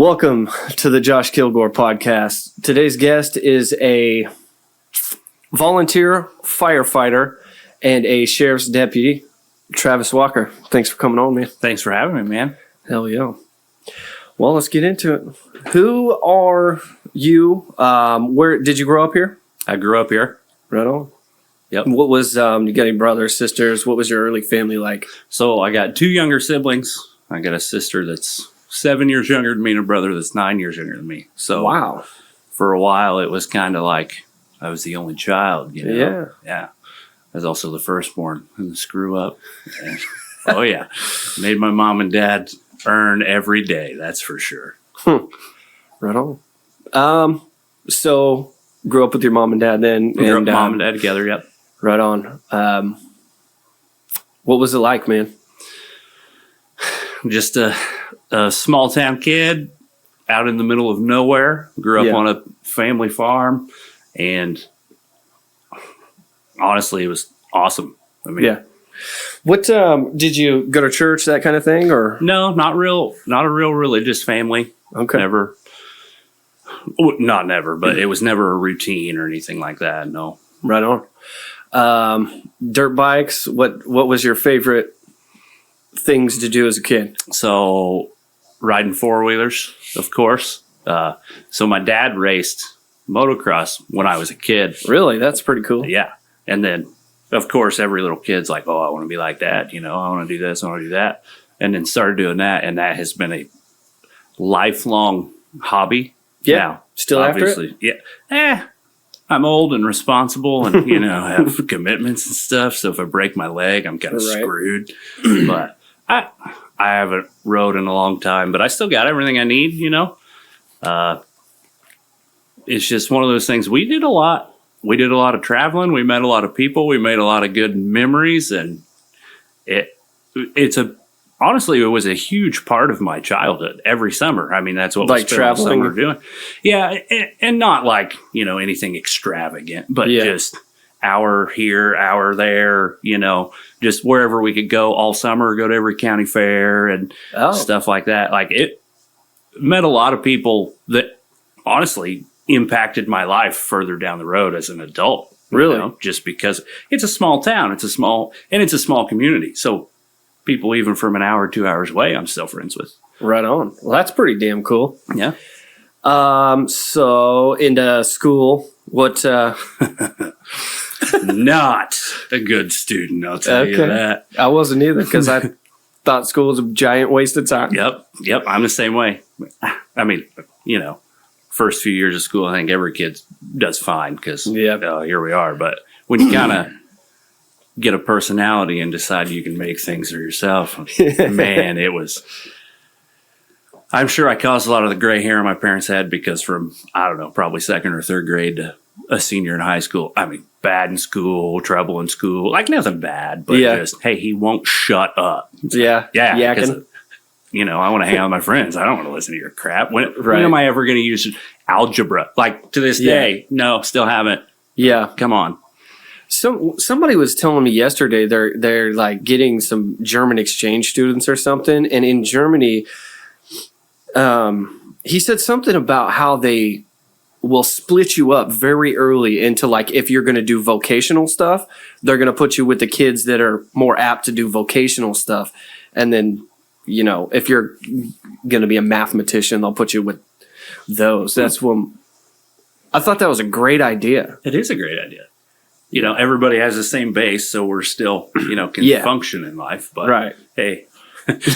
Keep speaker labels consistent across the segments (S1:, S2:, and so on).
S1: Welcome to the Josh Kilgore podcast. Today's guest is a volunteer firefighter and a sheriff's deputy, Travis Walker. Thanks for coming on, man.
S2: Thanks for having me, man.
S1: Hell yeah. Well, let's get into it. Who are you? Where did you grow up here?
S2: I grew up here.
S1: Right on.
S2: Yep.
S1: What was, you got any brothers, sisters? What was your early family like?
S2: So I got two younger siblings. I got a sister that's 7 years younger than me and a brother that's 9 years younger than me. So
S1: Wow.
S2: for a while, it was kind of like I was the only child, you know?
S1: Yeah.
S2: Yeah. I was also the firstborn and the screw up. And, oh, yeah. Made my mom and dad earn every day. That's for sure.
S1: Right on. So grew up with your mom and dad then?
S2: We grew up mom and dad together, yep.
S1: Right on. What was it like, man?
S2: Just a small town kid out in the middle of nowhere. Grew up on a family farm, and honestly, it was awesome. I mean,
S1: yeah. What did you go to church, that kind of thing, or
S2: no, not a real religious family.
S1: Okay.
S2: Never. Not never, but it was never a routine or anything like that. No.
S1: Right on. Dirt bikes. What was your favorite things to do as a kid?
S2: So riding four-wheelers, of course. So my dad raced motocross when I was a kid.
S1: Really? That's pretty cool.
S2: Yeah. And then, of course, every little kid's like, oh, I want to be like that. You know, I want to do this, I want to do that. And then started doing that. And that has been a lifelong hobby.
S1: Yeah.
S2: Now,
S1: Still after it?
S2: Yeah. I'm old and responsible and, you know, have commitments and stuff. So if I break my leg, I'm kind of screwed. But I haven't rode in a long time, but I still got everything I need, you know. It's just one of those things. We did a lot. We did a lot of traveling. We met a lot of people. We made a lot of good memories. And honestly, it was a huge part of my childhood every summer. I mean, that's what we spent all summer doing. Yeah. And not like, you know, anything extravagant, but just hour here, hour there, you know, just wherever we could go all summer, go to every county fair and stuff like that. Like, it met a lot of people that honestly impacted my life further down the road as an adult.
S1: Really?
S2: You know, just because it's a small town, it's a small community. So people even from an hour, 2 hours away, I'm still friends with.
S1: Right on. Well, that's pretty damn cool.
S2: Yeah.
S1: So into school, what,
S2: Not a good student, I'll tell you that.
S1: I wasn't either because I thought school was a giant waste of time.
S2: Yep. I'm the same way. I mean, you know, first few years of school, I think every kid does fine because here we are. But when you kind of get a personality and decide you can make things for yourself, man, it was. I'm sure I caused a lot of the gray hair my parents had because from, I don't know, probably second or third grade to a senior in high school. I mean, bad in school, trouble in school, like nothing bad, but just, hey, he won't shut up.
S1: Yeah.
S2: Yakking. You know, I want to hang out with my friends. I don't want to listen to your crap. When am I ever going to use algebra? Like to this day, no, still haven't. Yeah. Come on.
S1: Somebody was telling me yesterday they're like getting some German exchange students or something, and in Germany, he said something about how they will split you up very early into, like, if you're going to do vocational stuff, they're going to put you with the kids that are more apt to do vocational stuff, and then, you know, if you're going to be a mathematician, they'll put you with those. That's when I thought that was a great idea.
S2: It is a great idea. You know, everybody has the same base, so we're still, you know, can function in life. But hey,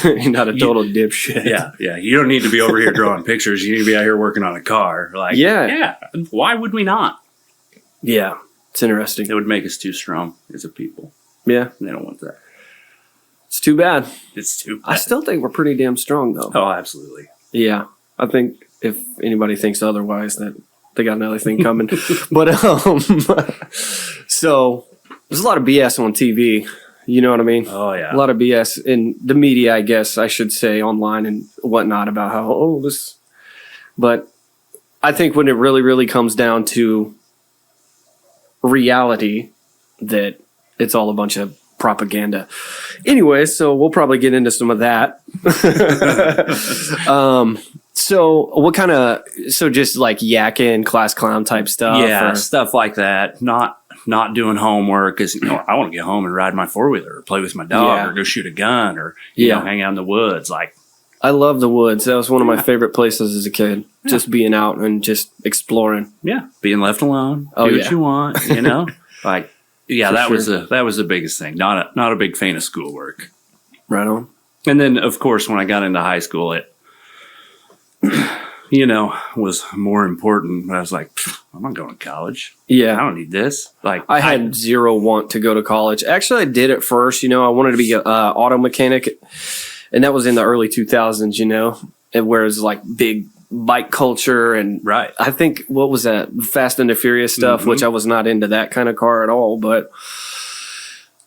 S1: you're not a total dipshit.
S2: Yeah. You don't need to be over here drawing pictures. You need to be out here working on a car. Like, why would we not?
S1: Yeah, it's interesting.
S2: It would make us too strong as a people.
S1: Yeah,
S2: they don't want that.
S1: It's too bad.
S2: It's too bad.
S1: I still think we're pretty damn strong, though.
S2: Oh, absolutely.
S1: Yeah, I think if anybody thinks otherwise, that they got another thing coming. But so there's a lot of BS on TV. You know what I mean?
S2: Oh, yeah.
S1: A lot of BS in the media, I guess I should say, online and whatnot about how, this. But I think when it really, really comes down to reality, that it's all a bunch of propaganda. Anyway, so we'll probably get into some of that. So just like yakking, class clown type stuff?
S2: Yeah,
S1: or?
S2: stuff like that. Not doing homework because, I want to get home and ride my four-wheeler or play with my dog or go shoot a gun or, hang out in the woods. Like,
S1: I love the woods. That was one of my favorite places as a kid. Yeah. Just being out and just exploring.
S2: Yeah, being left alone. Do what you want, Like, that was the biggest thing. Not a big fan of schoolwork.
S1: Right on.
S2: And then, of course, when I got into high school, it, was more important. I was like, I'm not going to college.
S1: Yeah.
S2: I don't need this. Like,
S1: I had zero want to go to college. Actually, I did at first. I wanted to be an auto mechanic. And that was in the early 2000s, and where it was like big bike culture. And
S2: right.
S1: I think, what was that? Fast and the Furious stuff, which I was not into that kind of car at all. But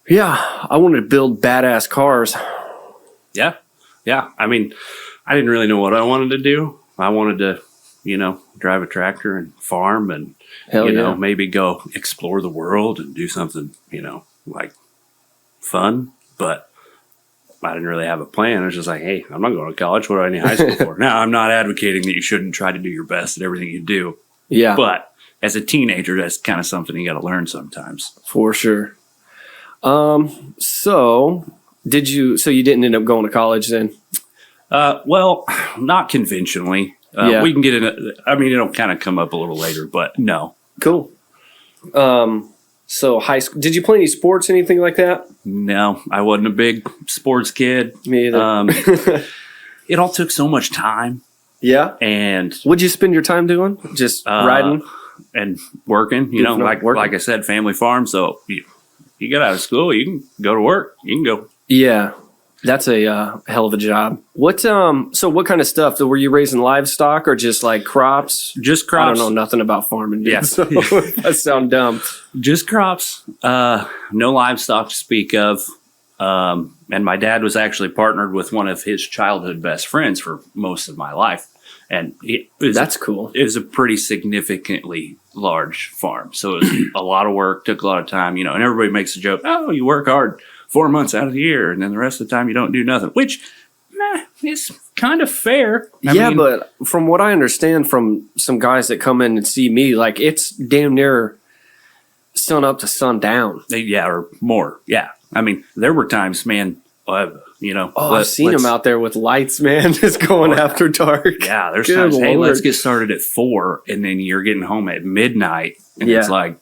S1: yeah, I wanted to build badass cars.
S2: Yeah. Yeah. I mean, I didn't really know what I wanted to do. I wanted to, drive a tractor and farm and, maybe go explore the world and do something, like fun. But I didn't really have a plan. I was just like, hey, I'm not going to college. What do I need high school for? Now, I'm not advocating that you shouldn't try to do your best at everything you do.
S1: Yeah.
S2: But as a teenager, that's kind of something you got to learn sometimes.
S1: For sure. So you didn't end up going to college then?
S2: Well, not conventionally. We can get in. It'll kind of come up a little later, but no.
S1: Cool. So high school, did you play any sports, anything like that?
S2: No, I wasn't a big sports kid.
S1: Me either.
S2: It all took so much time.
S1: Yeah.
S2: And
S1: what'd you spend your time doing? Just riding
S2: and working, like I said, family farm. So you get out of school, you can go to work, you can go.
S1: Yeah. That's a hell of a job. So what kind of stuff? Were you raising livestock or just like crops?
S2: Just crops.
S1: I don't know nothing about farming.
S2: Yeah.
S1: So that sounds dumb.
S2: Just crops. No livestock to speak of. And my dad was actually partnered with one of his childhood best friends for most of my life. And
S1: that's cool.
S2: It was a pretty significantly large farm. So it was a lot of work, took a lot of time, and everybody makes a joke. Oh, you work hard 4 months out of the year, and then the rest of the time you don't do nothing, which is kind of fair. I mean,
S1: but from what I understand from some guys that come in and see me, like it's damn near sun up to sun down.
S2: Yeah, or more. Yeah. I mean, there were times, man,
S1: I've seen them out there with lights, man, just going after dark.
S2: Yeah, there's times, hey, let's get started at 4, and then you're getting home at midnight, and it's like,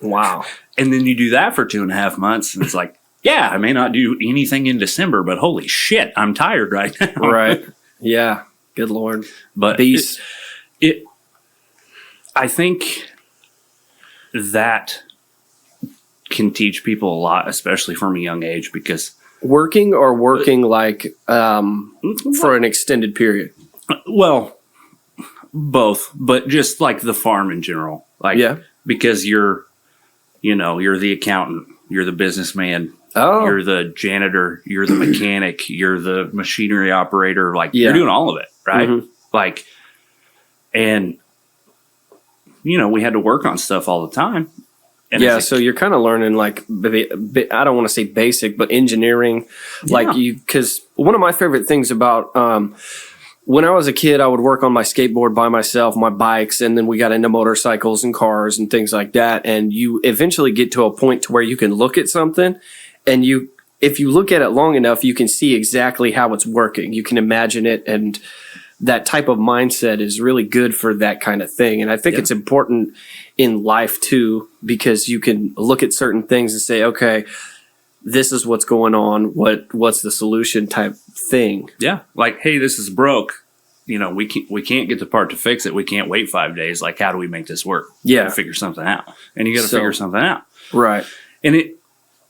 S1: wow.
S2: And then you do that for 2.5 months, and it's like, yeah, I may not do anything in December, but holy shit, I'm tired right now.
S1: Right. Yeah. Good Lord.
S2: But I think that can teach people a lot, especially from a young age, because
S1: working like for an extended period.
S2: Well, both, but just like the farm in general. Like, because you're the accountant, you're the businessman, you're the janitor, you're the mechanic, you're the machinery operator. Like, you're doing all of it, right? Mm-hmm. Like, and we had to work on stuff all the time. And
S1: so you're kind of learning, like, I don't want to say basic, but engineering. Like, because one of my favorite things about when I was a kid, I would work on my skateboard by myself, my bikes, and then we got into motorcycles and cars and things like that. And you eventually get to a point to where you can look at something, and if you look at it long enough, you can see exactly how it's working. You can imagine it, and that type of mindset is really good for that kind of thing. And I think it's important in life too, because you can look at certain things and say, okay, this is what's going on. What's the solution type thing?
S2: Yeah. Like, hey, this is broke. We can't get the part to fix it. We can't wait 5 days. Like, how do we make this work?
S1: Yeah.
S2: Gotta figure something out. And you got to figure something out.
S1: Right.
S2: And it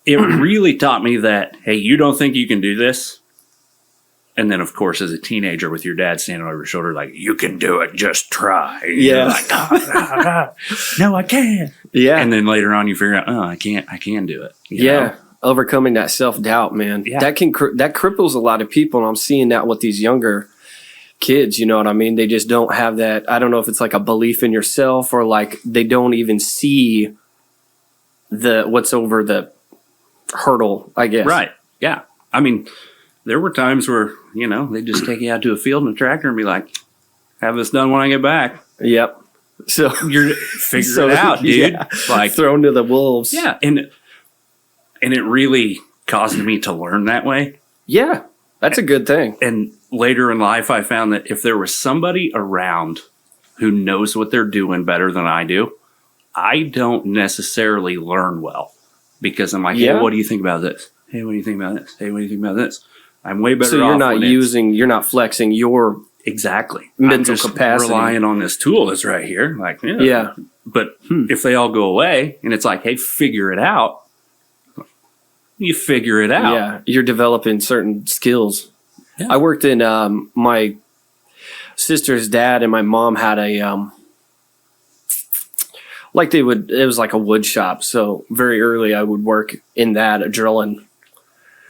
S2: really taught me that, hey, you don't think you can do this? And then, of course, as a teenager with your dad standing over your shoulder, like, you can do it, just try. And you're like, no, I can't.
S1: Yeah.
S2: And then later on, you figure out, I can do it. You know?
S1: Overcoming that self-doubt, man.
S2: Yeah.
S1: That cripples a lot of people. And I'm seeing that with these younger kids, you know what I mean? They just don't have that. I don't know if it's like a belief in yourself, or like they don't even see what's over the hurdle, I guess.
S2: Right. Yeah. I mean, there were times where, they just take you out to a field in a tractor and be like,
S1: Yeah.
S2: Have this done when I get back.
S1: Yep. So
S2: You're figure it out, dude.
S1: Yeah.
S2: Like
S1: thrown to the wolves.
S2: yeah, and it really caused me to learn that way.
S1: Yeah. That's a good thing.
S2: And later in life, I found that if there was somebody around who knows what they're doing better than I do, I don't necessarily learn well because I'm like, hey, what do you think about this? Hey, what do you think about this? Hey, what do you think about this? I'm way better.
S1: So you're not flexing your
S2: exactly
S1: mental
S2: I'm just
S1: capacity,
S2: relying on this tool that's right here. Like,
S1: yeah.
S2: But if they all go away and it's like, hey, figure it out. You figure it out.
S1: Yeah, you're developing certain skills.
S2: Yeah.
S1: I worked in my sister's dad and my mom had a it was like a wood shop. So very early I would work in that drilling.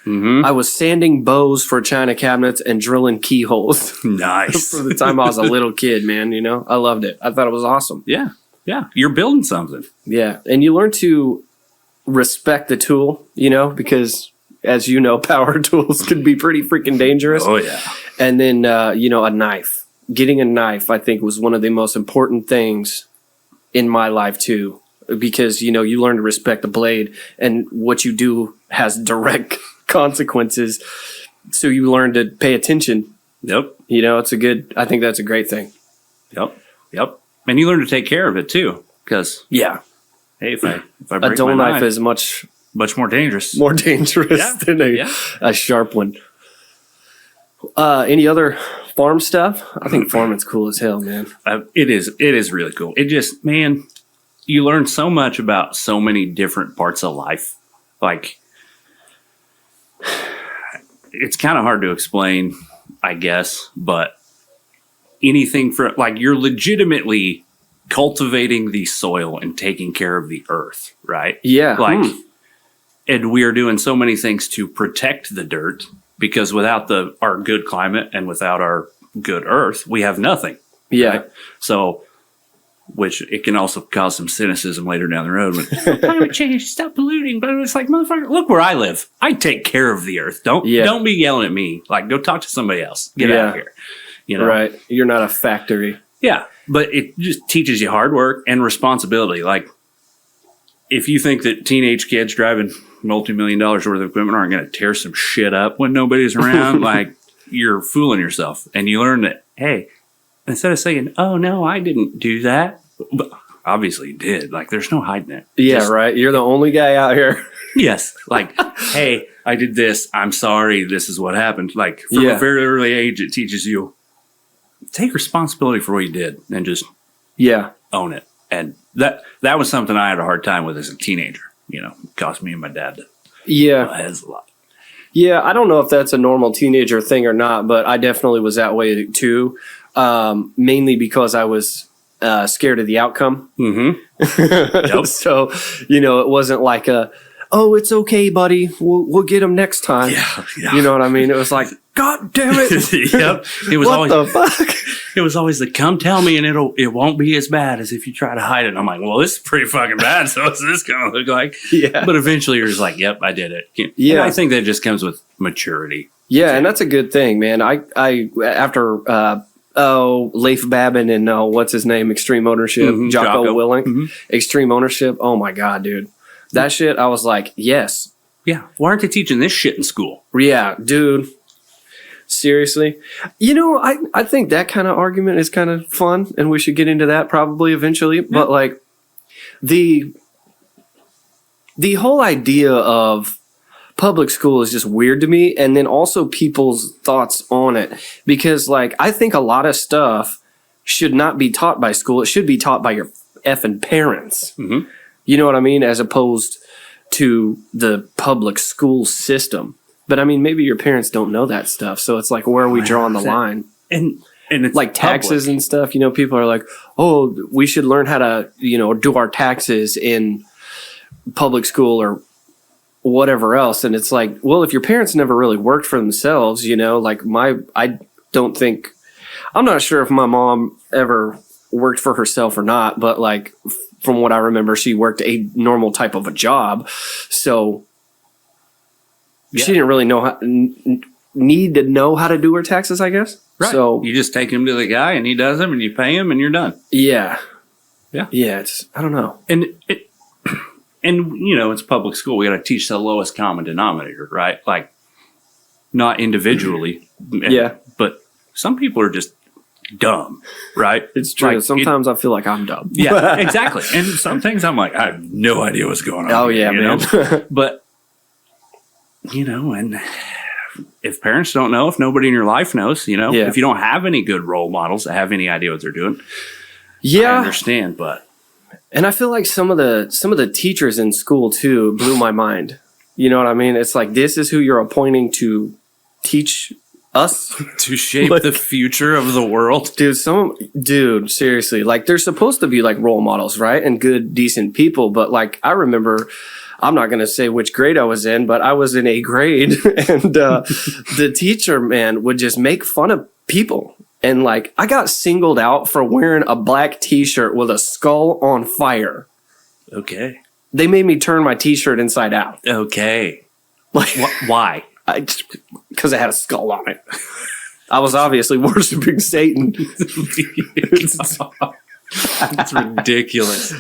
S2: Mm-hmm.
S1: I was sanding bows for china cabinets and drilling keyholes.
S2: Nice.
S1: For the time I was a little kid, man. I loved it. I thought it was awesome.
S2: Yeah. Yeah. You're building something.
S1: Yeah, and you learn to respect the tool, because as you know, power tools can be pretty freaking dangerous.
S2: Oh yeah.
S1: And then a knife. Getting a knife, I think, was one of the most important things in my life too, because you learn to respect the blade, and what you do has direct consequences. So you learn to pay attention.
S2: Yep.
S1: I think that's a great thing.
S2: Yep. And you learn to take care of it too, because
S1: Yeah,
S2: hey, if I break
S1: a dull
S2: my
S1: knife is much
S2: more dangerous.
S1: more dangerous than a sharp one. Any other farm stuff? I think farming's cool as hell, man.
S2: It is really cool. It just, man, you learn so much about so many different parts of life. Like, it's kind of hard to explain, I guess, but anything you're legitimately cultivating the soil and taking care of the earth, right?
S1: Yeah.
S2: And we are doing so many things to protect the dirt, because without our good climate and without our good earth, we have nothing.
S1: Yeah.
S2: Right? So, which it can also cause some cynicism later down the road. When climate change, stop polluting. But it's like, motherfucker, look where I live. I take care of the earth. Don't be yelling at me. Like, go talk to somebody else. Get out of here.
S1: Right. You're not a factory.
S2: Yeah. But it just teaches you hard work and responsibility. Like, if you think that teenage kids driving multi-million dollars worth of equipment aren't going to tear some shit up when nobody's around, like, you're fooling yourself. And you learn that, hey, instead of saying, oh, no, I didn't do that, but obviously you did. Like, there's no hiding it.
S1: Yeah, right. You're the only guy out here.
S2: Yes. Like, hey, I did this. I'm sorry. This is what happened. Like, from a very early age, it teaches you take responsibility for what you did and just own it. And that was something I had a hard time with as a teenager. It cost me and my dad heads a lot.
S1: Yeah, I don't know if that's a normal teenager thing or not, but I definitely was that way too. Mainly because I was scared of the outcome.
S2: Mm-hmm. Yep.
S1: So, it wasn't like it's okay, buddy. We'll get him next time.
S2: Yeah.
S1: You know what I mean? It was like, God damn it.
S2: Yep. It was
S1: what the fuck?
S2: It was always come tell me and it won't be as bad as if you try to hide it. And I'm like, well, this is pretty fucking bad. So what's this going to look like? Yeah. But eventually you're just like, yep, I did it. Yeah. And I think that just comes with maturity.
S1: Yeah. And that's a good thing, man. I after, Leif Babin and what's his name? Extreme Ownership. Jocko Willink. Mm-hmm. Extreme Ownership. Oh my God, dude. That shit, I was like, yes.
S2: Yeah. Why aren't they teaching this shit in school?
S1: Yeah, dude. Seriously. I think that kind of argument is kind of fun, and we should get into that probably eventually. Yeah. But like the whole idea of public school is just weird to me, and then also people's thoughts on it, because like I think a lot of stuff should not be taught by school. It should be taught by your effing parents.
S2: Mm-hmm.
S1: You know what I mean? As opposed to the public school system. But I mean, maybe your parents don't know that stuff. So it's like, where are we drawing the line?
S2: And it's
S1: like taxes and stuff. People are like, oh, we should learn how to, do our taxes in public school or whatever else. And it's like, well, if your parents never really worked for themselves, like I'm not sure if my mom ever worked for herself or not, but like from what I remember, she worked a normal type of a job. So she didn't really know need to know how to do her taxes, I guess.
S2: Right.
S1: So
S2: you just take him to the guy and he does them and you pay him and you're done.
S1: Yeah.
S2: Yeah.
S1: Yeah. I don't know.
S2: And it's public school. We got to teach the lowest common denominator, right? Like not individually.
S1: Yeah.
S2: But some people are just dumb, right?
S1: It's true.
S2: Like,
S1: sometimes I feel like I'm dumb.
S2: Yeah, exactly. And some things I'm like, I have no idea what's going on.
S1: Oh, yeah,
S2: man.
S1: know?
S2: But, and if parents don't know, if nobody in your life knows, if you don't have any good role models that have any idea what they're doing, I understand. But
S1: and I feel like some of the teachers in school too blew my mind. You know what I mean? It's like, this is who you're appointing to teach us
S2: to shape the future of the world.
S1: Dude, seriously, like they're supposed to be like role models, right? And good, decent people. But like, I remember, I'm not going to say which grade I was in, but I was in 8th grade and the teacher, man, would just make fun of people. And like, I got singled out for wearing a black t-shirt with a skull on fire.
S2: Okay.
S1: They made me turn my t-shirt inside out.
S2: Okay.
S1: Like,
S2: why?
S1: Because it had a skull on it. I was obviously worshiping Satan.
S2: That's ridiculous.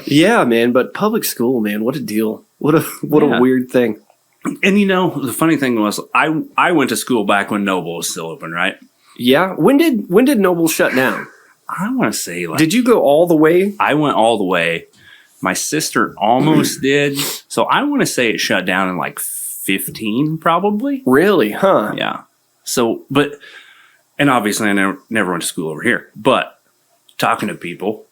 S1: Yeah, man. But public school, man, what a deal. What a weird thing.
S2: And the funny thing was, I went to school back when Noble was still open, right?
S1: Yeah. When did Noble shut down?
S2: I want to say
S1: did you go all the way?
S2: I went all the way. My sister almost did. So I want to say it shut down in 15 probably.
S1: Really? Huh?
S2: Yeah. So, and obviously I never went to school over here, but talking to people,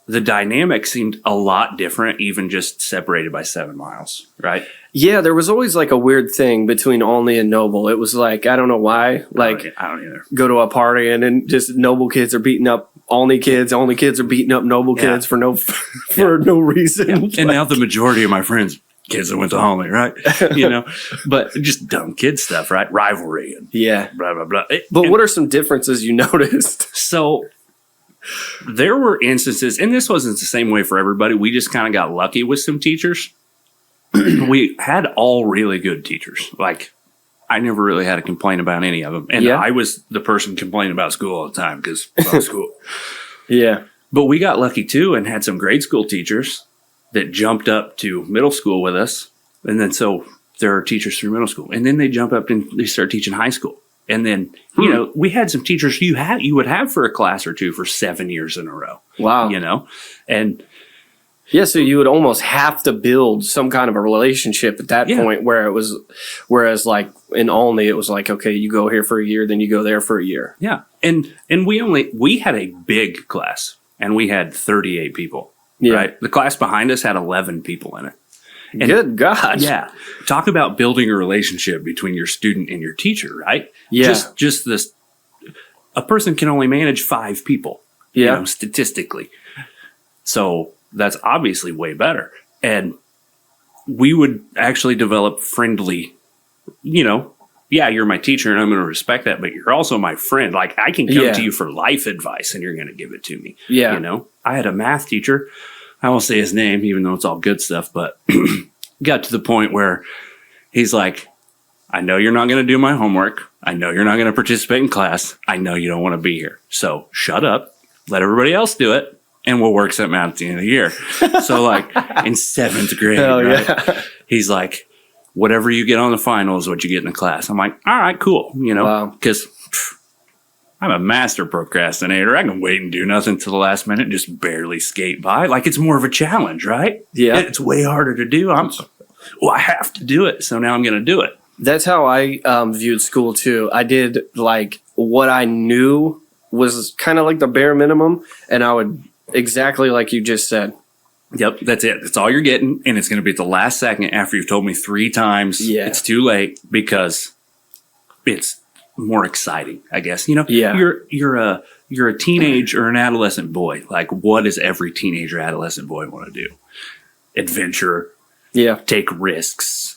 S2: the dynamic seemed a lot different, even just separated by 7 miles, right?
S1: Yeah, there was always a weird thing between Olney and Noble. It was I don't know why.
S2: I don't either.
S1: Go to a party and then just Noble kids are beating up Olney kids. Olney kids are beating up Noble kids for no reason.
S2: Yeah. And now the majority of my friends, kids that went to Olney, right? But just dumb kid stuff, right? Rivalry and blah, blah, blah.
S1: But what are some differences you noticed?
S2: So there were instances, and this wasn't the same way for everybody. We just kind of got lucky with some teachers. We had all really good teachers. I never really had a complaint about any of them. And I was the person complaining about school all the time because I was school.
S1: Yeah.
S2: But we got lucky too and had some grade school teachers that jumped up to middle school with us. And then so there are teachers through middle school. And then they jump up and they start teaching high school. And then, we had some teachers you would have for a class or two for 7 years in a row.
S1: Wow.
S2: And
S1: yeah, so you would almost have to build some kind of a relationship at that point whereas in Olney, it was okay, you go here for a year, then you go there for a year.
S2: Yeah. And we had a big class and we had 38 people, right? The class behind us had 11 people in it. And
S1: good God.
S2: Yeah. Talk about building a relationship between your student and your teacher, right?
S1: Yeah.
S2: Just this, a person can only manage 5 people, statistically. So that's obviously way better. And we would actually develop friendly, you're my teacher and I'm going to respect that, but you're also my friend. I can come to you for life advice and you're going to give it to me.
S1: Yeah.
S2: I had a math teacher. I won't say his name, even though it's all good stuff, but got to the point where he's like, I know you're not going to do my homework. I know you're not going to participate in class. I know you don't want to be here. So shut up, let everybody else do it, and we'll work something out at the end of the year. So in 7th grade, right? He's like, whatever you get on the final is what you get in the class. I'm like, all right, cool. Because I'm a master procrastinator. I can wait and do nothing till the last minute, just barely skate by. It's more of a challenge, right?
S1: Yeah.
S2: It's way harder to do. I have to do it. So now I'm going to do it.
S1: That's how I viewed school too. I did what I knew was kind of the bare minimum. And I would exactly like you just said.
S2: Yep. That's it. That's all you're getting. And it's going to be at the last second after you've told me 3 times. Yeah. It's too late because it's more exciting, I guess. You're a teenage or an adolescent boy. What does every teenager, adolescent boy want to do? Adventure. Yeah. Take risks,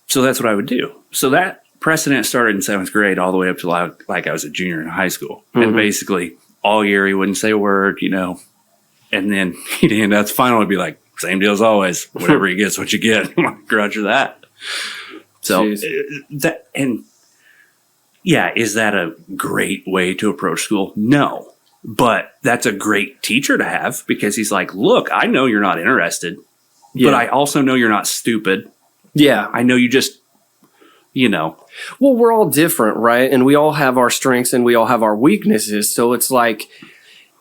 S2: So that's what I would do. So that precedent started in 7th grade all the way up to I was a junior in high school. Mm-hmm. And basically all year he wouldn't say a word, and then he'd end up final would be same deal as always. Whatever he gets, what you get. Roger that. So
S1: Jeez.
S2: Is that a great way to approach school? No, but that's a great teacher to have because he's like, look, I know you're not interested, but I also know you're not stupid.
S1: Yeah.
S2: I know you just,
S1: Well, we're all different, right? And we all have our strengths and we all have our weaknesses. So it's like,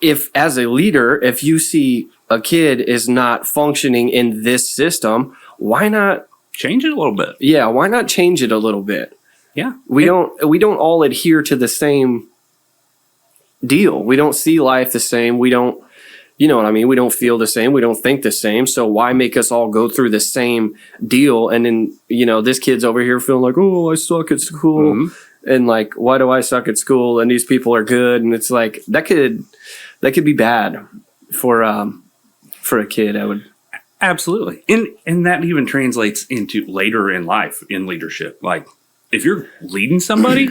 S1: if as a leader, if you see a kid is not functioning in this system, why not
S2: change it a little bit?
S1: Yeah, why not change it a little bit?
S2: Yeah.
S1: We don't all adhere to the same deal. We don't see life the same. We don't, you know what I mean? We don't feel the same. We don't think the same. So why make us all go through the same deal? And then, this kid's over here feeling like, oh, I suck at school. Mm-hmm. And like, why do I suck at school? And these people are good. And it's like, that could be bad for a kid. I would.
S2: Absolutely. And that even translates into later in life in leadership. Like if you're leading somebody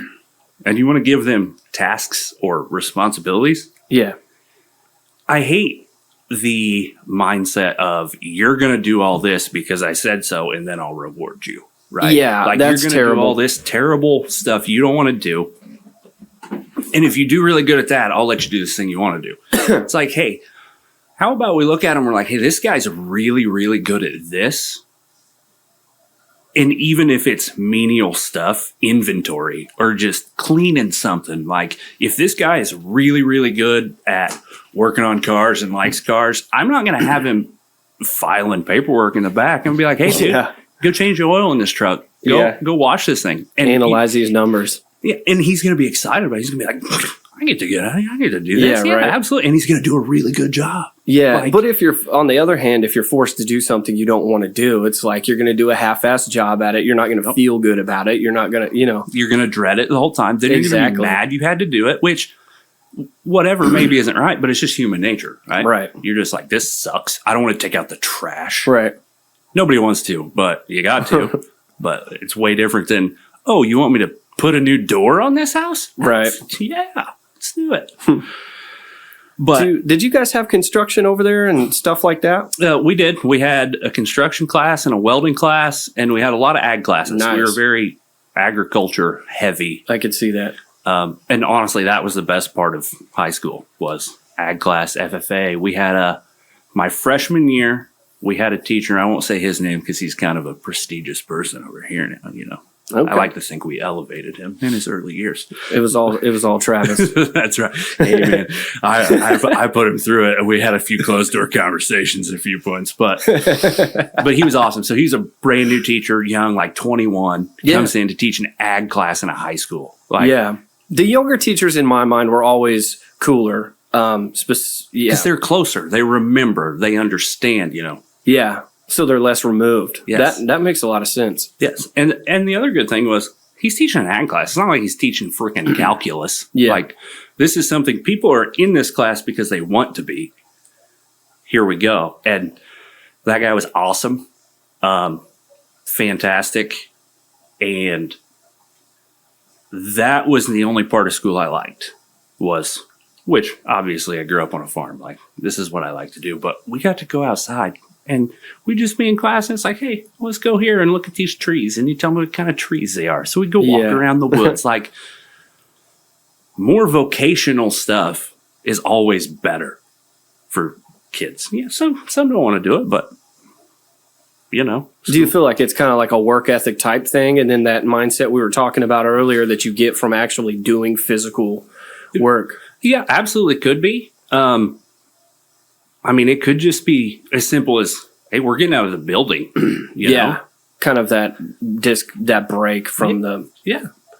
S2: and you want to give them tasks or responsibilities.
S1: Yeah.
S2: I hate the mindset of you're going to do all this because I said so and then I'll reward you. Right.
S1: Yeah.
S2: Like
S1: that's
S2: you're going to do all this terrible stuff you don't want to do. And if you do really good at that, I'll let you do this thing you want to do. It's like, hey, how about we look at him? We're like, hey, this guy's really, really good at this. And even if it's menial stuff, inventory, or just cleaning something, like if this guy is really, really good at working on cars and likes cars, I'm not going to have him filing paperwork in the back and be like, hey, dude, go change the oil in this truck. Go wash this thing. And
S1: analyze these numbers.
S2: Yeah, and he's going to be excited about it. He's going to be like, I get to do this. Yeah, right. Absolutely. And he's going to do a really good job.
S1: Yeah. But if you're, on the other hand, if you're forced to do something you don't want to do, it's like you're going to do a half-assed job at it. You're not going to feel good about it. You're not going to,
S2: You're going to dread it the whole time. Then you're going to be mad you had to do it, which whatever maybe isn't right, but it's just human nature, right?
S1: Right.
S2: You're just like, this sucks. I don't want to take out the trash.
S1: Right.
S2: Nobody wants to, but you got to. But it's way different than, oh, you want me to put a new door on this house?
S1: Right.
S2: Yeah. Let's do it. But
S1: did you guys have construction over there and stuff like that?
S2: We did. We had a construction class and a welding class, and we had a lot of ag classes.
S1: Nice.
S2: We were very agriculture heavy.
S1: I could see that.
S2: And honestly, that was the best part of high school was ag class, FFA. We had my freshman year, we had a teacher. I won't say his name because he's kind of a prestigious person over here now, Okay. I like to think we elevated him in his early years.
S1: It was all Travis.
S2: That's right. Hey man, I put him through it, and we had a few closed door conversations at a few points, but he was awesome. So he's a brand new teacher, young, like 21, comes in to teach an ag class in a high school.
S1: The younger teachers in my mind were always cooler.
S2: Because they're closer, they remember, they understand.
S1: Yeah. So they're less removed.
S2: Yes.
S1: That makes a lot of sense.
S2: Yes. And the other good thing was he's teaching an ag class. It's not like he's teaching freaking calculus.
S1: Yeah.
S2: Like this is something people are in this class because they want to be. Here we go. And that guy was awesome. Fantastic. And that was the only part of school I liked which obviously I grew up on a farm. Like this is what I like to do, but we got to go outside. And we just be in class, and it's like, hey, let's go here and look at these trees. And you tell me what kind of trees they are. So we go walk around the woods. Like, more vocational stuff is always better for kids. Yeah, some don't want to do it, but,
S1: Do you feel like it's kind of like a work ethic type thing? And then that mindset we were talking about earlier that you get from actually doing physical work?
S2: Yeah, absolutely could be. It could just be as simple as, hey, we're getting out of the building. You know?
S1: Kind of that break from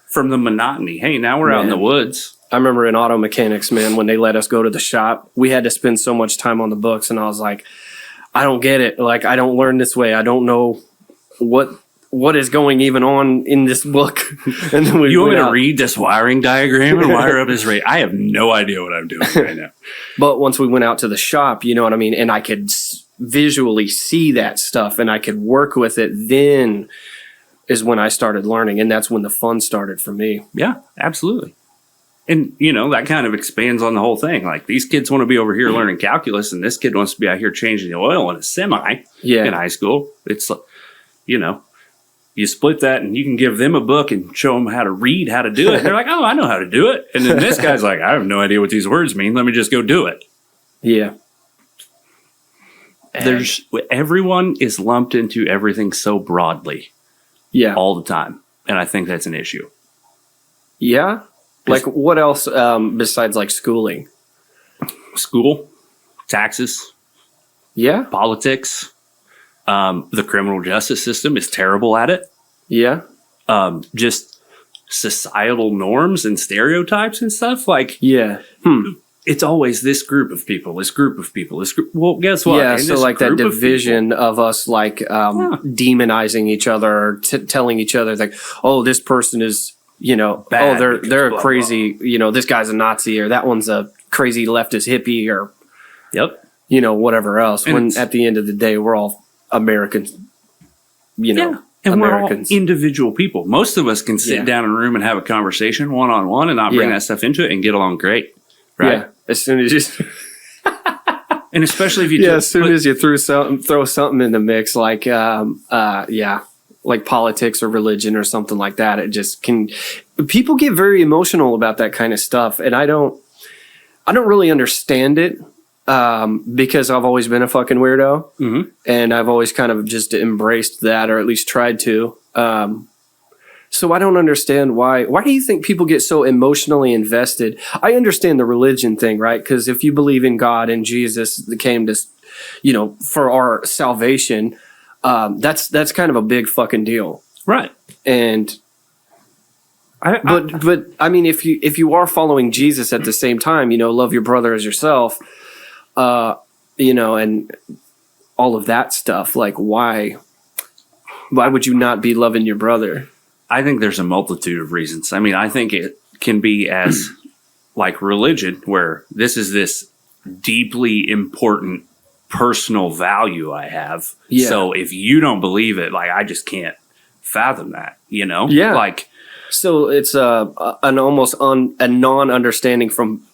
S2: from the monotony. Hey, now we're out in the woods.
S1: I remember in auto mechanics, man, when they let us go to the shop, we had to spend so much time on the books, and I was like, I don't get it. Like, I don't learn this way. I don't know what is going even on in this book. And then
S2: you want me to read this wiring diagram and wire up this rate? I have no idea what I'm doing right now.
S1: But once we went out to the shop, you know what I mean? And I could visually see that stuff and I could work with it. Then is when I started learning. And that's when the fun started for me.
S2: Yeah, absolutely. And, that kind of expands on the whole thing. Like these kids want to be over here learning calculus and this kid wants to be out here changing the oil in a semi in high school. It's, you split that and you can give them a book and show them how to read, how to do it. And they're like, oh, I know how to do it. And then this guy's like, I have no idea what these words mean. Let me just go do it.
S1: Yeah.
S2: Everyone is lumped into everything so broadly.
S1: Yeah.
S2: All the time. And I think that's an issue.
S1: Yeah. Like what else besides like schooling?
S2: School, taxes.
S1: Yeah.
S2: Politics. The criminal justice system is terrible at it.
S1: Yeah.
S2: Just societal norms and stereotypes and stuff. Like,
S1: yeah.
S2: It's always this group of people, this group of people, this group. Well, guess what?
S1: Yeah, so like that division of us, like demonizing each other, or telling each other like, oh, this person is, you know,
S2: bad,
S1: they're a crazy, you know, this guy's a Nazi, or that one's a crazy leftist hippie, or you know, whatever else. And when at the end of the day, we're all Americans, you know.
S2: Yeah. And
S1: Americans.
S2: We're all individual people. Most of us can sit down in a room and have a conversation one-on-one and not bring that stuff into it and get along great. Right? Yeah,
S1: as soon as you...
S2: and especially if you...
S1: as soon as you throw something in the mix, like, like politics or religion or something like that, it just can... People get very emotional about that kind of stuff, and I don't really understand it. Because I've always been a fucking weirdo, and I've always kind of just embraced that, or at least tried to. So I don't understand why. Why do you think people get so emotionally invested? I understand the religion thing, right? Because if you believe in God and Jesus that came to, you know, for our salvation, that's kind of a big fucking deal,
S2: right?
S1: And but I mean, if you are following Jesus at the same time, you know, love your brother as yourself. You know, and all of that stuff, like why would you not be loving your brother?
S2: I think there's a multitude of reasons. I mean, I think it can be as like religion, where this is this deeply important personal value I have. Yeah. So if you don't believe it, like I just can't fathom that, you know?
S1: Yeah.
S2: Like,
S1: so it's an almost a non-understanding from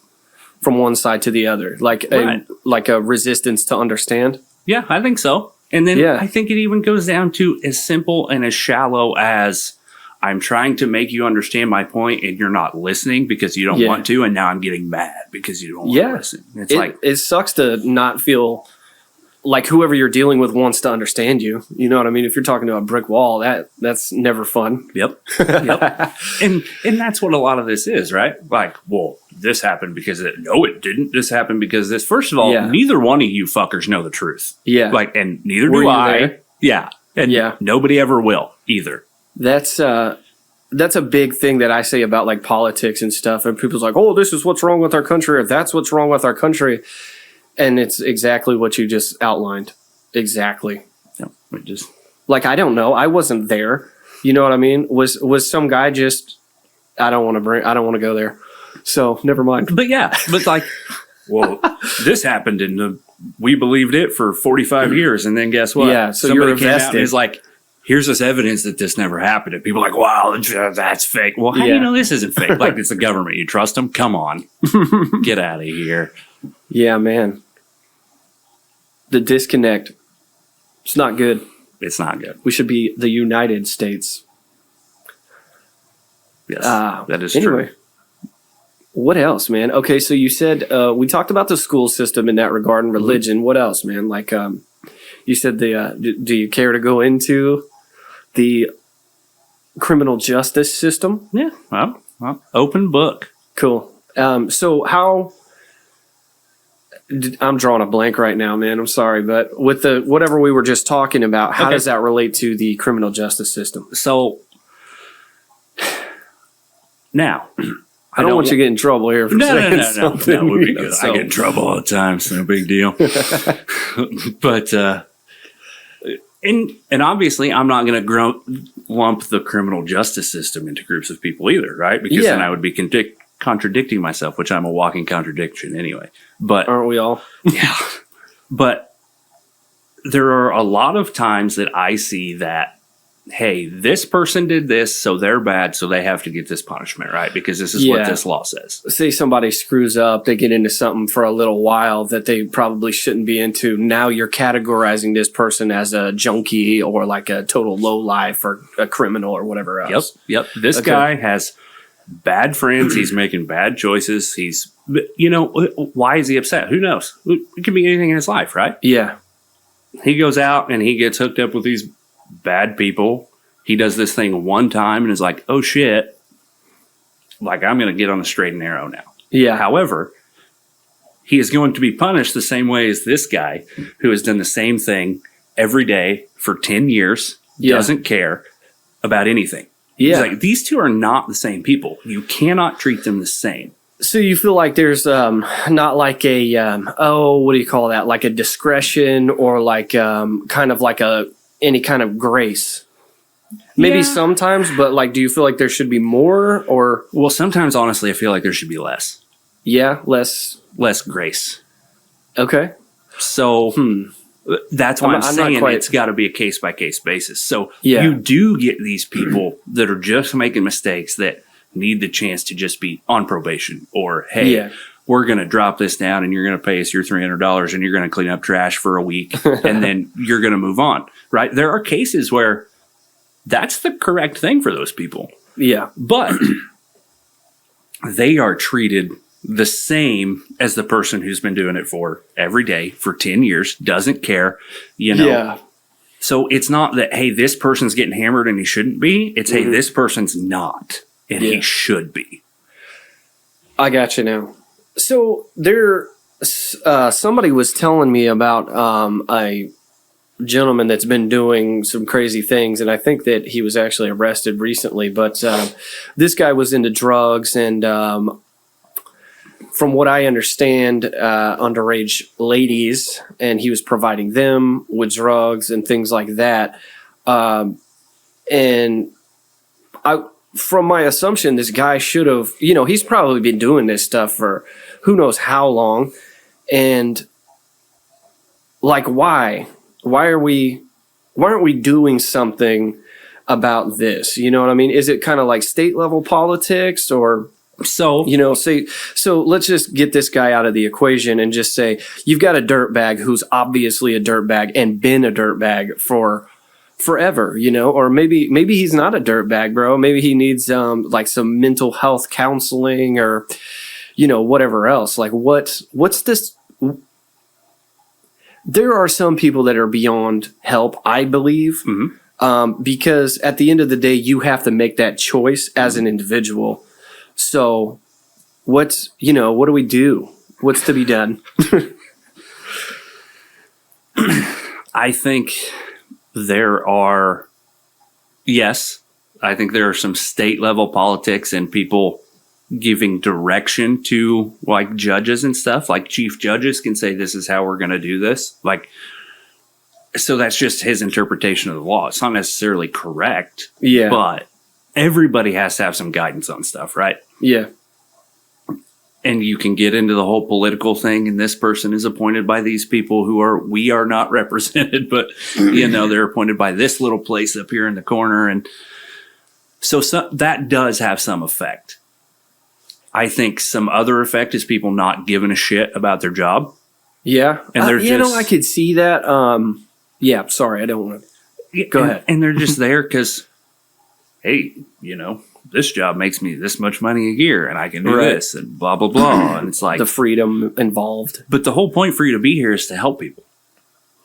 S1: one side to the other, like a resistance to understand.
S2: Yeah, I think so. And then I think it even goes down to as simple and as shallow as I'm trying to make you understand my point and you're not listening because you don't want to, and now I'm getting mad because you don't want to listen. It's like
S1: it sucks to not feel like whoever you're dealing with wants to understand you. You know what I mean? If you're talking to a brick wall, that's never fun.
S2: Yep. And that's what a lot of this is, right? Like, well, this happened because no, it didn't. This happened because this. First of all, neither one of you fuckers know the truth. Yeah. Like, and neither do I. There? Yeah. And nobody ever will either. That's
S1: a big thing that I say about like politics and stuff. And people's like, oh, this is what's wrong with our country, or that's what's wrong with our country. And it's exactly what you just outlined. Exactly.
S2: Yep. Just
S1: like, I don't know. I wasn't there. You know what I mean? Was some guy just, I don't want to go there. So never mind.
S2: But like, well, this happened and we believed it for 45 years. And then guess what?
S1: Yeah. So you're invested.
S2: Is like, here's this evidence that this never happened. And people are like, wow, that's fake. Well, how do you know this isn't fake? Like, it's the government. You trust them? Come on. Get out of here.
S1: Yeah, man. The disconnect. It's not good.
S2: It's not good.
S1: We should be the United States.
S2: Yes, that is true.
S1: What else, man? Okay, so you said we talked about the school system in that regard and religion. What else, man? Like you said, do you care to go into the criminal justice system?
S2: Yeah, well, open book.
S1: Cool. So how... I'm drawing a blank right now, man. I'm sorry, but with the whatever we were just talking about, how does that relate to the criminal justice system?
S2: So now,
S1: I don't want you to get in trouble here for saying something.
S2: No, would be good. I get in trouble all the time. It's no big deal. But and obviously, I'm not going to lump the criminal justice system into groups of people either, right? Because then I would be contradicting myself, which I'm a walking contradiction anyway. But
S1: aren't we all?
S2: Yeah. But there are a lot of times that I see that hey, this person did this, so they're bad, so they have to get this punishment, right? Because this is what this law says.
S1: Say somebody screws up, they get into something for a little while that they probably shouldn't be into. Now you're categorizing this person as a junkie or like a total lowlife or a criminal or whatever else.
S2: Yep. This guy has bad friends. He's making bad choices. He's, why is he upset? Who knows? It could be anything in his life, right?
S1: Yeah.
S2: He goes out and he gets hooked up with these bad people. He does this thing one time and is like, oh shit, like I'm going to get on the straight and narrow now.
S1: Yeah.
S2: However, he is going to be punished the same way as this guy who has done the same thing every day for 10 years, doesn't care about anything.
S1: Yeah.
S2: He's like, these two are not the same people. You cannot treat them the same.
S1: So you feel like there's not like a, what do you call that? Like a discretion or like kind of like any kind of grace. Maybe sometimes, but like, do you feel like there should be more or?
S2: Well, sometimes, honestly, I feel like there should be less.
S1: Yeah, less
S2: grace.
S1: Okay.
S2: So that's why I'm saying it's got to be a case-by-case basis. So you do get these people that are just making mistakes that need the chance to just be on probation or, hey, we're going to drop this down and you're going to pay us your $300 and you're going to clean up trash for a week and then you're going to move on, right? There are cases where that's the correct thing for those people.
S1: Yeah.
S2: But they are treated the same as the person who's been doing it for every day for 10 years, doesn't care,
S1: Yeah.
S2: So it's not that, hey, this person's getting hammered and he shouldn't be. It's, hey, this person's not and he should be.
S1: I got you now. So somebody was telling me about a gentleman that's been doing some crazy things, and I think that he was actually arrested recently. But this guy was into drugs, and from what I understand, underage ladies, and he was providing them with drugs and things like that. And from my assumption, this guy should have, he's probably been doing this stuff for who knows how long. And like, why aren't we doing something about this? You know what I mean? Is it kind of like state level politics or so, so let's just get this guy out of the equation and just say, you've got a dirtbag who's obviously a dirtbag and been a dirtbag for forever, or maybe he's not a dirtbag, bro. Maybe he needs like some mental health counseling or, whatever else. Like what's this? There are some people that are beyond help, I believe, because at the end of the day, you have to make that choice as an individual. So what do we do? What's to be done?
S2: I think I think there are some state level politics and people giving direction to like judges and stuff. Like chief judges can say, this is how we're going to do this. Like, so that's just his interpretation of the law. It's not necessarily correct. Yeah. But everybody has to have some guidance on stuff, right?
S1: Yeah.
S2: And you can get into the whole political thing, and this person is appointed by these people we are not represented, but they're appointed by this little place up here in the corner. And so that does have some effect. I think some other effect is people not giving a shit about their job.
S1: Yeah.
S2: And they're
S1: I could see that. Sorry, I don't want to. Go ahead.
S2: And they're just there because, hey, this job makes me this much money a year and I can do this and blah, blah, blah. And it's like
S1: the freedom involved.
S2: But the whole point for you to be here is to help people.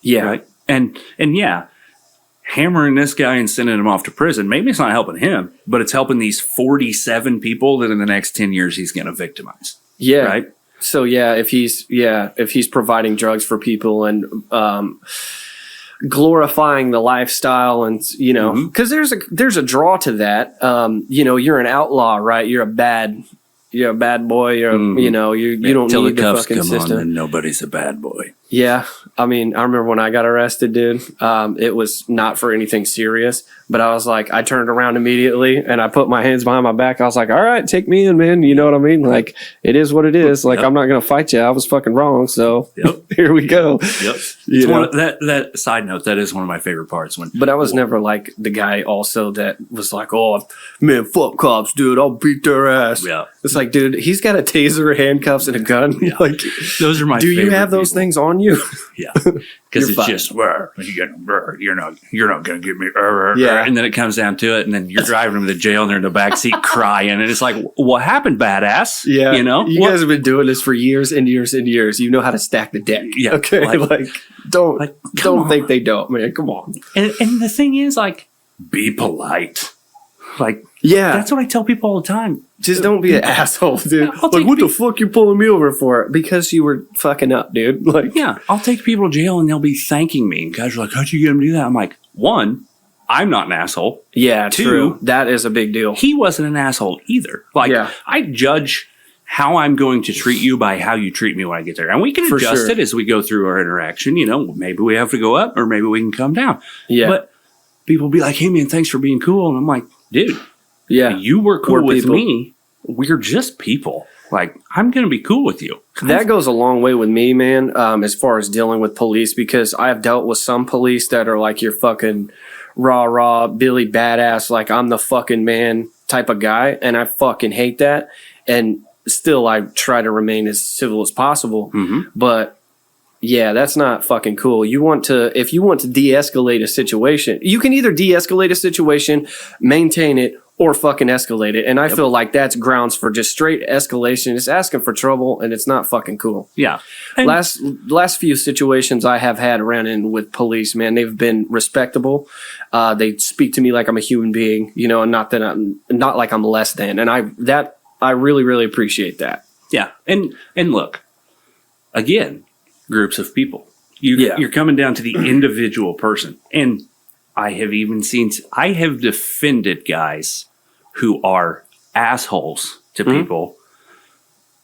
S1: Yeah.
S2: Right. And hammering this guy and sending him off to prison, maybe it's not helping him, but it's helping these 47 people that in the next 10 years he's going to victimize.
S1: Yeah.
S2: Right.
S1: So if he's providing drugs for people and glorifying the lifestyle and because there's a draw to that. You're an outlaw, right? You're a bad boy. You don't need the fucking system.
S2: And nobody's a bad boy.
S1: Yeah. I mean, I remember when I got arrested, dude, it was not for anything serious, But I was like, I turned around immediately and I put my hands behind my back. I was like, all right, take me in, man. You know what I mean? Like, it is what it is. Like, I'm not going to fight you. I was fucking wrong. So here we go.
S2: Yep. That side note, that is one of my favorite parts. But
S1: I was never like the guy also that was like, oh, man, fuck cops, dude. I'll beat their ass. Yeah. It's like, dude, he's got a taser, handcuffs, and a gun. Yeah. Like,
S2: those are my
S1: Do you have those things on you?
S2: Yeah. Because it's fine. Just, you're not going to get me. Yeah. And then it comes down to it, and then you're driving them to jail, and they're in the backseat crying. And it's like, what happened, badass?
S1: Yeah. You know? You guys have been doing this for years and years and years. You know how to stack the deck. Yeah. Okay. Like don't think they don't, man. Come on.
S2: And the thing is, like, be polite. Like, yeah, that's what I tell people all the time.
S1: Just don't be an asshole, dude. Like, what the fuck you pulling me over for? Because you were fucking up, dude. Like,
S2: yeah, I'll take people to jail and they'll be thanking me. And guys are like, how'd you get them to do that? I'm like, one, I'm not an asshole.
S1: Yeah,
S2: two,
S1: true. That is a big deal.
S2: He wasn't an asshole either. Like, I judge how I'm going to treat you by how you treat me when I get there. And we can adjust it as we go through our interaction. You know, maybe we have to go up or maybe we can come down. Yeah. But people be like, hey, man, thanks for being cool. And I'm like, dude. Yeah, you were cool with me. We're just people. Like, I'm going to be cool with you.
S1: That goes a long way with me, man, as far as dealing with police, because I've dealt with some police that are like your fucking rah, Billy badass, like I'm the fucking man type of guy, and I fucking hate that. And still, I try to remain as civil as possible. Mm-hmm. But yeah, that's not fucking cool. If you want to de-escalate a situation, you can either de-escalate a situation, maintain it, or fucking escalate it. And I feel like that's grounds for just straight escalation. It's asking for trouble, and it's not fucking cool.
S2: Yeah.
S1: And last few situations I have had ran in with police, man, they've been respectable. They speak to me like I'm a human being, you know, and not like I'm less than. And I really, really appreciate that.
S2: Yeah. And look, again, groups of people. You're coming down to the individual person. And I have defended guys who are assholes to people.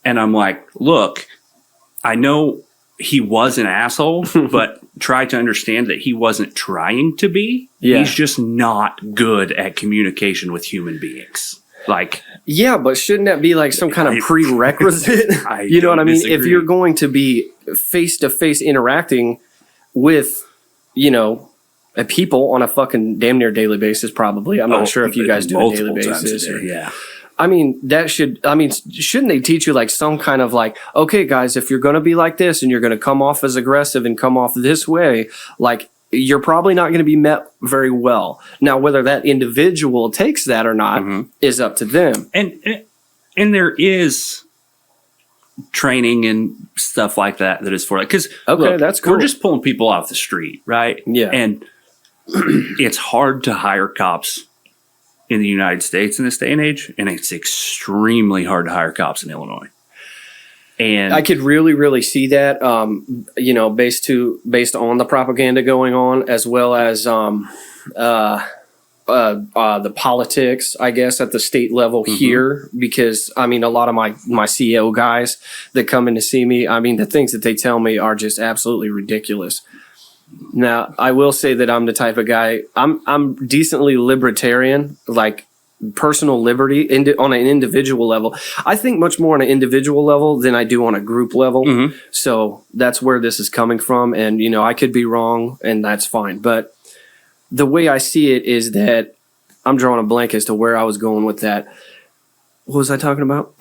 S2: And I'm like, look, I know he was an asshole, but try to understand that he wasn't trying to be. Yeah. He's just not good at communication with human beings. Like,
S1: yeah, but shouldn't that be like some kind of prerequisite? You know what I mean? Disagree. If you're going to be face-to-face interacting with, you know, people on a fucking damn near daily basis, probably. I'm not sure if you guys do a daily basis.
S2: Yeah.
S1: I mean, shouldn't they teach you like some kind of like, okay, guys, if you're going to be like this and you're going to come off as aggressive and come off this way, like, you're probably not going to be met very well. Now, whether that individual takes that or not is up to them.
S2: And there is training and stuff like that is for that. Because
S1: that's cool.
S2: We're just pulling people off the street, right?
S1: Yeah.
S2: And it's hard to hire cops in the United States in this day and age, and it's extremely hard to hire cops in Illinois. And
S1: I could really, really see that, you know, based on the propaganda going on, as well as the politics, I guess, at the state level here. Because I mean, a lot of my CEO guys that come in to see me, I mean, the things that they tell me are just absolutely ridiculous. Now, I will say that I'm the type of guy, I'm decently libertarian, like personal liberty on an individual level. I think much more on an individual level than I do on a group level. So that's where this is coming from. And, you know, I could be wrong, and that's fine. But the way I see it is that I'm drawing a blank as to where I was going with that. What was I talking about?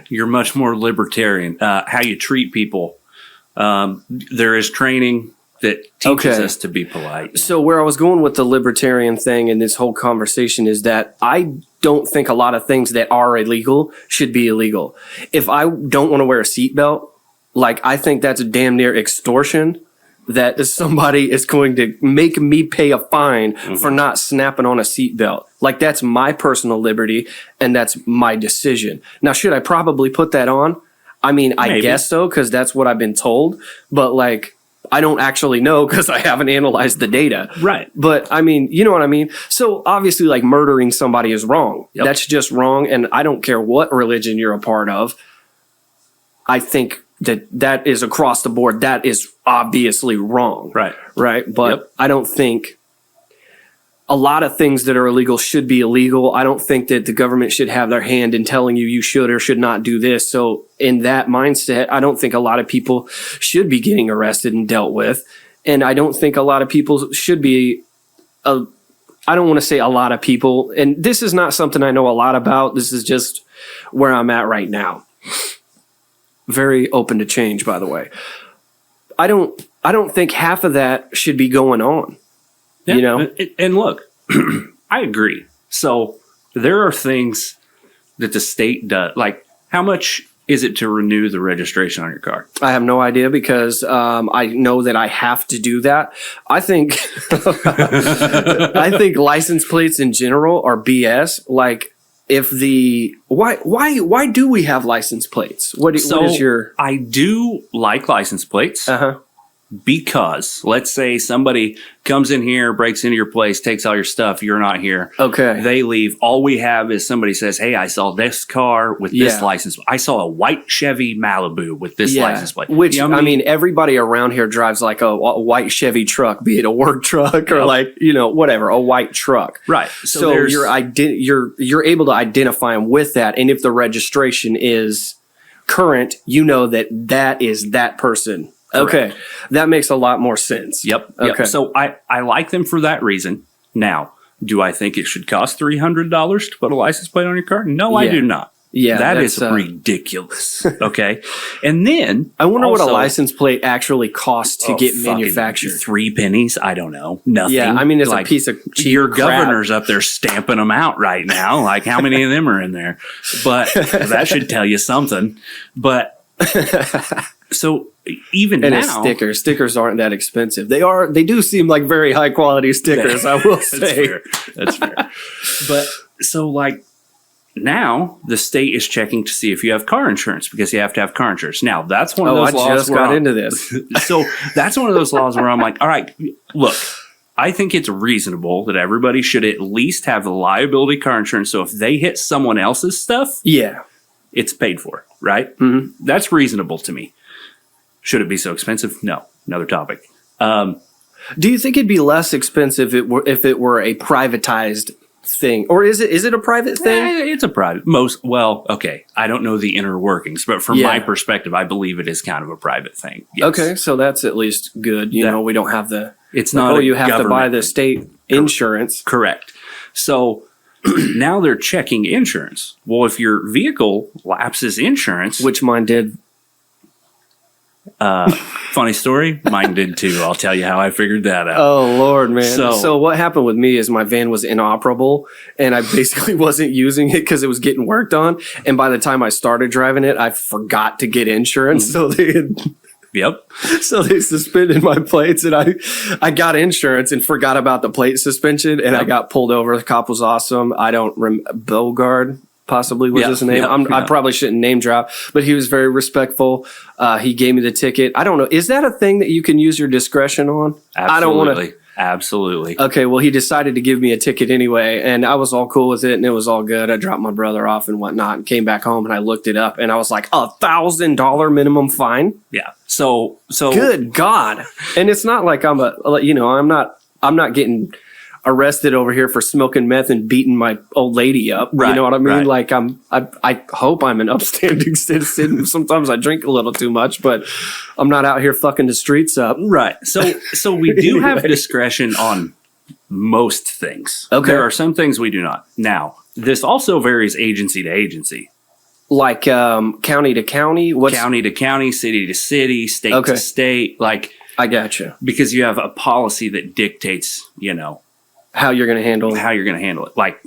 S2: You're much more libertarian. How you treat people. There is training that teaches us to be polite.
S1: So where I was going with the libertarian thing in this whole conversation is that I don't think a lot of things that are illegal should be illegal. If I don't want to wear a seatbelt, like, I think that's a damn near extortion, that somebody is going to make me pay a fine for not snapping on a seatbelt. Like, that's my personal liberty, and that's my decision. Now, should I probably put that on? I mean, I guess so, because that's what I've been told. But, like, I don't actually know because I haven't analyzed the data.
S2: Right.
S1: But, I mean, you know what I mean? So, obviously, like, murdering somebody is wrong. Yep. That's just wrong, and I don't care what religion you're a part of. I think that is across the board. That is obviously wrong.
S2: Right.
S1: Right? But I don't think a lot of things that are illegal should be illegal. I don't think that the government should have their hand in telling you should or should not do this. So in that mindset, I don't think a lot of people should be getting arrested and dealt with. And I don't think a lot of people should be, I don't want to say a lot of people, and this is not something I know a lot about. This is just where I'm at right now. Very open to change, by the way. I don't think half of that should be going on.
S2: Yeah,
S1: you know?
S2: And look, I agree. So there are things that the state does. Like, how much is it to renew the registration on your car?
S1: I have no idea because I know that I have to do that. I think I think license plates in general are BS. Like, if the why do we have license plates? What is your?
S2: I do like license plates. Because let's say somebody comes in here, breaks into your place, takes all your stuff, you're not here.
S1: Okay.
S2: They leave. All we have is somebody says, hey, I saw this car with this license. I saw a white Chevy Malibu with this license plate.
S1: Which, you know I mean, everybody around here drives like a white Chevy truck, be it a work truck or like, whatever, a white truck.
S2: Right.
S1: So you're able to identify them with that. And if the registration is current, you know that is that person. Correct. Okay, that makes a lot more sense.
S2: Yep.
S1: Okay.
S2: So I like them for that reason. Now, do I think it should cost $300 to put a license plate on your car? No, I do not.
S1: Yeah,
S2: that is ridiculous. Okay, and then
S1: I wonder what a license plate actually costs to get manufactured.
S2: 3 pennies? I don't know. Nothing.
S1: Yeah, I mean it's like a piece of cheap
S2: your
S1: crap.
S2: Governor's up there stamping them out right now. Like how many of them are in there? But that should tell you something. But so even
S1: and
S2: now,
S1: stickers aren't that expensive. They do seem like very high quality stickers. I will say
S2: that's fair. But so like. Now the state is checking to see if you have car insurance because you have to have car insurance. Now that's one of those laws.
S1: I just got into this.
S2: So that's one of those laws where I'm like, all right, look, I think it's reasonable that everybody should at least have liability car insurance. So if they hit someone else's stuff, it's paid for, right? Mm-hmm. That's reasonable to me. Should it be so expensive? No, another topic.
S1: Do you think it'd be less expensive if it were a privatized thing, or is it a private thing?
S2: It's a private. Okay. I don't know the inner workings, but from my perspective, I believe it is kind of a private thing. Yes.
S1: Okay, so that's at least good. You know, we don't have the.
S2: It's not.
S1: You have to buy the state insurance.
S2: Correct. So now they're checking insurance. Well, if your vehicle lapses insurance,
S1: which mine did.
S2: Funny story. Mine did too. I'll tell you how I figured that out.
S1: Oh, Lord, man. So what happened with me is my van was inoperable and I basically wasn't using it because it was getting worked on. And by the time I started driving it, I forgot to get insurance. Mm-hmm. So they suspended my plates and I got insurance and forgot about the plate suspension and I got pulled over. The cop was awesome. I don't remember. Bogard. Possibly was his name. I probably shouldn't name drop, but he was very respectful. He gave me the ticket. I don't know. Is that a thing that you can use your discretion on?
S2: Absolutely. I don't want to. Absolutely.
S1: Okay. Well, he decided to give me a ticket anyway, and I was all cool with it, and it was all good. I dropped my brother off and whatnot, and came back home, and I looked it up, and I was like, $1,000 minimum fine.
S2: Yeah. So.
S1: Good God. And it's not like I'm not getting arrested over here for smoking meth and beating my old lady up. Right, you know what I mean? Right. Like I hope I'm an upstanding citizen. Sometimes I drink a little too much, but I'm not out here fucking the streets up.
S2: Right. So we do have discretion on most things. Okay. There are some things we do not. Now, this also varies agency to agency.
S1: Like county to county?
S2: County to county, city to city, state to state. Like
S1: I gotcha.
S2: Because you have a policy that dictates,
S1: how you're going to handle
S2: it. Like,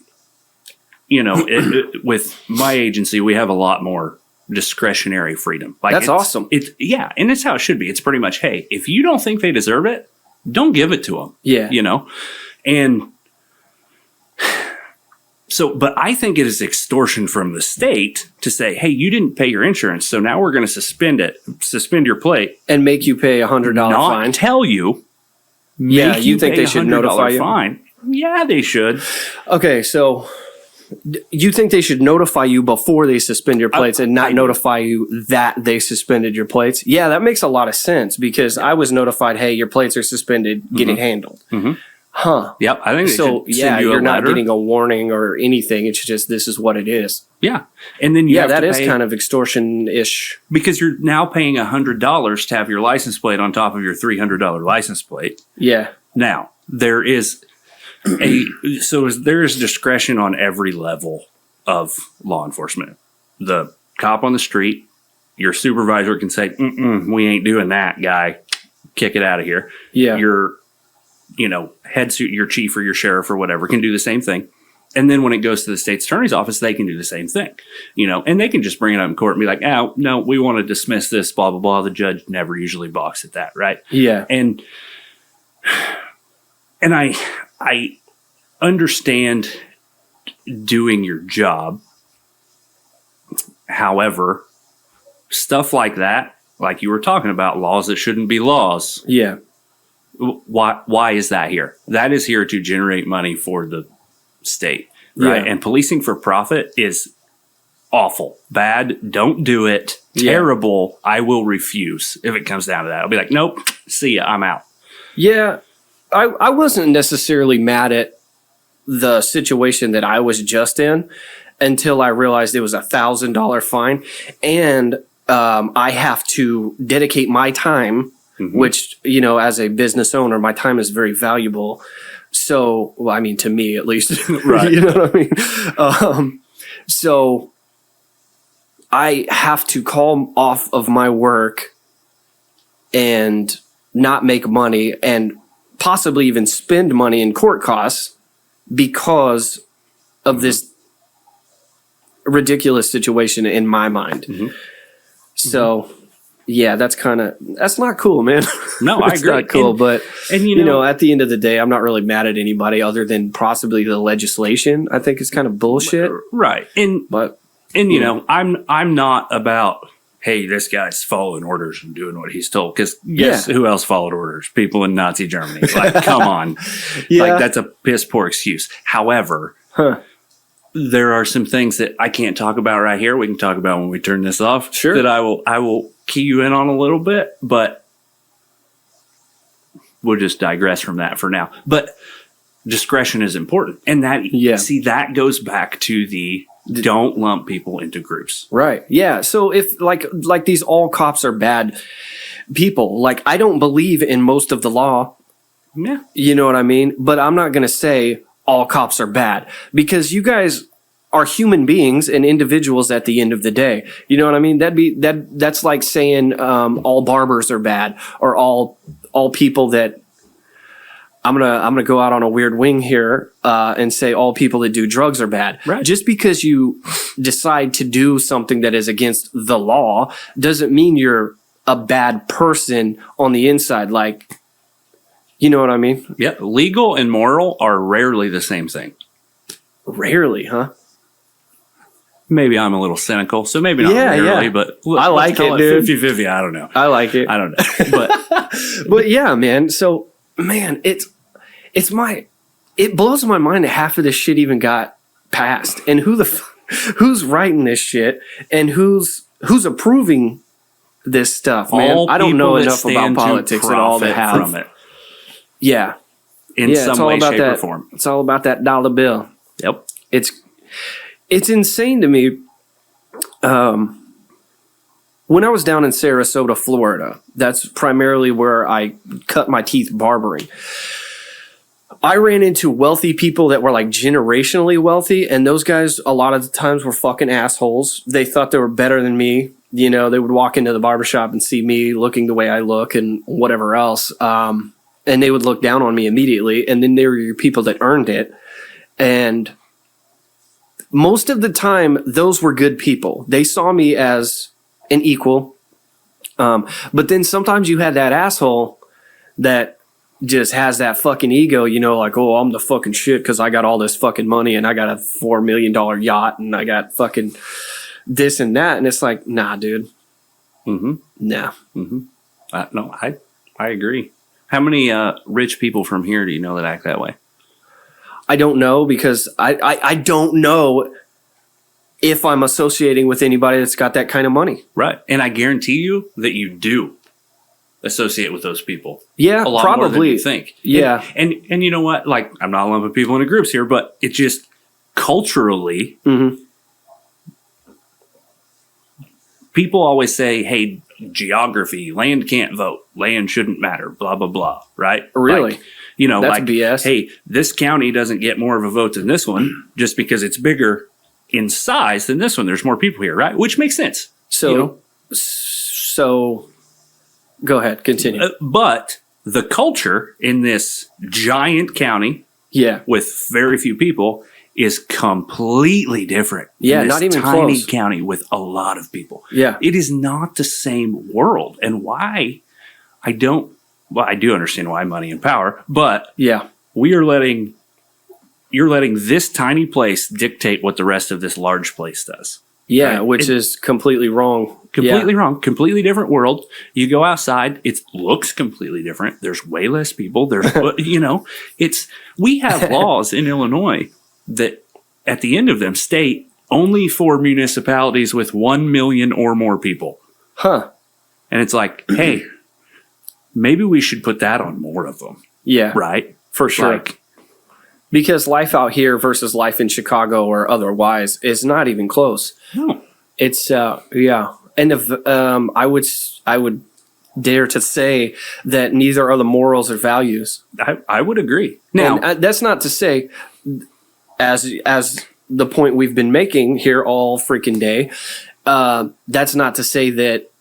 S2: with my agency, we have a lot more discretionary freedom. Like
S1: that's awesome.
S2: And it's how it should be. It's pretty much, hey, if you don't think they deserve it, don't give it to them.
S1: Yeah.
S2: And so, but I think it is extortion from the state to say, hey, you didn't pay your insurance, so now we're going to suspend your plate.
S1: And make you pay $100 fine.
S2: Not tell you.
S1: Yeah, you think they should notify you?
S2: Fine. Yeah, they should.
S1: Okay, so you think they should notify you before they suspend your plates and not notify you that they suspended your plates? Yeah, that makes a lot of sense because I was notified, hey, your plates are suspended, get it handled. Mm-hmm. Huh.
S2: Yep. I think
S1: So,
S2: they should send you
S1: you're
S2: a
S1: not
S2: letter.
S1: getting a warning or anything. It's just, this is what it is.
S2: Yeah. And then you have
S1: that
S2: to
S1: is
S2: pay,
S1: kind of extortion-ish.
S2: because you're now paying $100 to have your license plate on top of your $300 license plate.
S1: Yeah.
S2: Now, there is discretion on every level of law enforcement. The cop on the street, your supervisor can say, we ain't doing that, guy. Kick it out of here.
S1: Yeah.
S2: Your, your chief or your sheriff or whatever can do the same thing. And then when it goes to the state's attorney's office, they can do the same thing, and they can just bring it up in court and be like, oh, no, we want to dismiss this, blah, blah, blah. The judge never usually balks at that. Right.
S1: Yeah.
S2: And I understand doing your job. However, stuff like that, like you were talking about, laws that shouldn't be laws.
S1: Yeah.
S2: Why is that here? That is here to generate money for the state, right?
S1: Yeah.
S2: And policing for profit is awful, bad. Don't do it. Terrible. I will refuse if it comes down to that. I'll be like, nope. See ya. I'm out.
S1: Yeah. I wasn't necessarily mad at the situation that I was just in until I realized it was $1,000 fine, and I have to dedicate my time, which, as a business owner, my time is very valuable. So, well, I mean, to me at least,
S2: Right.
S1: You know what I mean? So I have to call off of my work and not make money and possibly even spend money in court costs because of this ridiculous situation in my mind. So, yeah, that's not cool, man.
S2: No, I
S1: It's
S2: agree.
S1: not cool, but
S2: And
S1: at the end of the day, I'm not really mad at anybody other than possibly the legislation. I think it's kind of bullshit.
S2: right. And I'm not about, hey, this guy's following orders and doing what he's told. Because guess who else followed orders? People in Nazi Germany. Like, come on. Like, that's a piss poor excuse. However, there are some things that I can't talk about right here. We can talk about when we turn this off.
S1: Sure.
S2: That I will key you in on a little bit, but we'll just digress from that for now. But discretion is important. And that goes back to the don't lump people into groups.
S1: Right. Yeah. So if like these all cops are bad people, like I don't believe in most of the law.
S2: Yeah.
S1: You know what I mean? But I'm not going to say all cops are bad because you guys are human beings and individuals at the end of the day. You know what I mean? That's like saying all barbers are bad or all people that I'm gonna go out on a weird wing here and say all people that do drugs are bad.
S2: Right.
S1: Just because you decide to do something that is against the law doesn't mean you're a bad person on the inside. Like, you know what I mean?
S2: Yeah. Legal and moral are rarely the same thing.
S1: Rarely, huh?
S2: Maybe I'm a little cynical, so maybe not rarely, but
S1: I like it, dude.
S2: 50-50, I don't know.
S1: I like it.
S2: I don't know. But
S1: But yeah, man. So, man, it blows my mind that half of this shit even got passed. And who's writing this shit and who's approving this stuff, man? I don't know enough about politics at all to have
S2: from it.
S1: Yeah.
S2: In some way, shape, or form.
S1: It's all about that dollar bill.
S2: Yep.
S1: It's insane to me. When I was down in Sarasota, Florida, that's primarily where I cut my teeth barbering. I ran into wealthy people that were like generationally wealthy, and those guys a lot of the times were fucking assholes. They thought they were better than me. They would walk into the barbershop and see me looking the way I look and whatever else. And they would look down on me immediately. And then there were your people that earned it. And most of the time, those were good people. They saw me as an equal. But then sometimes you had that asshole that just has that fucking ego, like, oh, I'm the fucking shit because I got all this fucking money and I got a $4 million yacht and I got fucking this and that. And it's like, nah, dude.
S2: Mm-hmm.
S1: Nah.
S2: Mm-hmm. No, I agree. How many rich people from here do you know that act that way?
S1: I don't know because I don't know if I'm associating with anybody that's got that kind of money.
S2: Right. And I guarantee you that you do. associate with those people.
S1: Yeah,
S2: a lot
S1: probably.
S2: more than you think.
S1: Yeah.
S2: And you know what? Like, I'm not lumping people into groups here, but it just culturally, people always say, hey, geography, land can't vote, land shouldn't matter, blah, blah, blah, right?
S1: Really?
S2: Like, you know,
S1: That's
S2: like,
S1: BS.
S2: hey, this county doesn't get more of a vote than this one just because it's bigger in size than this one. There's more people here, right? Which makes sense.
S1: So,
S2: you know?
S1: so go ahead, continue.
S2: But the culture in this giant county with very few people is completely different.
S1: Yeah,
S2: than this
S1: not even
S2: tiny
S1: close.
S2: county with a lot of people.
S1: Yeah.
S2: It is not the same world. And why I do understand why money and power, but you're letting this tiny place dictate what the rest of this large place does.
S1: Yeah,
S2: right?
S1: which is completely wrong.
S2: Completely wrong. Completely different world. You go outside, it looks completely different. There's way less people. There's, you know, we have laws in Illinois that at the end of them state only for municipalities with 1 million or more people.
S1: Huh.
S2: And it's like, hey, maybe we should put that on more of them.
S1: Yeah.
S2: Right?
S1: For sure.
S2: Like,
S1: because life out here versus life in Chicago or otherwise is not even close.
S2: No.
S1: It's and I would dare to say that neither are the morals or values.
S2: I would agree. Now,
S1: and that's not to say, as the point we've been making here all freaking day, that's not to say that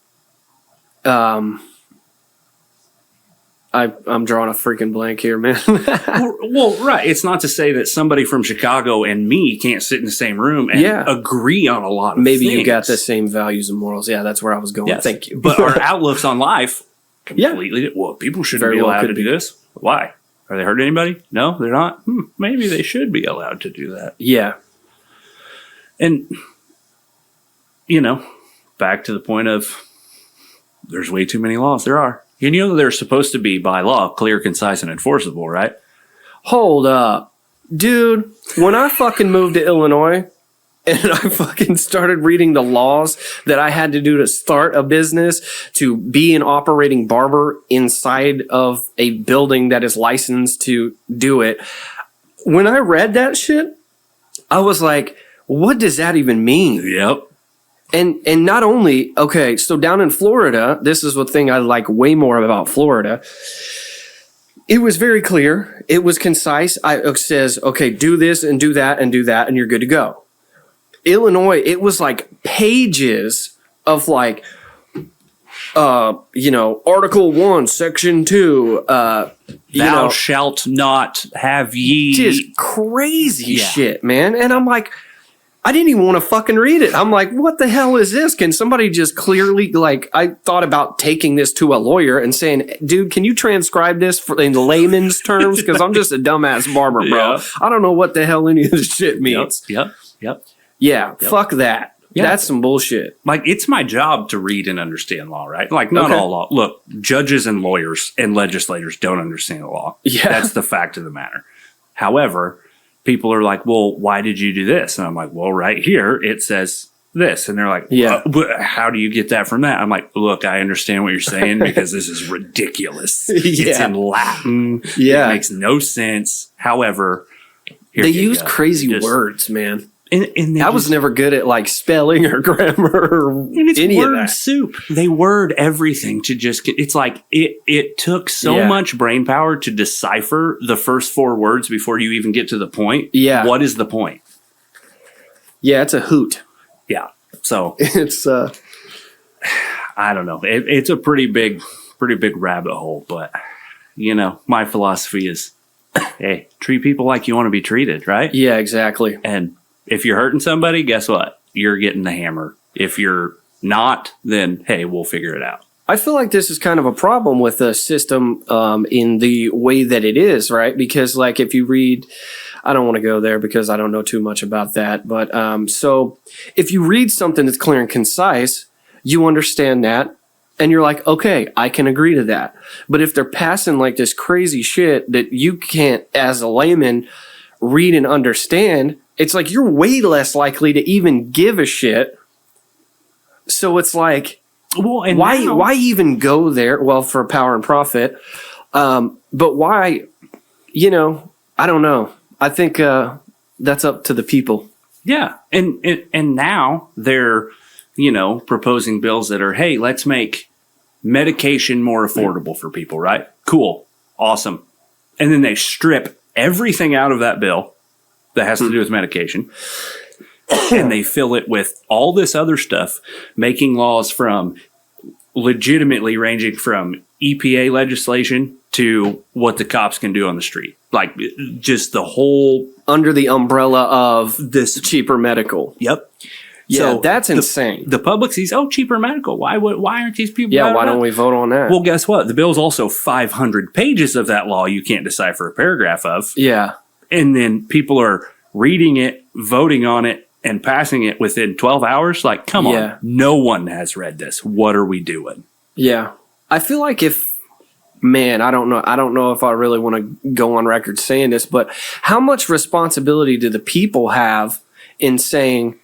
S1: I'm drawing a freaking blank here, man.
S2: well, right. It's not to say that somebody from Chicago and me can't sit in the same room and agree on a lot of
S1: Maybe
S2: things.
S1: you got the same values and morals. Yeah, that's where I was going.
S2: Yes.
S1: Thank you.
S2: But our outlooks on life completely. Well, people shouldn't be allowed to do this. Why? Are they hurting anybody? No, they're not. Maybe they should be allowed to do that.
S1: Yeah.
S2: And, you know, back to the point of there's way too many laws. There are. You know they're supposed to be, by law, clear, concise, and enforceable, right?
S1: Hold up. Dude, when I fucking moved to Illinois and I fucking started reading the laws that I had to do to start a business, to be an operating barber inside of a building that is licensed to do it, when I read that shit, I was like, what does that even mean?
S2: Yep.
S1: And not only, okay, so down in Florida, this is the thing I like way more about Florida. It was very clear. It was concise. It says, okay, do this and do that and do that, and you're good to go. Illinois, it was like pages of like, Article 1, Section 2,
S2: Thou shalt not have ye.
S1: Just crazy shit, man. And I'm like, I didn't even want to fucking read it. I'm like, what the hell is this? Can somebody just clearly, like, I thought about taking this to a lawyer and saying, dude, can you transcribe this in layman's terms? Because I'm just a dumbass barber, bro. I don't know what the hell any of this shit means.
S2: Yep.
S1: Yeah, fuck that. Yeah. That's some bullshit.
S2: Like, it's my job to read and understand law, right? Like, not all law. Look, judges and lawyers and legislators don't understand the law.
S1: Yeah.
S2: That's the fact of the matter. However, people are like, well, why did you do this? And I'm like, well, right here, it says this. And they're like, but how do you get that from that? I'm like, look, I understand what you're saying because this is ridiculous. It's in Latin.
S1: Yeah.
S2: It makes no sense. However,
S1: they use crazy words, man.
S2: And
S1: I was never good at like spelling or grammar or any of that.
S2: Soup. They word everything to just get. It's like it took so much brain power to decipher the first 4 words before you even get to the point.
S1: Yeah.
S2: What is the point?
S1: Yeah, it's a hoot.
S2: Yeah. So
S1: it's
S2: I don't know. It's a pretty big rabbit hole, but you know, my philosophy is, hey, treat people like you want to be treated, right?
S1: Yeah, exactly.
S2: And if you're hurting somebody, guess what? You're getting the hammer. If you're not, then, hey, we'll figure it out.
S1: I feel like this is kind of a problem with the system in the way that it is, right? Because, like, if you read, I don't want to go there because I don't know too much about that. But so if you read something that's clear and concise, you understand that. And you're like, okay, I can agree to that. But if they're passing like this crazy shit that you can't, as a layman, read and understand, it's like you're way less likely to even give a shit. So it's like,
S2: Well, and
S1: why even go there? Well, for power and profit. But why, I don't know. I think that's up to the people.
S2: Yeah. And now they're, proposing bills that are, hey, let's make medication more affordable for people, right? Cool. Awesome. And then they strip everything out of that bill that has to do with medication. And they fill it with all this other stuff, making laws from legitimately ranging from EPA legislation to what the cops can do on the street. Like just the whole...
S1: Under the umbrella of this cheaper medical.
S2: Yep.
S1: Yeah, so that's insane.
S2: The public sees, cheaper medical. Why aren't these people...
S1: Yeah, why don't we vote on that?
S2: Well, guess what? The bill's also 500 pages of that law you can't decipher a paragraph of.
S1: Yeah.
S2: And then people are reading it, voting on it, and passing it within 12 hours. Like, come on. No one has read this. What are we doing?
S1: Yeah. I feel like I don't know if I really want to go on record saying this, but how much responsibility do the people have in saying,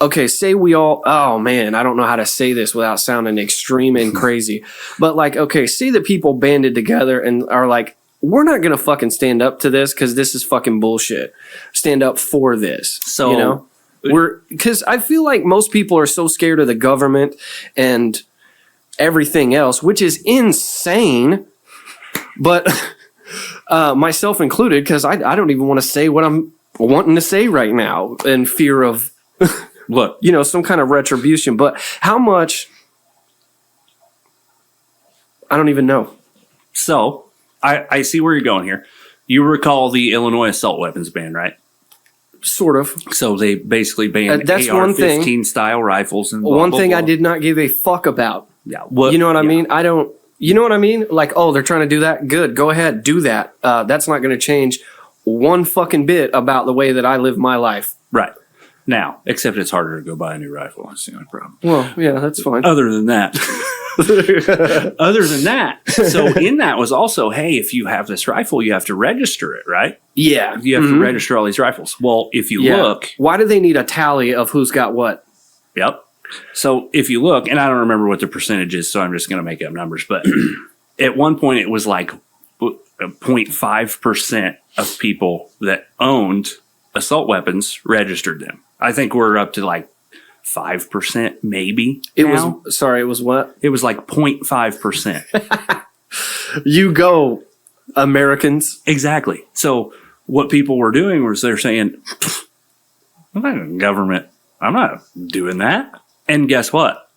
S1: okay, say we all, oh man, I don't know how to say this without sounding extreme and crazy, but like, okay, say the people banded together and are like, we're not going to fucking stand up to this because this is fucking bullshit. Stand up for this. So, because I feel like most people are so scared of the government and everything else, which is insane. But myself included, because I don't even want to say what I'm wanting to say right now in fear of,
S2: look,
S1: some kind of retribution. But how much? I don't even know.
S2: So I see where you're going here. You recall the Illinois assault weapons ban, right?
S1: Sort of.
S2: So they basically banned
S1: that's
S2: AR-15 style rifles and
S1: one thing I did not give a fuck about.
S2: Yeah,
S1: you know what I mean? I don't. You know what I mean? Like, they're trying to do that? Good. Go ahead. Do that. That's not going to change one fucking bit about the way that I live my life.
S2: Right. Now, except it's harder to go buy a new rifle. That's the only problem.
S1: Well, yeah, that's fine.
S2: Other than that. So in that was also, hey, if you have this rifle, you have to register it, right?
S1: Yeah.
S2: You have to register all these rifles. Well, if you look.
S1: Why do they need a tally of who's got what?
S2: Yep. So if you look, and I don't remember what the percentage is, so I'm just going to make up numbers, but at one point it was like 0.5% of people that owned assault weapons registered them. I think we're up to like 5% maybe.
S1: It was what?
S2: It was like 0.5%.
S1: You go, Americans.
S2: Exactly. So what people were doing was they're saying, I'm not in government. I'm not doing that. And guess what?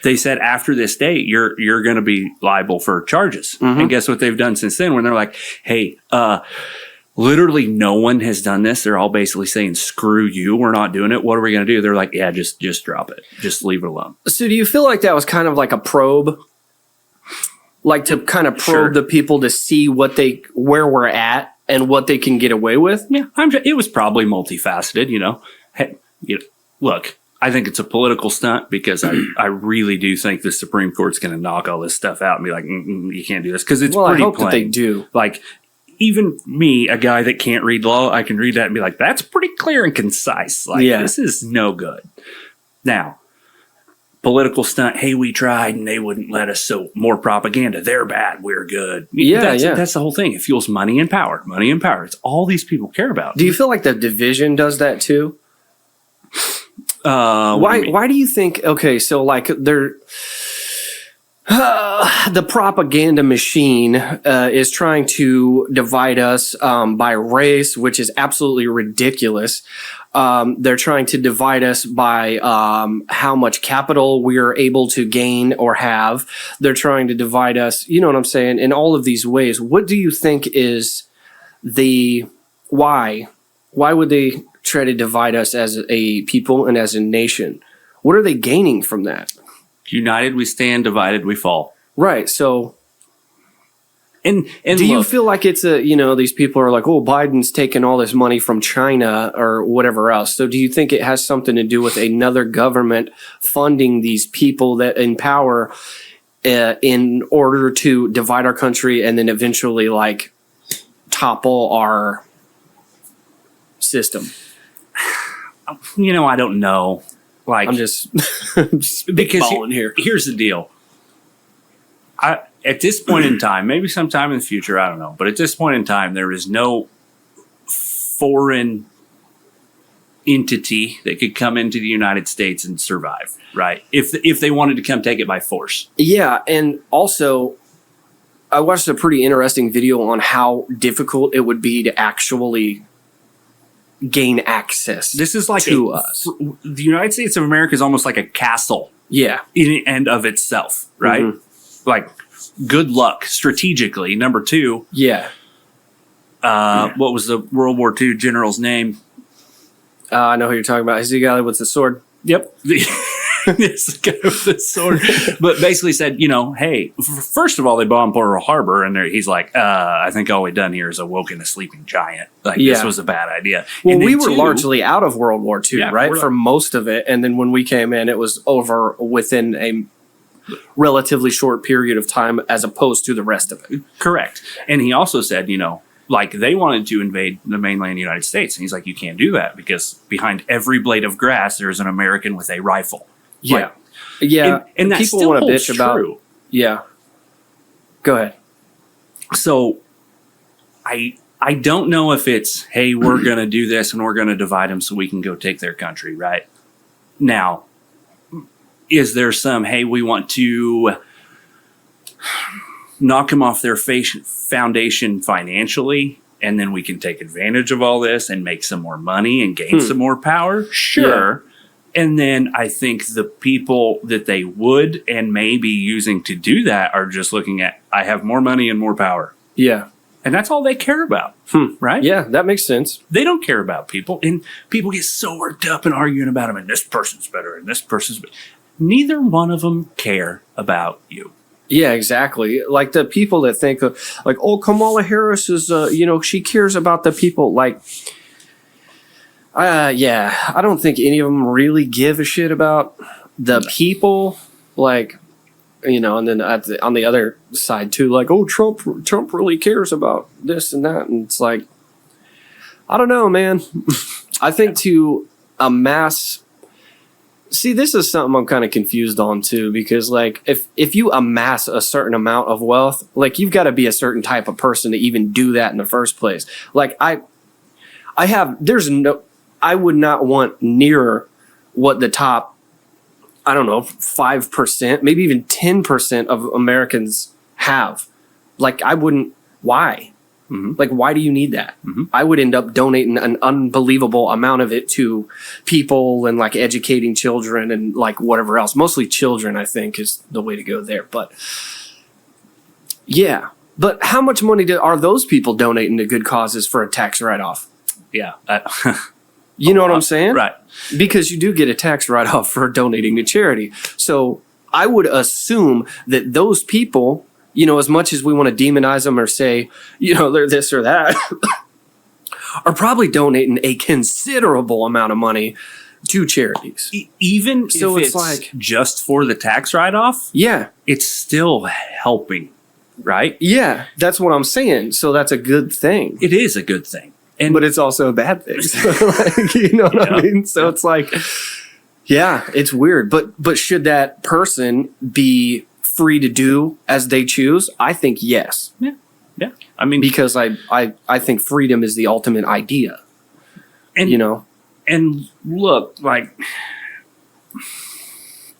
S2: They said after this date, you're going to be liable for charges. And guess what they've done since then? When they're like, hey, literally no one has done this. They're all basically saying, screw you. We're not doing it. What are we going to do? They're like, yeah, just drop it. Just leave it alone.
S1: So do you feel like that was kind of like a probe? Like to kind of probe the people to see where we're at and what they can get away with?
S2: Yeah, it was probably multifaceted, Hey, look, I think it's a political stunt because I really do think the Supreme Court's going to knock all this stuff out and be like, you can't do this because it's pretty
S1: I hope
S2: plain.
S1: That they do.
S2: Like, even me, a guy that can't read law, I can read that and be like, that's pretty clear and concise. Like, this is no good. Now, political stunt, hey, we tried and they wouldn't let us, so more propaganda. They're bad, we're good. That's the whole thing. It fuels money and power. Money and power. It's all these people care about.
S1: Do you feel like the division does that too? Why do you think? Okay, so like the propaganda machine is trying to divide us by race, which is absolutely ridiculous. They're trying to divide us by how much capital we are able to gain or have. They're trying to divide us, you know what I'm saying, in all of these ways. What do you think is why? Why would they try to divide us as a people and as a nation? What are they gaining from that?
S2: United we stand, divided we fall.
S1: Right. So,
S2: and
S1: do you feel like it's these people are like, oh, Biden's taking all this money from China or whatever else. So do you think it has something to do with another government funding these people that in power in order to divide our country and then eventually like topple our system?
S2: I don't know. Like,
S1: I'm just,
S2: because
S1: balling here.
S2: Here's the deal. At this point in time, maybe sometime in the future, I don't know, but at this point in time, there is no foreign entity that could come into the United States and survive, right? If they wanted to come take it by force.
S1: Yeah, and also, I watched a pretty interesting video on how difficult it would be to actually gain access.
S2: This is like
S1: to us.
S2: The United States of America is almost like a castle.
S1: Yeah,
S2: In and of itself, right?
S1: Mm-hmm.
S2: Like, good luck strategically. Number two,
S1: yeah.
S2: what was the World War II general's name?
S1: I know who you're talking about. Is he the guy with the sword?
S2: Yep. This guy with the sword. But basically said, hey, first of all, they bombed Pearl Harbor, and he's like, I think all we've done here is awoken a sleeping giant. Like, this was a bad idea.
S1: Well, we were largely out of World War II, right? For most of it. And then when we came in, it was over within a relatively short period of time as opposed to the rest of it.
S2: Correct. And he also said, like they wanted to invade the mainland United States. And he's like, you can't do that because behind every blade of grass, there's an American with a rifle.
S1: Yeah.
S2: Like,
S1: yeah.
S2: And that
S1: people
S2: still
S1: want to
S2: holds
S1: bitch about.
S2: true.
S1: Yeah. Go ahead.
S2: So I don't know if it's, hey, we're going to do this and we're going to divide them so we can go take their country, right? Now, is there some, hey, we want to knock them off their foundation financially, and then we can take advantage of all this and make some more money and gain some more power? Sure. Yeah. And then I think the people that they would and may be using to do that are just looking at, I have more money and more power.
S1: Yeah.
S2: And that's all they care about, right?
S1: Yeah, that makes sense.
S2: They don't care about people. And people get so worked up and arguing about them, and this person's better and this person's better. Neither one of them care about you.
S1: Yeah, exactly. Like the people that think like, oh, Kamala Harris is, she cares about the people. Like, I don't think any of them really give a shit about the people. Like, and then on the other side too, like, oh, Trump really cares about this and that. And it's like, I don't know, man. I think to amass. See, this is something I'm kind of confused on too, because like if you amass a certain amount of wealth, like you've got to be a certain type of person to even do that in the first place. Like I would not want near what the top, I don't know, 5%, maybe even 10% of Americans have. Like I wouldn't, why? Mm-hmm. Like, why do you need that? Mm-hmm. I would end up donating an unbelievable amount of it to people and like educating children and like whatever else. Mostly children, I think, is the way to go there. But yeah, but how much money are those people donating to good causes for a tax write-off?
S2: Yeah.
S1: You know what I'm saying?
S2: Right.
S1: Because you do get a tax write-off for donating to charity. So I would assume that those people, as much as we want to demonize them or say, they're this or that, are probably donating a considerable amount of money to charities.
S2: Even
S1: so
S2: if it's like just for the tax write-off,
S1: yeah,
S2: it's still helping, right?
S1: Yeah, that's what I'm saying. So that's a good thing.
S2: It is a good thing.
S1: But it's also a bad thing. So like, you know what I mean? So it's like, yeah, it's weird. But should that person be free to do as they choose? I think yes.
S2: Yeah. Yeah. I mean,
S1: because I think freedom is the ultimate idea.
S2: And and look, like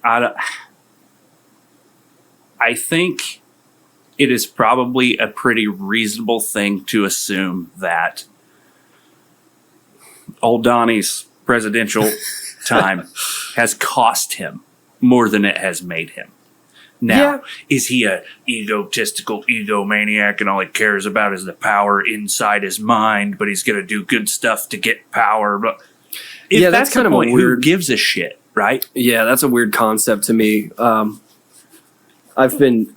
S2: I think it is probably a pretty reasonable thing to assume that old Donnie's presidential time has cost him more than it has made him. Now, is he a egotistical egomaniac and all he cares about is the power inside his mind, but he's going to do good stuff to get power? But if that's kind of weird. Who gives a shit, right?
S1: Yeah, that's a weird concept to me. I've been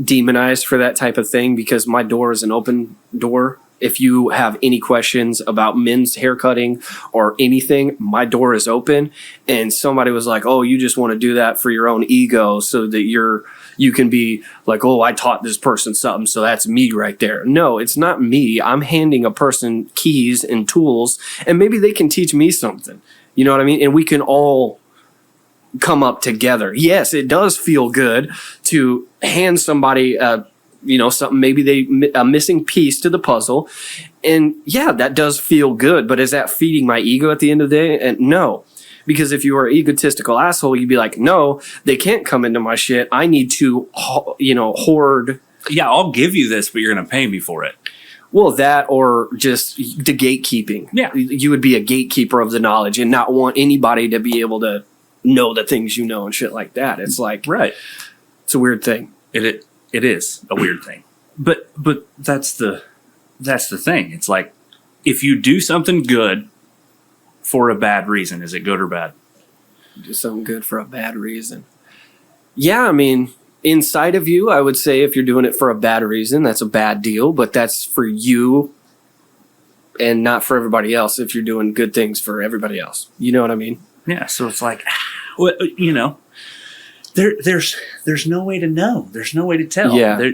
S1: demonized for that type of thing because my door is an open door. If you have any questions about men's haircutting or anything, my door is open. And somebody was like, oh, you just want to do that for your own ego so that you can be like, oh, I taught this person something, so that's me right there. No, it's not me. I'm handing a person keys and tools, and maybe they can teach me something. You know what I mean? And we can all come up together. Yes, it does feel good to hand somebody, something, maybe a missing piece to the puzzle. And yeah, that does feel good. But is that feeding my ego at the end of the day? And no. Because if you are an egotistical asshole, you'd be like, no, they can't come into my shit. I need to, hoard.
S2: Yeah, I'll give you this, but you're going to pay me for it.
S1: Well, that or just the gatekeeping.
S2: Yeah.
S1: You would be a gatekeeper of the knowledge and not want anybody to be able to know the things you know and shit like that. It's like,
S2: right.
S1: It's a weird thing.
S2: It is a weird thing. But that's the thing. It's like, if you do something good for a bad reason, is it good or bad?
S1: Do something good for a bad reason. Yeah, I mean, inside of you, I would say if you're doing it for a bad reason, that's a bad deal, but that's for you and not for everybody else if you're doing good things for everybody else. You know what I mean?
S2: Yeah, so it's like, there's no way to know. There's no way to tell.
S1: Yeah.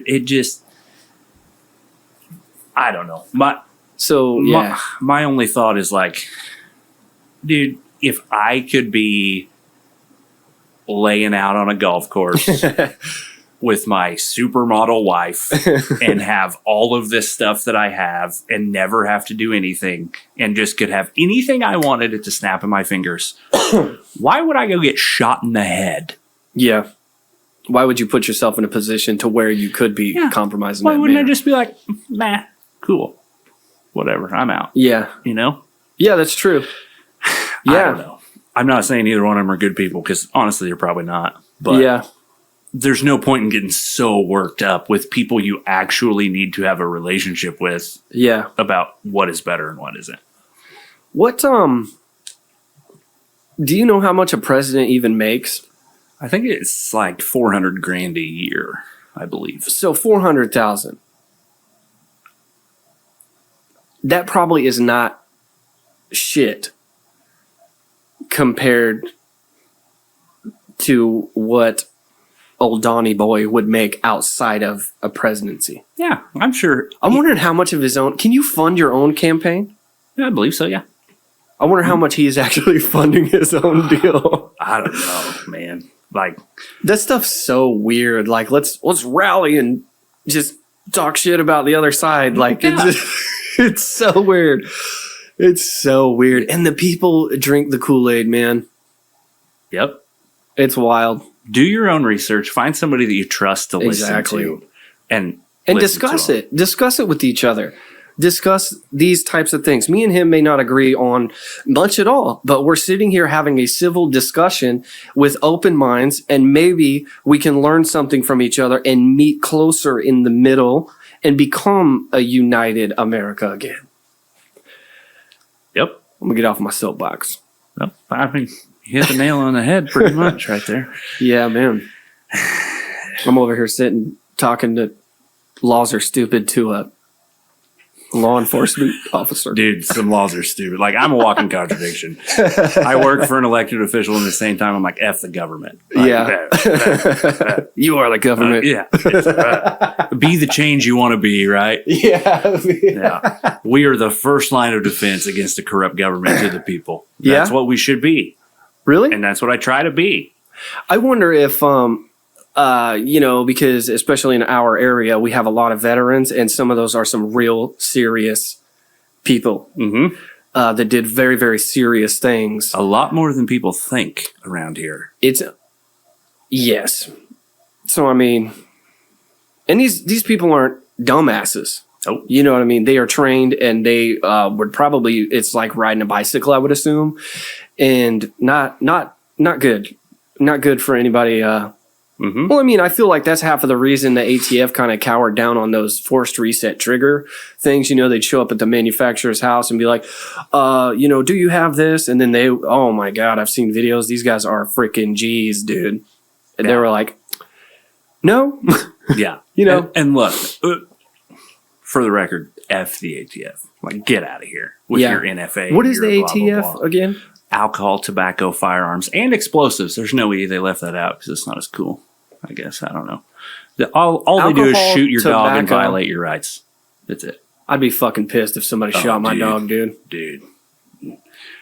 S2: I don't know. My only thought is like, dude, if I could be laying out on a golf course with my supermodel wife and have all of this stuff that I have and never have to do anything and just could have anything I wanted at the snap of my fingers, why would I go get shot in the head?
S1: Yeah. Why would you put yourself in a position to where you could be compromising?
S2: Why wouldn't I just be like, nah, cool, whatever, I'm out?
S1: Yeah. Yeah, that's true. Yeah.
S2: I don't know. I'm not saying either one of them are good people because honestly, they're probably not. But
S1: yeah,
S2: there's no point in getting so worked up with people you actually need to have a relationship with.
S1: Yeah.
S2: About what is better and what isn't.
S1: What do you know how much a president even makes?
S2: I think it's like $400,000 a year, I believe.
S1: So 400,000. That probably is not shit compared to what old Donnie Boy would make outside of a presidency.
S2: Yeah, I'm sure.
S1: I'm wondering how much of his own... Can you fund your own campaign?
S2: Yeah, I believe so, yeah.
S1: I wonder how much he is actually funding his own deal.
S2: I don't know, man. Like,
S1: that stuff's so weird. Like, let's rally and just talk shit about the other side. Like, it's so weird. It's so weird. And the people drink the Kool-Aid, man.
S2: Yep.
S1: It's wild.
S2: Do your own research. Find somebody that you trust to listen to. And
S1: discuss it. Discuss it with each other. Discuss these types of things. Me and him may not agree on much at all, but we're sitting here having a civil discussion with open minds, and maybe we can learn something from each other and meet closer in the middle and become a united America again.
S2: Yep.
S1: I'm going to get off my soapbox.
S2: Yep. I mean, you hit the nail on the head pretty much right there.
S1: Yeah, man. I'm over here sitting, talking to laws are stupid to a law enforcement officer.
S2: Dude, some laws are stupid. Like, I'm a walking contradiction. I work for an elected official, and at the same time, I'm like, F the government. Like,
S1: you are the government.
S2: Be the change you want to be, right?
S1: Yeah.
S2: We are the first line of defense against a corrupt government to the people. That's what we should be.
S1: Really?
S2: And that's what I try to be.
S1: I wonder if, because especially in our area, we have a lot of veterans, and some of those are some real serious people that did very, very serious things.
S2: A lot more than people think around here.
S1: Yes. So, I mean, and these people aren't dumbasses.
S2: Oh.
S1: You know what I mean? They are trained, and they would probably, it's like riding a bicycle, I would assume, and not good. Not good for anybody. Well, I mean, I feel like that's half of the reason the ATF kind of cowered down on those forced reset trigger things. You know, they'd show up at the manufacturer's house and be like, do you have this? And then oh my God, I've seen videos. These guys are freaking G's, dude. And they were like, no.
S2: Yeah. And look, for the record, F the ATF. Like, get out of here with your NFA.
S1: What is the ATF
S2: blah, blah, blah.
S1: again?
S2: Alcohol, tobacco, firearms, and explosives. There's no way they left that out because it's not as cool. I guess. I don't know. All they do is shoot your dog and violate your rights. That's it.
S1: I'd be fucking pissed if somebody shot my dog, dude.
S2: Dude.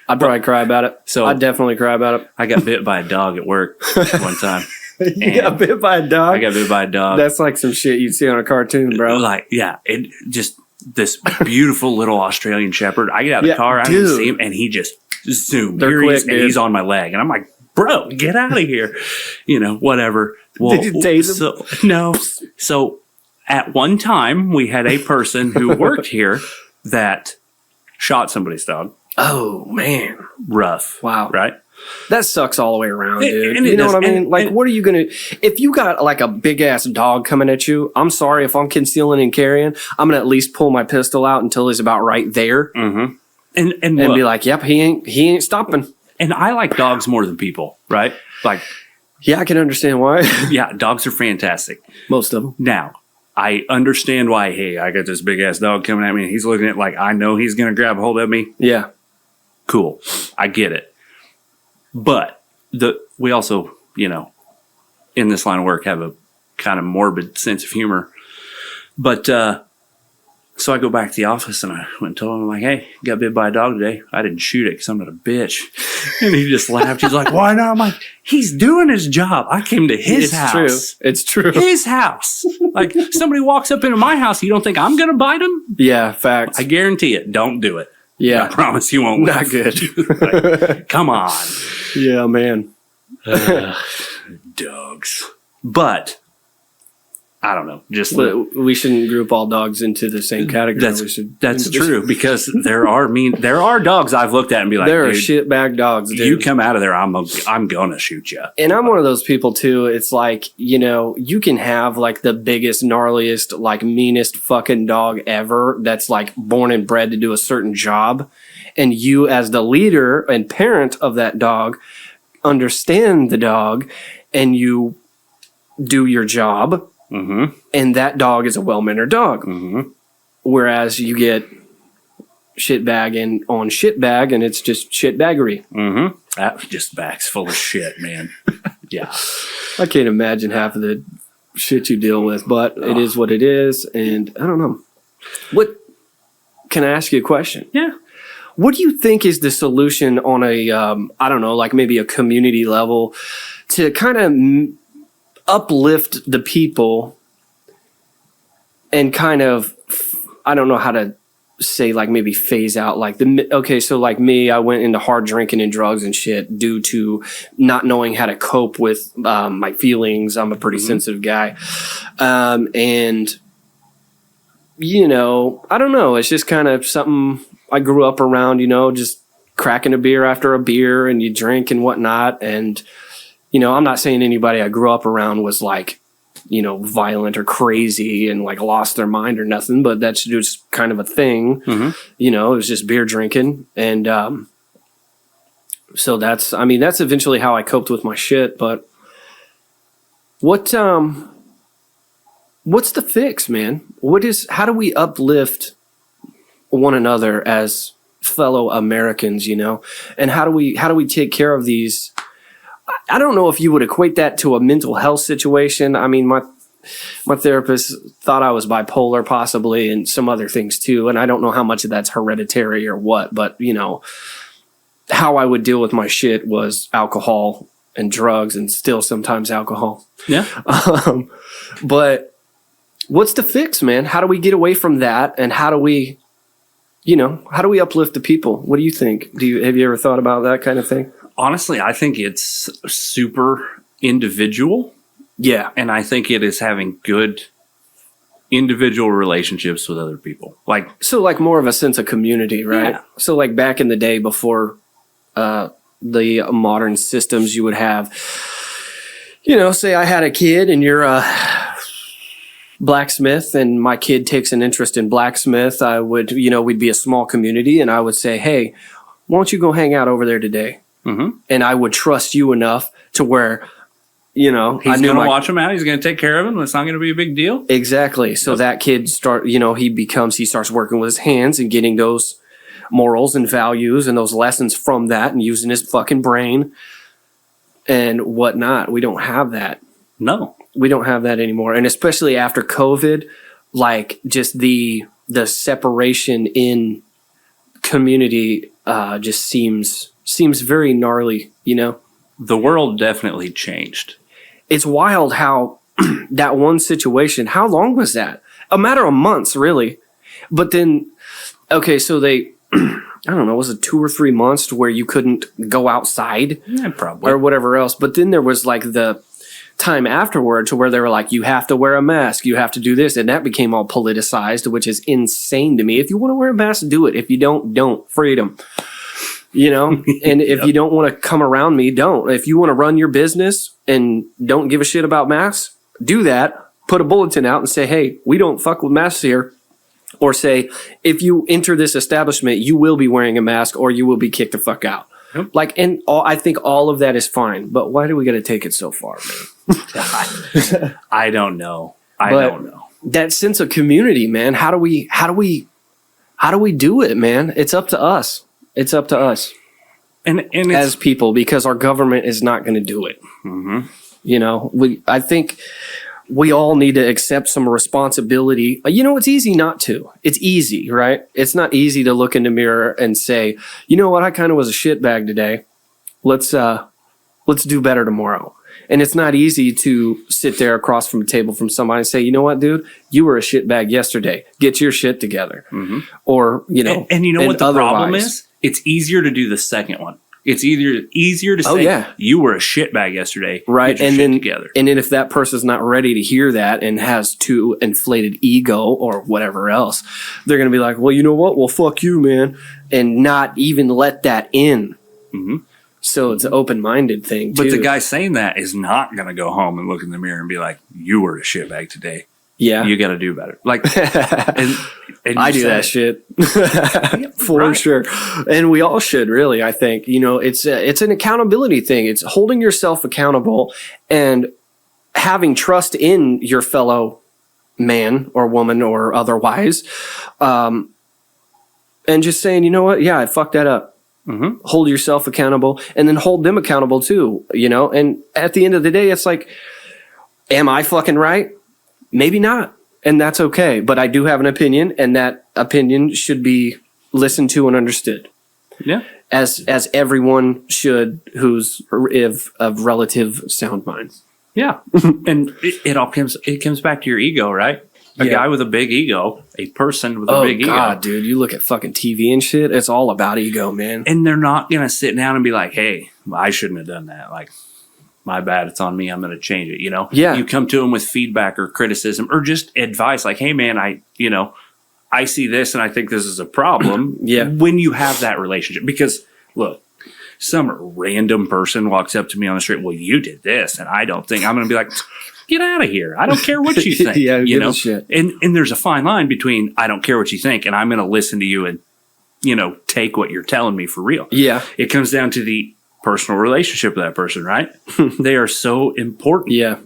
S1: I'd probably cry about it.
S2: So
S1: I'd definitely cry about it.
S2: I got bit by a dog at work one time.
S1: You got bit by a dog?
S2: I got bit by a dog.
S1: That's like some shit you'd see on a cartoon, bro.
S2: Like, yeah, it just this beautiful little Australian Shepherd. I get out of the car, I didn't see him, and he just zoomed.
S1: They're quick,
S2: and he's on my leg, and I'm like, bro, get out of here. Whatever. Well,
S1: did you tase him?
S2: No. So at one time, we had a person who worked here that shot somebody's dog.
S1: Oh, man.
S2: Rough.
S1: Wow.
S2: Right?
S1: That sucks all the way around, dude.
S2: And
S1: you know what I mean?
S2: and,
S1: Like, what are you going to... If you got, like, a big-ass dog coming at you, I'm sorry, if I'm concealing and carrying, I'm going to at least pull my pistol out until he's about right there.
S2: Mm-hmm. And
S1: be like, yep, he ain't stopping.
S2: And I like dogs more than people, right? Like...
S1: Yeah, I can understand why.
S2: Yeah, dogs are fantastic.
S1: Most of them.
S2: Now, I understand why, hey, I got this big-ass dog coming at me, and he's looking at like, I know he's going to grab hold of me.
S1: Yeah.
S2: Cool. I get it. But we also, in this line of work have a kind of morbid sense of humor. But so I go back to the office and I went and told him, I'm like, hey, got bit by a dog today. I didn't shoot it because I'm not a bitch. And he just laughed. He's like, why not? I'm like, he's doing his job. I came to his house.
S1: It's true.
S2: His house. Like, somebody walks up into my house, you don't think I'm going to bite him?
S1: Yeah, facts.
S2: I guarantee it. Don't do it.
S1: Yeah.
S2: I promise you won't.
S1: Not good.
S2: Like, come on.
S1: Yeah, man.
S2: Dogs. But I don't know. Just
S1: we shouldn't group all dogs into the same category.
S2: That's true, because there are dogs I've looked at and be like,
S1: there are shitbag dogs, dude.
S2: You come out of there, I'm gonna shoot you.
S1: And I'm one of those people too. It's like, you can have like the biggest, gnarliest, like meanest fucking dog ever that's like born and bred to do a certain job, and you as the leader and parent of that dog understand the dog and you do your job. Mm-hmm. And that dog is a well-mannered dog. Mm-hmm. Whereas you get shitbagging on shitbag and it's just shitbaggery.
S2: Mm-hmm. That just bag's full of shit, man. Yeah.
S1: I can't imagine half of the shit you deal with, but it is what it is. And I don't know. Can I ask you a question?
S2: Yeah.
S1: What do you think is the solution on a, I don't know, like maybe a community level to kind of uplift the people and kind of, I don't know how to say, like maybe phase out like so like me, I went into hard drinking and drugs and shit due to not knowing how to cope with my feelings. I'm a pretty sensitive guy. And I don't know, it's just kind of something I grew up around, just cracking a beer after a beer and you drink and whatnot. And I'm not saying anybody I grew up around was like, violent or crazy and like lost their mind or nothing, but that's just kind of a thing. Mm-hmm. It was just beer drinking. And so that's eventually how I coped with my shit. But what's the fix, man? How do we uplift one another as fellow Americans, and how do we take care of these? I don't know if you would equate that to a mental health situation. I mean, my therapist thought I was bipolar possibly and some other things too. And I don't know how much of that's hereditary or what, but how I would deal with my shit was alcohol and drugs and still sometimes alcohol.
S2: Yeah.
S1: But what's the fix, man? How do we get away from that? And how do we uplift the people? What do you think? Have you ever thought about that kind of thing?
S2: Honestly, I think it's super individual.
S1: Yeah.
S2: And I think it is having good individual relationships with other people. Like
S1: more of a sense of community, right? Yeah. So like back in the day before the modern systems, you would have, say I had a kid and you're a blacksmith and my kid takes an interest in blacksmith. I would, we'd be a small community and I would say, hey, why don't you go hang out over there today? Mm-hmm. And I would trust you enough to where,
S2: he's going to watch him out. He's going to take care of him. It's not going to be a big deal.
S1: Exactly. So that kid he starts working with his hands and getting those morals and values and those lessons from that and using his fucking brain and whatnot. We don't have that.
S2: No,
S1: we don't have that anymore. And especially after COVID, like just the separation in community just seems very gnarly, you know?
S2: The world definitely changed.
S1: It's wild how that one situation, how long was that? A matter of months, really. But then, okay, so they, I don't know, was it 2 or 3 months to where you couldn't go outside?
S2: Yeah, probably.
S1: Or whatever else. But then there was like the time afterward to where they were like, you have to wear a mask, you have to do this. And that became all politicized, which is insane to me. If you want to wear a mask, do it. If you don't, freedom. You know, and if you don't want to come around me, don't. If you want to run your business and don't give a shit about masks, do that. Put a bulletin out and say, hey, we don't fuck with masks here. Or say, if you enter this establishment, you will be wearing a mask or you will be kicked the fuck out. Yep. Like, and I think all of that is fine. But why do we got to take it so far, man?
S2: I don't know. I don't know.
S1: That sense of community, man. How do we do it, man? It's up to us. It's up to us,
S2: and
S1: as people, because our government is not going to do it.
S2: Mm-hmm.
S1: You know, I think we all need to accept some responsibility. You know, it's easy not to. It's easy, right? It's not easy to look in the mirror and say, you know what, I kind of was a shitbag today. Let's do better tomorrow. And it's not easy to sit there across from a table from somebody and say, you know what, dude, you were a shitbag yesterday. Get your shit together.
S2: Mm-hmm.
S1: Or, you know,
S2: and you know what the problem is? It's easier to do the second one. It's easier to say, you were a shitbag yesterday.
S1: Right.
S2: Get your shit together.
S1: And then if that person's not ready to hear that and has too inflated ego or whatever else, they're going to be like, well, you know what? Well, fuck you, man. And not even let that in.
S2: Mm-hmm.
S1: So it's an open-minded thing, too.
S2: But the guy saying that is not going to go home and look in the mirror and be like, you were a shitbag today.
S1: Yeah.
S2: You got to do better. Like, and
S1: I do that shit for sure. And we all should, really, I think. You know, it's an accountability thing. It's holding yourself accountable and having trust in your fellow man or woman or otherwise. And just saying, you know what? Yeah, I fucked that up.
S2: Mm-hmm.
S1: Hold yourself accountable and then hold them accountable too, you know? And at the end of the day, it's like, am I fucking right? Maybe not. And that's okay. But I do have an opinion, and that opinion should be listened to and understood.
S2: Yeah.
S1: As everyone should who's of relative sound mind.
S2: Yeah. And it comes back to your ego, right? A guy with a big ego, a person with a big ego. Oh, God,
S1: dude. You look at fucking TV and shit, it's all about ego, man.
S2: And they're not going to sit down and be like, hey, I shouldn't have done that. Like, my bad, it's on me. I'm going to change it, you know?
S1: Yeah.
S2: You come to them with feedback or criticism or just advice like, hey, man, I see this and I think this is a problem.
S1: Yeah.
S2: When you have that relationship. Because, look, some random person walks up to me on the street, well, you did this, and I don't think. I'm going to be like, get out of here. I don't care what you think.
S1: Yeah,
S2: you know?
S1: Shit.
S2: And there's a fine line between I don't care what you think and I'm going to listen to you and, take what you're telling me for real.
S1: Yeah.
S2: It comes down to the personal relationship with that person, right? They are so important.
S1: Yeah.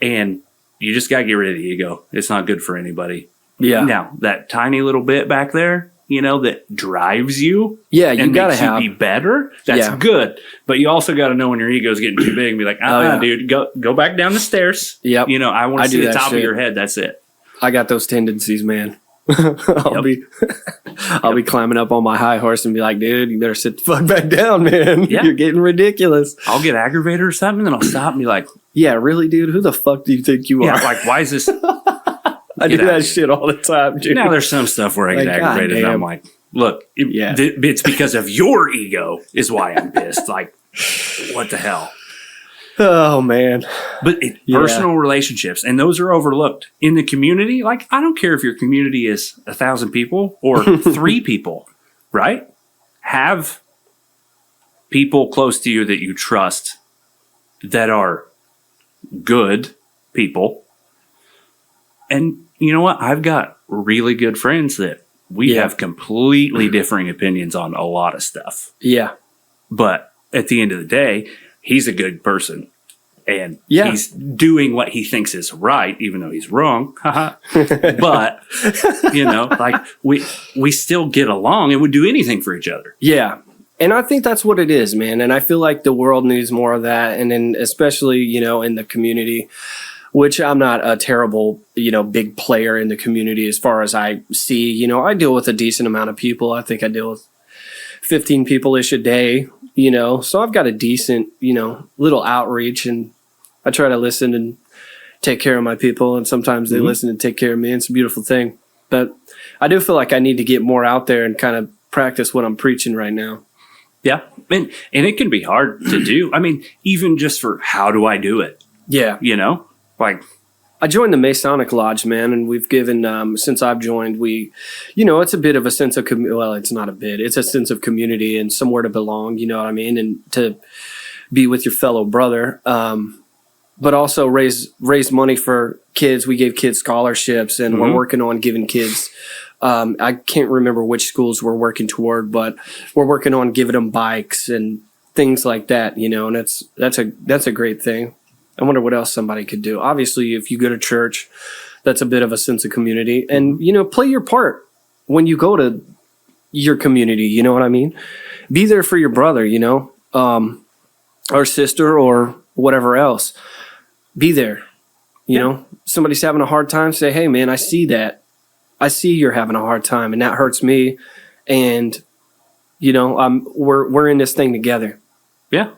S2: And you just got to get rid of the ego. It's not good for anybody.
S1: Yeah.
S2: Now, that tiny little bit back there, that drives you.
S1: Yeah, you got to
S2: have. Be better. That's good. But you also got to know when your ego's getting too big and be like, dude, go back down the stairs.
S1: Yep.
S2: I want to see the top of your head. That's it.
S1: I got those tendencies, man. I'll be climbing up on my high horse and be like, dude, you better sit the fuck back down, man. Yeah. You're getting ridiculous.
S2: I'll get aggravated or something, and then I'll stop and be like,
S1: yeah, really, dude? Who the fuck do you think you are?
S2: Like, why is this?
S1: I do that shit all the time, dude.
S2: Now there's some stuff where I get aggravated and I'm like, look, it's because of your ego is why I'm pissed. Like, what the hell?
S1: Oh, man.
S2: But personal relationships, and those are overlooked in the community. Like, I don't care if your community is 1,000 people or 3 people, right? Have people close to you that you trust that are good people. And you know what? I've got really good friends that we have completely differing opinions on a lot of stuff.
S1: Yeah.
S2: But at the end of the day, he's a good person. And he's doing what he thinks is right, even though he's wrong. But, like we still get along and would do anything for each other.
S1: Yeah. And I think that's what it is, man. And I feel like the world needs more of that. And then especially, in the community, which I'm not a terrible, big player in the community as far as I see. I deal with a decent amount of people. I think I deal with 15 people-ish a day, so I've got a decent, little outreach, and I try to listen and take care of my people, and sometimes they listen and take care of me. It's a beautiful thing. But I do feel like I need to get more out there and kind of practice what I'm preaching right now.
S2: Yeah. And it can be hard to do. I mean, even just for how do I do it?
S1: Yeah.
S2: Like
S1: I joined the Masonic Lodge, man, and we've given, since I've joined, it's a bit of a sense of, it's not a bit, it's a sense of community and somewhere to belong, you know what I mean? And to be with your fellow brother, but also raise money for kids. We gave kids scholarships, and we're working on giving kids, I can't remember which schools we're working toward, but we're working on giving them bikes and things like that, and that's a great thing. I wonder what else somebody could do. Obviously, if you go to church, that's a bit of a sense of community. And, play your part when you go to your community. You know what I mean? Be there for your brother, or sister or whatever else. Be there. Somebody's having a hard time, say, hey, man, I see that. I see you're having a hard time, and that hurts me. And, we're in this thing together.
S2: Yeah.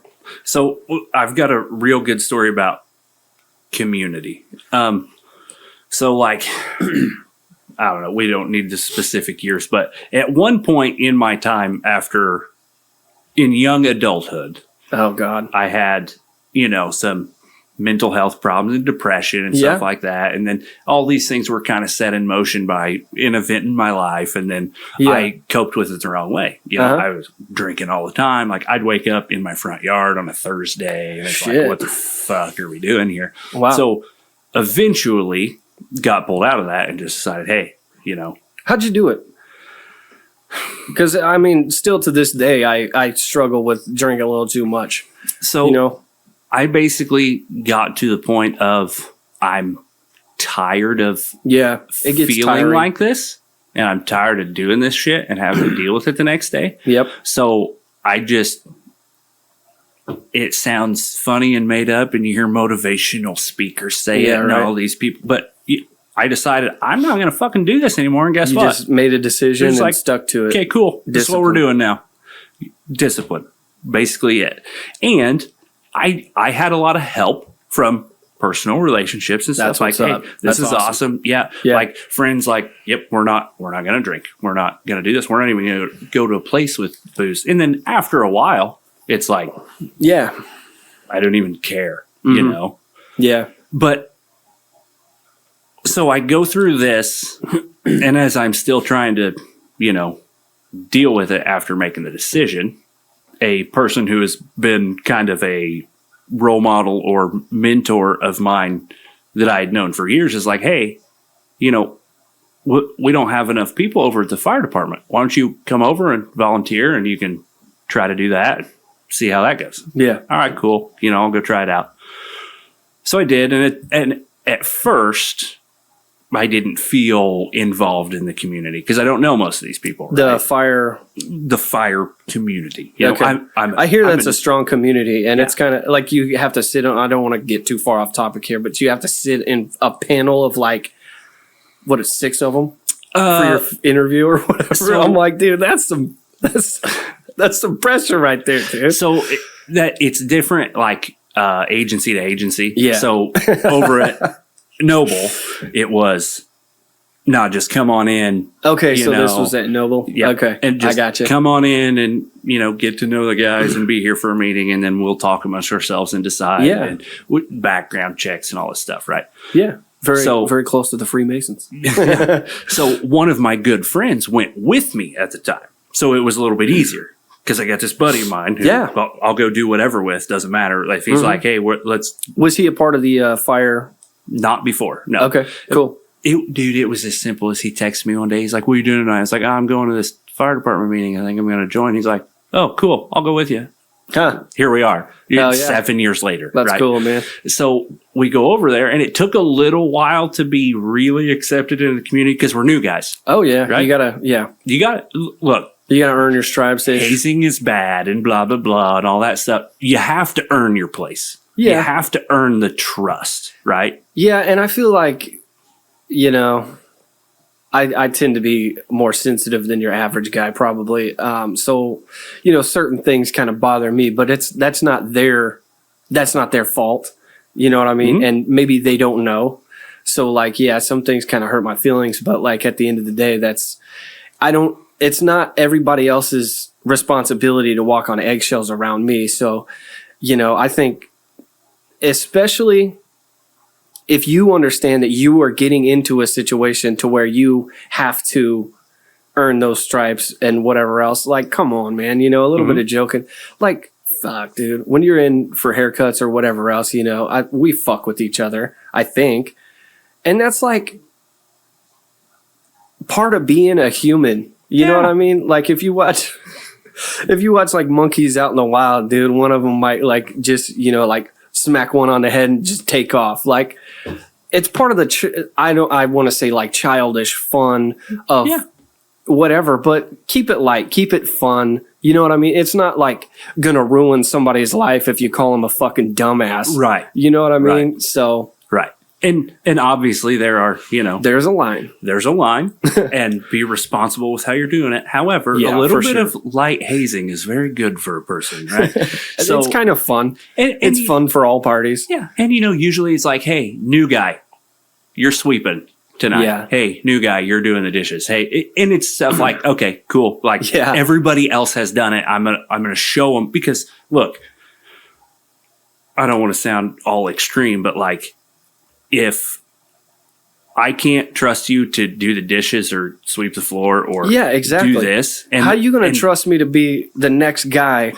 S2: So I've got a real good story about community. So like, I don't know, we don't need the specific years, but at one point in my time in young adulthood,
S1: oh God,
S2: I had, some mental health problems and depression and stuff like that. And then all these things were kind of set in motion by an event in my life. And then I coped with it the wrong way. I was drinking all the time. Like I'd wake up in my front yard on a Thursday and it's like, what the fuck are we doing here?
S1: Wow.
S2: So eventually got pulled out of that and just decided, hey,
S1: how'd you do it? Because still to this day, I struggle with drinking a little too much.
S2: So, I basically got to the point of I'm tired of
S1: it gets
S2: feeling
S1: tiring.
S2: like this, and I'm tired of doing this shit and having to deal with it the next day.
S1: Yep.
S2: So it sounds funny and made up, and you hear motivational speakers say it and all these people, but I decided I'm not going to fucking do this anymore. And guess what? You
S1: just made a decision and stuck to it.
S2: Okay, cool. This is what we're doing now. Discipline. Basically it. And I had a lot of help from personal relationships and stuff like, hey, this is awesome. Yeah. Like friends like, yep, we're not going to drink. We're not going to do this. We're not even going to go to a place with booze. And then after a while, it's like, I don't even care,
S1: Yeah.
S2: But so I go through this, and as I'm still trying to, deal with it after making the decision, a person who has been kind of a role model or mentor of mine that I had known for years is like, hey, we don't have enough people over at the fire department. Why don't you come over and volunteer, and you can try to do that, see how that goes.
S1: Yeah.
S2: All right, cool. I'll go try it out. So I did. And at first I didn't feel involved in the community because I don't know most of these people. Right? The fire community.
S1: I hear that's a strong community, and it's kind of like you have to sit on. I don't want to get too far off topic here, but you have to sit in a panel of like, what is 6 of them for your interview or whatever. So, I'm like, dude, that's some pressure right there, dude.
S2: So it's different, like agency to agency.
S1: Yeah.
S2: So over at Noble, it was just come on in.
S1: Okay, so this was at Noble.
S2: Yeah.
S1: Okay,
S2: and just
S1: I got you.
S2: Come on in and get to know the guys and be here for a meeting, and then we'll talk amongst ourselves and decide.
S1: Yeah.
S2: And background checks and all this stuff, right?
S1: Yeah. Very close to the Freemasons.
S2: So one of my good friends went with me at the time, so it was a little bit easier. Because I got this buddy of mine who I'll go do whatever with. Doesn't matter. Like, if he's like, hey, let's.
S1: Was he a part of the fire?
S2: Not before. No.
S1: Okay, cool.
S2: It was as simple as he texted me one day. He's like, what are you doing tonight? I was like, I'm going to this fire department meeting. I think I'm going to join. He's like, oh, cool. I'll go with you.
S1: Huh.
S2: Here we are.
S1: Yeah.
S2: 7 years later.
S1: That's
S2: right?
S1: cool, man.
S2: So we go over there, and it took a little while to be really accepted in the community because we're new guys.
S1: Oh, yeah.
S2: Right?
S1: You got to,
S2: look.
S1: You got to earn your stripes.
S2: Hazing is bad and blah, blah, blah, and all that stuff. You have to earn your place. You have to earn the trust, right?
S1: Yeah, and I feel like, I tend to be more sensitive than your average guy, probably. So, certain things kind of bother me, but that's not their fault. You know what I mean? Mm-hmm. And maybe they don't know. So, like, yeah, some things kind of hurt my feelings, but like at the end of the day, it's not everybody else's responsibility to walk on eggshells around me. So, I think, especially if you understand that you are getting into a situation to where you have to earn those stripes and whatever else, like, come on, man, a little mm-hmm. bit of joking. Like, fuck, dude, when you're in for haircuts or whatever else, we fuck with each other, I think. And that's like part of being a human. You know what I mean? Like if you watch like monkeys out in the wild, dude, one of them might like just, like smack one on the head and just take off. Like it's part of I want to say like childish fun of whatever, but keep it light, keep it fun. You know what I mean? It's not like gonna ruin somebody's life if you call them a fucking dumbass. Right. You know what I mean? Right. So. Right. And obviously there are, there's a line and be responsible with how you're doing it. However, a little bit of light hazing is very good for a person, right? So it's kind of fun. And it's fun for all parties. Yeah. And usually it's like, hey, new guy, you're sweeping tonight. Yeah. Hey, new guy, you're doing the dishes. Hey, and it's stuff like, okay, cool. Like everybody else has done it. I'm going to show them because look, I don't want to sound all extreme, but like, if I can't trust you to do the dishes or sweep the floor or do this. And how are you going to trust me to be the next guy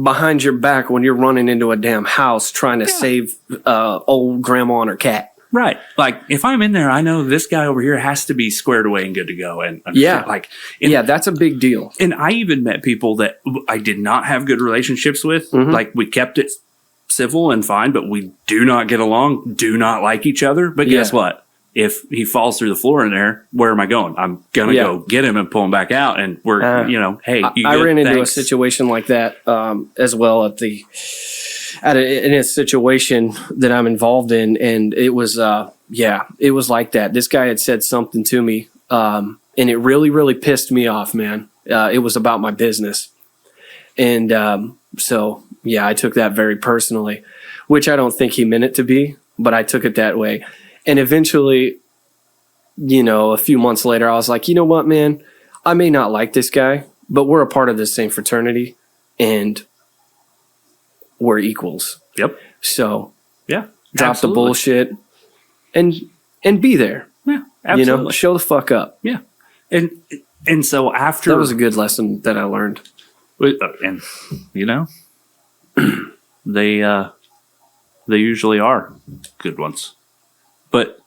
S1: behind your back when you're running into a damn house trying to save old grandma and her cat? Right. Like if I'm in there, I know this guy over here has to be squared away and good to go. And that's a big deal. And I even met people that I did not have good relationships with. Mm-hmm. Like we kept it civil and fine, but we do not get along, do not like each other. But guess what? If he falls through the floor in there, where am I going? I'm going to go get him and pull him back out. And we're, hey, I ran into a situation like that as well in a situation that I'm involved in. And it was, it was like that. This guy had said something to me and it really, really pissed me off, man. It was about my business. And so, I took that very personally, which I don't think he meant it to be, but I took it that way. And eventually, a few months later, I was like, you know what, man? I may not like this guy, but we're a part of the same fraternity and we're equals. Yep. So, drop the bullshit and be there. Yeah, absolutely. Show the fuck up. Yeah. And so after... That was a good lesson that I learned. And, they usually are good ones. But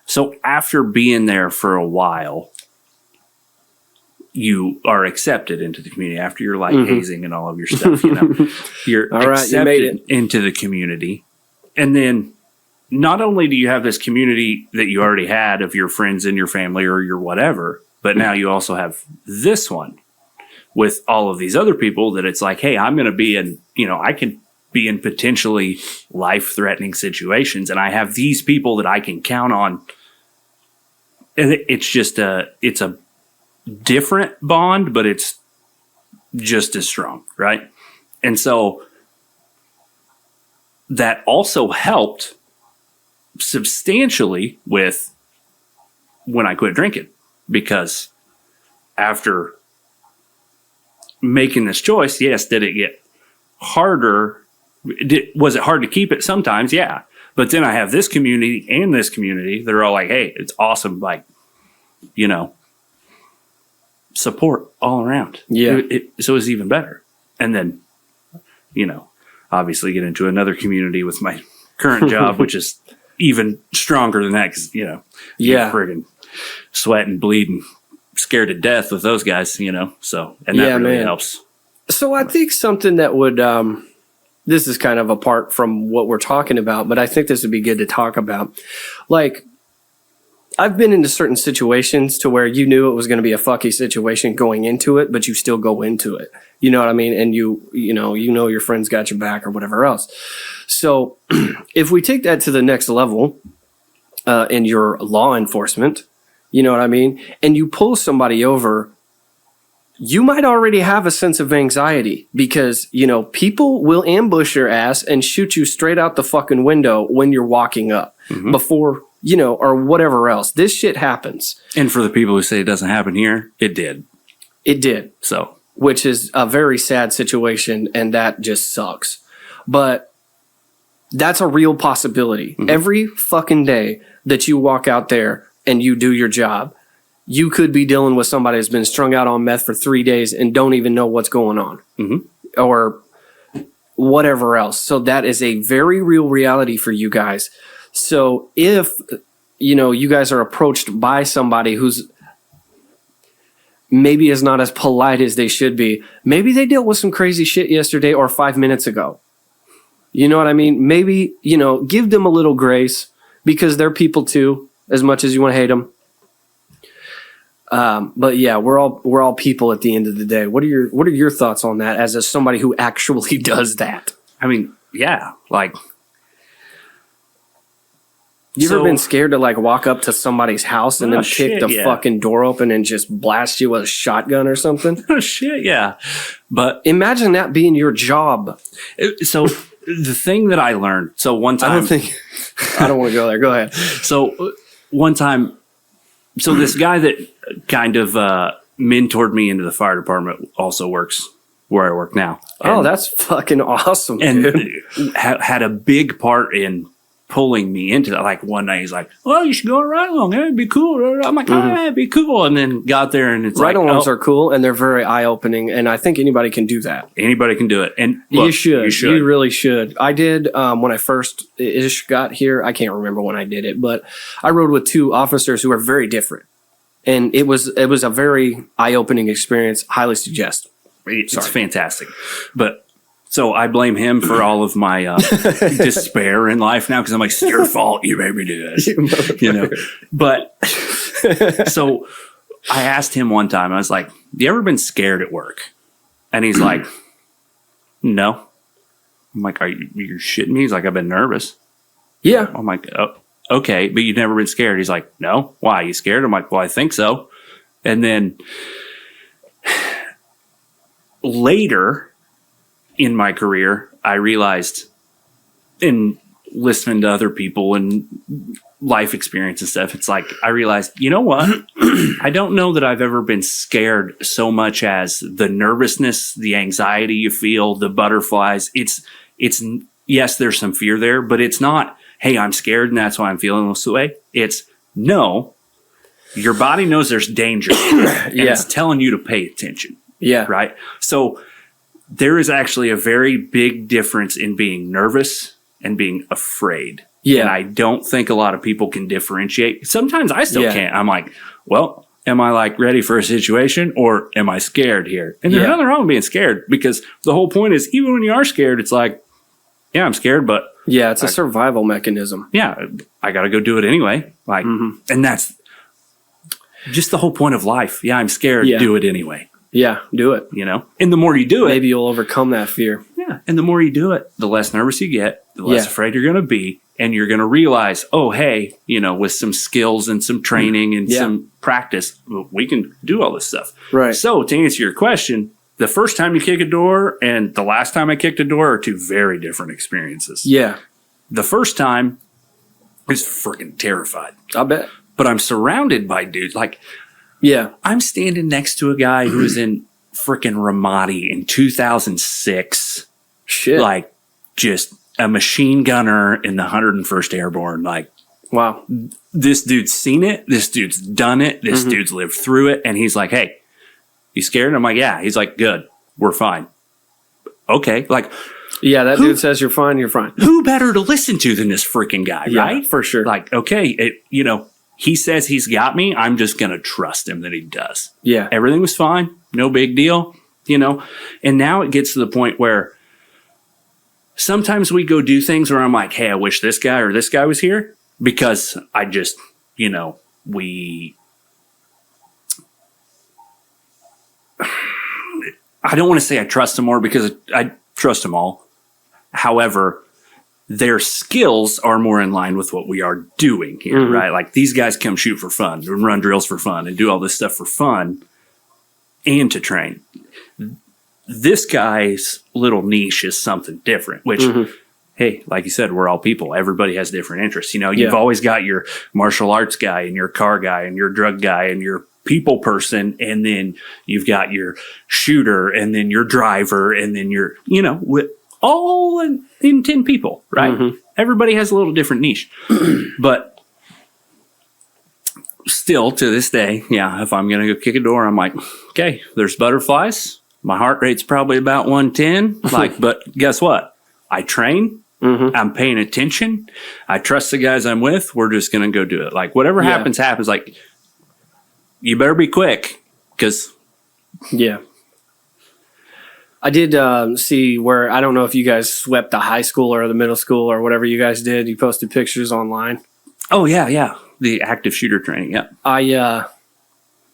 S1: so after being there for a while, you are accepted into the community after your light hazing and all of your stuff, you're accepted into the community. And then not only do you have this community that you already had of your friends and your family or your whatever, but now you also have this one with all of these other people that it's like, hey, I'm going to be in, I can be in potentially life-threatening situations, and I have these people that I can count on. And it's just it's a different bond, but it's just as strong, right? And so that also helped substantially with when I quit drinking, because after making this choice, yes, did it get harder? Was it hard to keep it? Sometimes, yeah. But then I have this community and this community. They're all like, hey, it's awesome. Like, support all around. Yeah. So it's even better. And then, obviously get into another community with my current job, which is even stronger than that because, you're friggin' sweating, bleeding, scared to death with those guys, so, and that really helps. So I think something that would, this is kind of apart from what we're talking about, but I think this would be good to talk about. Like, I've been into certain situations to where you knew it was going to be a fucky situation going into it, but you still go into it. You know what I mean? And you know your friends got your back or whatever else. So if we take that to the next level in your law enforcement, you know what I mean? And you pull somebody over, you might already have a sense of anxiety because, you know, people will ambush your ass and shoot you straight out the fucking window when you're walking up before, you know, or whatever else. This shit happens.
S2: And for the people who say it doesn't happen here, it did.
S1: It did.
S2: So,
S1: which is a very sad situation, and that just sucks. But that's a real possibility. Every fucking day that you walk out there and you do your job, you could be dealing with somebody that's been strung out on meth for 3 days and don't even know what's going on or whatever else. So that is a very real reality for you guys. So if, you know, you guys are approached by somebody who's maybe is not as polite as they should be, maybe they dealt with some crazy shit yesterday or 5 minutes ago. You know what I mean? Maybe, you know, give them a little grace because they're people too, as much as you want to hate them. But yeah, we're all people at the end of the day. What are your thoughts on that as somebody who actually does that?
S2: I mean, yeah, like.
S1: You ever been scared to like walk up to somebody's house and then kick the fucking door open and just blast you with a shotgun or something?
S2: Oh shit, yeah. But
S1: imagine that being your job.
S2: So the thing that I learned, so one time
S1: I don't want to go there. Go ahead.
S2: So one time, so this guy that kind of mentored me into the fire department also works where I work now.
S1: And, that's fucking awesome,
S2: and
S1: dude.
S2: Had a big part in pulling me into that. Like one night he's like, well, you should go right along. It'd be cool. I'm like, it'd be cool. And then got there and it's
S1: ride-alongs are cool and they're very eye-opening. And I think anybody can do that.
S2: Anybody can do it. And
S1: look, you should. You really should. I did when I first got here. I can't remember when I did it, but I rode with two officers who are very different. And it was a very eye-opening experience. Highly suggest.
S2: It's fantastic. But so I blame him for all of my despair in life now because I'm like, it's your fault. You made me do this. You know. But so I asked him one time, I was like, you ever been scared at work? And he's like, no. I'm like, you're shitting me? He's like, I've been nervous.
S1: Yeah.
S2: I'm like, oh, okay, but you've never been scared. He's like, no. Why? You scared? I'm like, well, I think so. And then later in my career, I realized in listening to other people and life experience and stuff, it's like, I realized, you know what? I don't know that I've ever been scared so much as the nervousness, the anxiety you feel, the butterflies. It's yes, there's some fear there, but it's not, hey, I'm scared and that's why I'm feeling this way. It's no, your body knows there's danger and it's telling you to pay attention.
S1: Yeah.
S2: Right. So there is actually a very big difference in being nervous and being afraid.
S1: Yeah.
S2: And I don't think a lot of people can differentiate. Sometimes I still can't. I'm like, well, am I like ready for a situation or am I scared here? And there's nothing wrong with being scared because the whole point is even when you are scared, it's like, yeah, I'm scared, but
S1: it's a survival mechanism.
S2: Yeah. I got to go do it anyway. Like, and that's just the whole point of life. Yeah. I'm scared. Do it anyway.
S1: Yeah, do it.
S2: You know, and the more you do it,
S1: maybe you'll overcome that fear.
S2: Yeah, and the more you do it, the less nervous you get, the less afraid you're going to be, and you're going to realize, oh, hey, you know, with some skills and some training and some practice, we can do all this stuff.
S1: Right.
S2: So to answer your question, the first time you kick a door and the last time I kicked a door are two very different experiences.
S1: Yeah.
S2: The first time I was freaking terrified.
S1: I bet.
S2: But I'm surrounded by dudes like.
S1: Yeah.
S2: I'm standing next to a guy who was in freaking Ramadi in 2006.
S1: Shit.
S2: Like, just a machine gunner in the 101st Airborne. Like,
S1: wow.
S2: This dude's seen it. This dude's done it. This dude's lived through it. And he's like, hey, you scared? And I'm like, yeah. He's like, good. We're fine. Okay. Like,
S1: yeah, that dude says you're fine. You're fine.
S2: Who better to listen to than this freaking guy, right?
S1: For sure.
S2: Like, okay, you know, he says he's got me. I'm just going to trust him that he does.
S1: Yeah.
S2: Everything was fine. No big deal, you know. And now it gets to the point where sometimes we go do things where I'm like, hey, I wish this guy or this guy was here because I just, you know, I don't want to say I trust them more because I trust them all. However, their skills are more in line with what we are doing here, right? Like these guys come shoot for fun and run drills for fun and do all this stuff for fun and to train. This guy's little niche is something different, which, hey, like you said, we're all people. Everybody has different interests. You know, you've always got your martial arts guy and your car guy and your drug guy and your people person, and then you've got your shooter and then your driver and then your, you know, with all in 10 people, right? Everybody has a little different niche. But still to this day, if I'm going to go kick a door, I'm like, okay, there's butterflies. My heart rate's probably about 110. Like, but guess what? I train. I'm paying attention. I trust the guys I'm with. We're just going to go do it. Like whatever happens. Like, you better be quick because.
S1: Yeah. I did see where, I don't know if you guys swept the high school or the middle school or whatever you guys did. You posted pictures online.
S2: Oh, yeah. The active shooter training. Yeah.
S1: I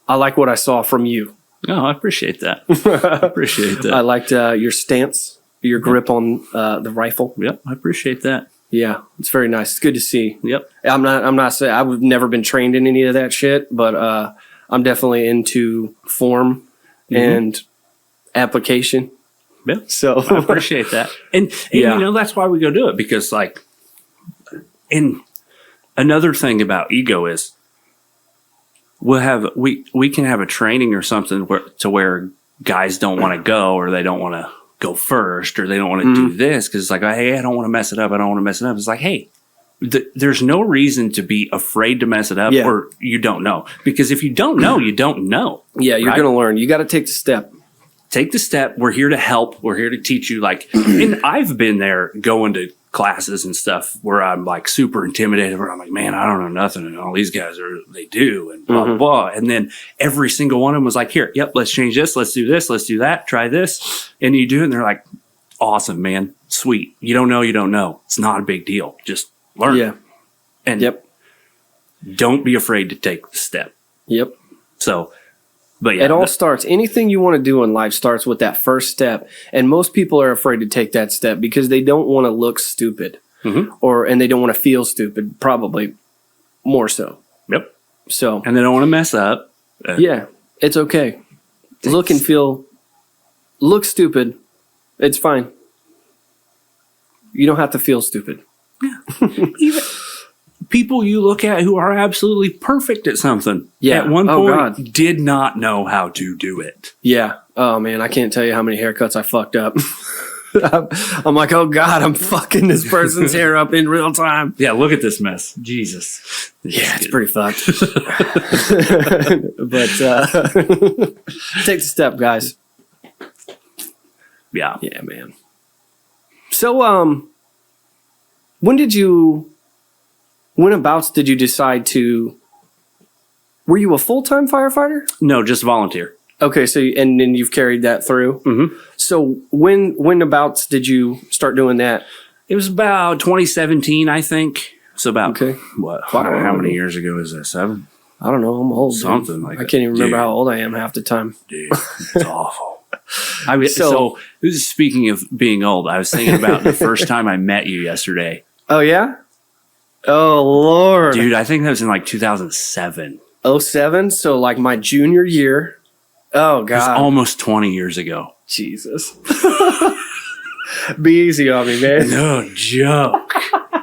S1: like what I saw from you.
S2: Oh, I appreciate that.
S1: I liked your stance, your grip on the rifle.
S2: Yep. I appreciate that.
S1: Yeah. It's very nice. It's good to see.
S2: Yep.
S1: I'm not saying I've never been trained in any of that shit, but I'm definitely into form and application.
S2: Yeah.
S1: So
S2: I appreciate that. And you know, that's why we go do it, because like, and another thing about ego is we can have a training or something where guys don't want to go, or they don't want to go first, or they don't want to do this because it's like, hey, I don't want to mess it up. It's like, hey, there's no reason to be afraid to mess it up, or you don't know. Because if you don't know, you don't know. Yeah,
S1: you're going to learn. You got to take the step.
S2: Take the step. We're here to help. We're here to teach you. Like, and I've been there going to classes and stuff where I'm like super intimidated, where I'm like, man, I don't know nothing, and all these guys they do, and blah blah blah. And then every single one of them was like, here, let's change this, let's do this, let's do that, try this, and you do it, and they're like, awesome, man, sweet. You don't know. It's not a big deal. Just learn.
S1: Yeah.
S2: And don't be afraid to take the step.
S1: Yep.
S2: So. But
S1: it all starts, anything you want to do in life starts with that first step. And most people are afraid to take that step because they don't want to look stupid and they don't want to feel stupid, probably more so.
S2: Yep.
S1: So,
S2: and they don't want to mess up.
S1: It's okay. Look stupid. It's fine. You don't have to feel stupid.
S2: Yeah. Even people you look at who are absolutely perfect at something at one point did not know how to do it.
S1: Yeah. Oh, man, I can't tell you how many haircuts I fucked up. I'm like, oh, God, I'm fucking this person's hair up in real time.
S2: Yeah, look at this mess. Jesus.
S1: It's pretty fucked. But take the step, guys.
S2: Yeah.
S1: Yeah, man. So, whenabouts did you decide to? Were you a full-time firefighter?
S2: No, just volunteer.
S1: Okay, so and then you've carried that through. So whenabouts did you start doing that?
S2: It was about 2017, I think. So about what? How many years ago is that? 7?
S1: I don't know. I'm old.
S2: Something like that.
S1: I can't even remember how old I am half the time.
S2: Dude, it's awful. I mean, so speaking of being old, I was thinking about the first time I met you yesterday.
S1: Oh yeah. Oh Lord,
S2: dude! I think that was in like 2007.
S1: 07? So like my junior year. Oh God,
S2: it was almost 20 years ago.
S1: Jesus, be easy on me, man.
S2: No joke.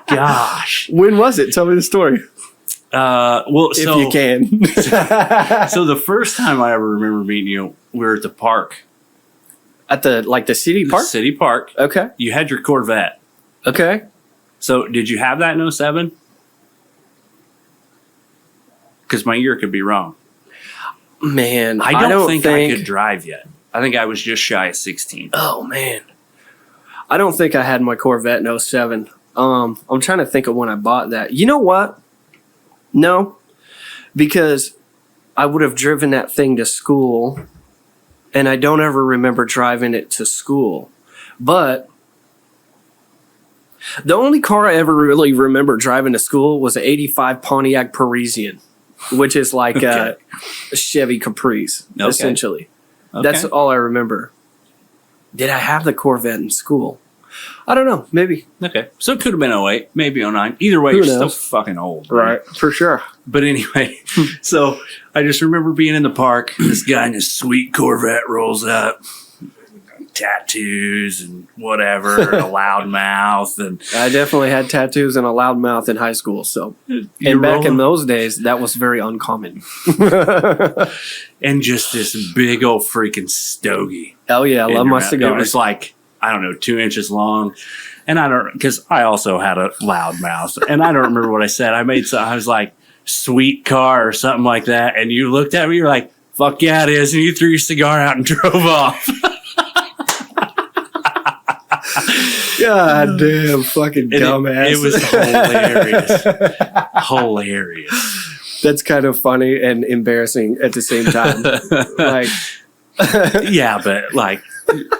S2: Gosh,
S1: when was it? Tell me the story. If you can.
S2: So the first time I ever remember meeting you, we were at the park.
S1: At the city park.
S2: City park.
S1: Okay.
S2: You had your Corvette.
S1: Okay.
S2: So, did you have that in 07? Because my year could be wrong.
S1: Man,
S2: I don't think I could drive yet. I think I was just shy of 16.
S1: Oh, man. I don't think I had my Corvette in 07. I'm trying to think of when I bought that. You know what? No, because I would have driven that thing to school, and I don't ever remember driving it to school. But the only car I ever really remember driving to school was an 85 Pontiac Parisian. which is like a Chevy Caprice, essentially. Okay. That's all I remember. Did I have the Corvette in school? I don't know. Maybe.
S2: Okay. So it could have been 08, maybe 09. Either way, you're still fucking old.
S1: Right. For sure.
S2: But anyway, so I just remember being in the park. This guy in his sweet Corvette rolls up. Tattoos and whatever, a loud mouth. And
S1: I definitely had tattoos and a loud mouth in high school. So, and back in those days, that was very uncommon.
S2: And just this big old freaking stogie.
S1: Oh yeah, I love my cigar.
S2: It was like, I don't know, 2 inches long. And I don't, because I also had a loud mouth. And I don't remember what I said. I was like, sweet car or something like that. And you looked at me, you're like, fuck yeah, it is. And you threw your cigar out and drove off.
S1: God damn, fucking dumbass.
S2: It was hilarious.
S1: That's kind of funny and embarrassing at the same time. Like,
S2: yeah, but like,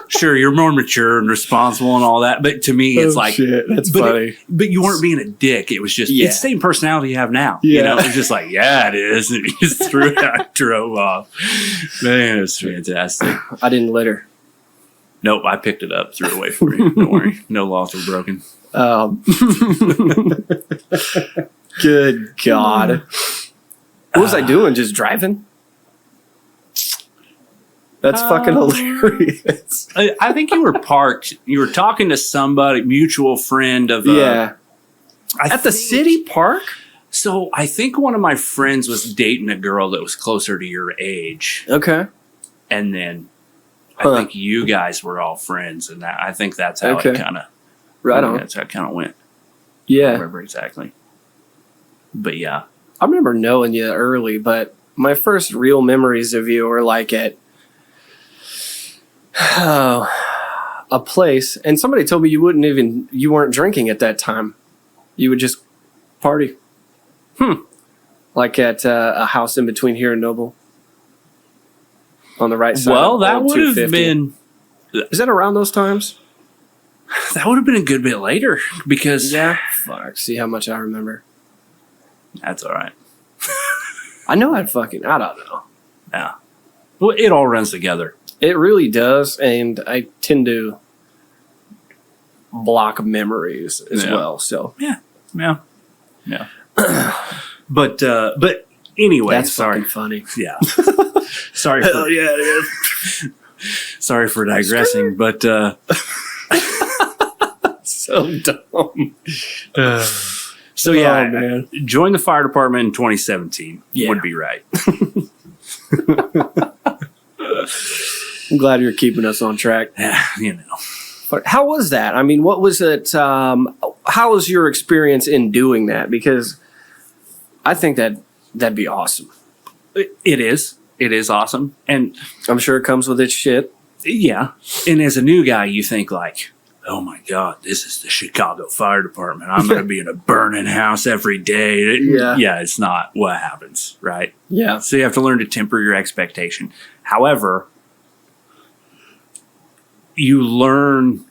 S2: sure, you're more mature and responsible and all that. But to me, it's like,
S1: shit, that's funny.
S2: But you weren't being a dick. It was just, it's the same personality you have now.
S1: Yeah.
S2: You know, it's just like, yeah, it is. And you just threw it out and drove off. Man, it was fantastic.
S1: I didn't litter.
S2: Nope, I picked it up, threw it away for you. Don't worry. No laws were broken.
S1: Good God. What was I doing? Just driving? That's fucking hilarious.
S2: I think you were parked. You were talking to somebody, mutual friend of...
S1: At the city park?
S2: So I think one of my friends was dating a girl that was closer to your age.
S1: Okay.
S2: And then... I think you guys were all friends, and I think that's how it kind of...
S1: Right on.
S2: That's how it kind of went.
S1: Yeah.
S2: I don't remember exactly. But yeah.
S1: I remember knowing you early, but my first real memories of you were like at a place, and somebody told me you weren't drinking at that time. You would just party. Like at a house in between here and Noble. On the right side.
S2: Well, that would have been...
S1: Is that around those times?
S2: That would have been a good bit later because...
S1: Yeah. Fuck. See how much I remember.
S2: That's all right.
S1: I know I don't know.
S2: Yeah. Well, it all runs together.
S1: It really does. And I tend to block memories as well. So.
S2: Yeah. But anyway.
S1: That's fucking funny.
S2: Yeah. Sorry for digressing, but
S1: so dumb.
S2: So yeah, man. Join the fire department in 2017 would be right.
S1: I'm glad you're keeping us on track.
S2: You know.
S1: How was that? I mean, what was it? How was your experience in doing that? Because I think that'd be awesome.
S2: It is. It is awesome. And
S1: I'm sure it comes with its shit.
S2: Yeah. And as a new guy, you think like, oh my God, this is the Chicago Fire Department. I'm going to be in a burning house every day. Yeah, it's not what happens, right?
S1: Yeah.
S2: So you have to learn to temper your expectation. However, you learn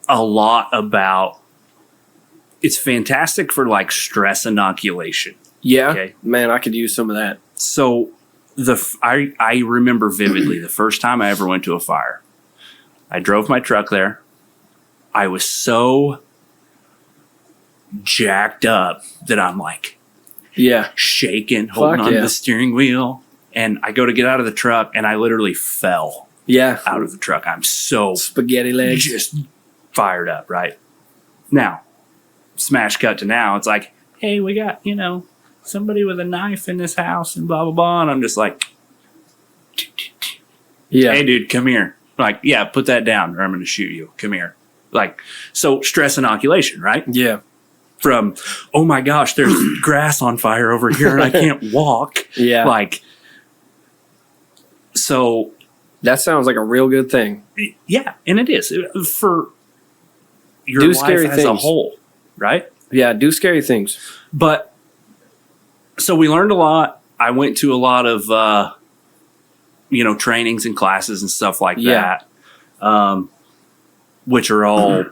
S2: a lot about, it's fantastic for like stress inoculation.
S1: Yeah. Okay. Man, I could use some of that.
S2: So I remember vividly the first time I ever went to a fire. I drove my truck there. I was so jacked up that I'm like, shaking, holding on to the steering wheel. And I go to get out of the truck and I literally fell out of the truck. I'm so
S1: spaghetti legs,
S2: just fired up, right? Now, smash cut to now. It's like, hey, we got, somebody with a knife in this house and blah, blah, blah. And I'm just like, hey, dude, come here. Like, yeah, put that down or I'm going to shoot you. Come here. Like, so stress inoculation, right?
S1: Yeah.
S2: From, oh my gosh, there's grass on fire over here and I can't walk.
S1: Yeah.
S2: Like, so.
S1: That sounds like a real good thing.
S2: Yeah. And it is for your life as a whole, right?
S1: Yeah. Do scary things.
S2: But, so we learned a lot. I went to a lot of, trainings and classes and stuff like that, which are all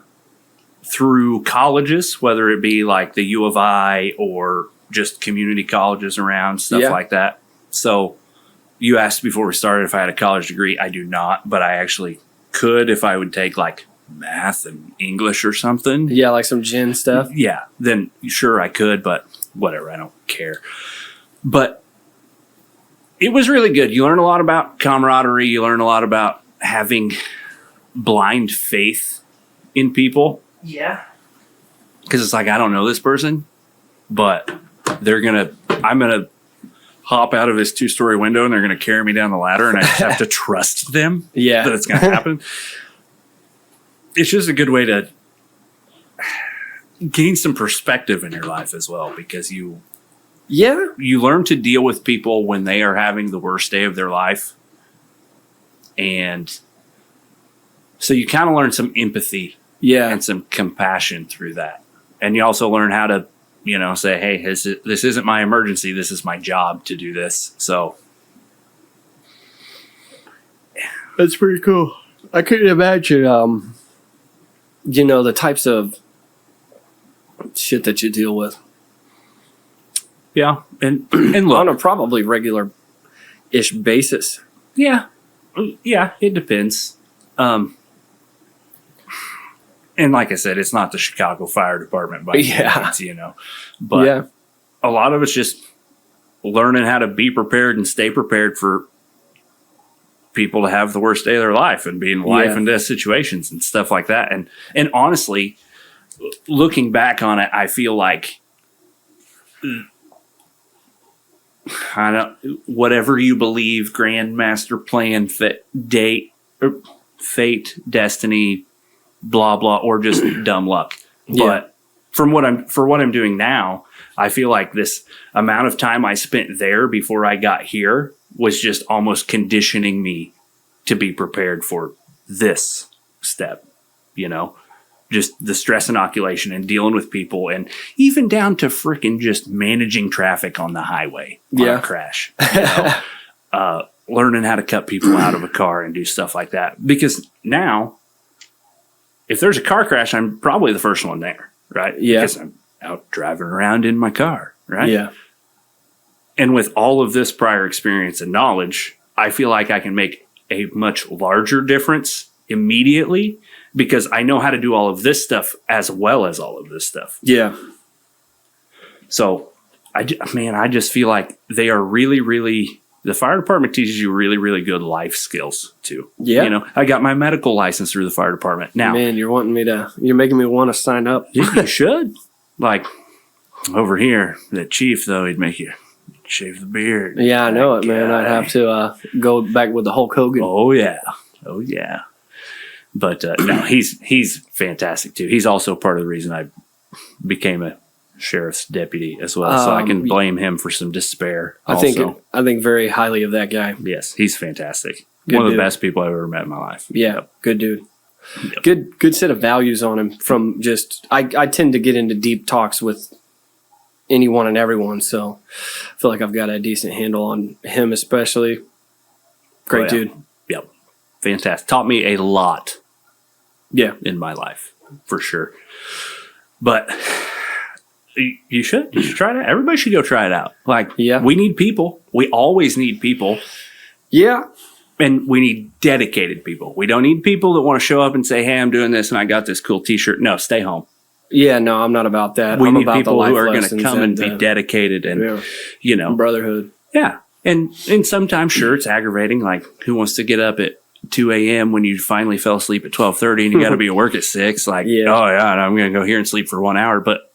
S2: through colleges, whether it be like the U of I or just community colleges around, stuff like that. So you asked before we started if I had a college degree. I do not, but I actually could if I would take like math and English or something.
S1: Yeah, like some gen stuff.
S2: Yeah, then sure I could, but whatever, I don't care. But it was really good. You learn a lot about camaraderie. You learn a lot about having blind faith in people.
S1: Yeah.
S2: Because it's like, I don't know this person, but I'm going to hop out of this 2-story window and they're going to carry me down the ladder and I just have to trust them that it's going to happen. It's just a good way to gain some perspective in your life as well, because you learn to deal with people when they are having the worst day of their life. And so you kind of learn some empathy and some compassion through that. And you also learn how to, say, hey, this isn't my emergency. This is my job to do this. So
S1: that's pretty cool. I couldn't imagine, the types of shit that you deal with.
S2: Yeah. And look,
S1: on a probably regular-ish basis.
S2: Yeah. Yeah, it depends. And like I said, it's not the Chicago Fire Department by any means, But a lot of it's just learning how to be prepared and stay prepared for people to have the worst day of their life and be in life and death situations and stuff like that. And honestly, looking back on it, I feel like whatever you believe, grand master plan, fate, destiny, blah blah, or just dumb luck. But for what I'm doing now, I feel like this amount of time I spent there before I got here was just almost conditioning me to be prepared for this step, just the stress inoculation and dealing with people, and even down to freaking just managing traffic on the highway on a crash, learning how to cut people out of a car and do stuff like that. Because now, if there's a car crash, I'm probably the first one there, right? Yeah. Because I'm out driving around in my car, right? Yeah. And with all of this prior experience and knowledge, I feel like I can make a much larger difference immediately because I know how to do all of this stuff as well as all of this stuff. Yeah. So, I just feel like they are really, really... The fire department teaches you really, really good life skills too. Yeah. I got my medical license through the fire department. Now,
S1: man, you're making me want to sign up.
S2: You should. Like over here, the chief though, he'd make you shave the beard.
S1: Yeah, I know it, man. I'd have to go back with the Hulk Hogan.
S2: Oh yeah. But no, he's fantastic too. He's also part of the reason I became a sheriff's deputy as well, so I can blame him for some despair.
S1: I think very highly of that guy.
S2: Yes, he's fantastic. One of the best people I've ever met in my life.
S1: Yeah, good dude. Yep. Good set of values on him. From just, I tend to get into deep talks with anyone and everyone, so I feel like I've got a decent handle on him, especially. Great dude.
S2: Yep, fantastic. Taught me a lot. Yeah, in my life for sure. But you should try it out. Everybody should go try it out. We need people. We always need people. Yeah. And we need dedicated people. We don't need people that want to show up and say, hey, I'm doing this and I got this cool t-shirt. No, stay home.
S1: Yeah, no, I'm not about that.
S2: We need people who are going to come and be dedicated and,
S1: brotherhood.
S2: Yeah. And sometimes, sure, it's aggravating. Like, who wants to get up at 2 a.m. when you finally fell asleep at 12:30 and you got to be at work at 6? Like, I'm going to go here and sleep for 1 hour. But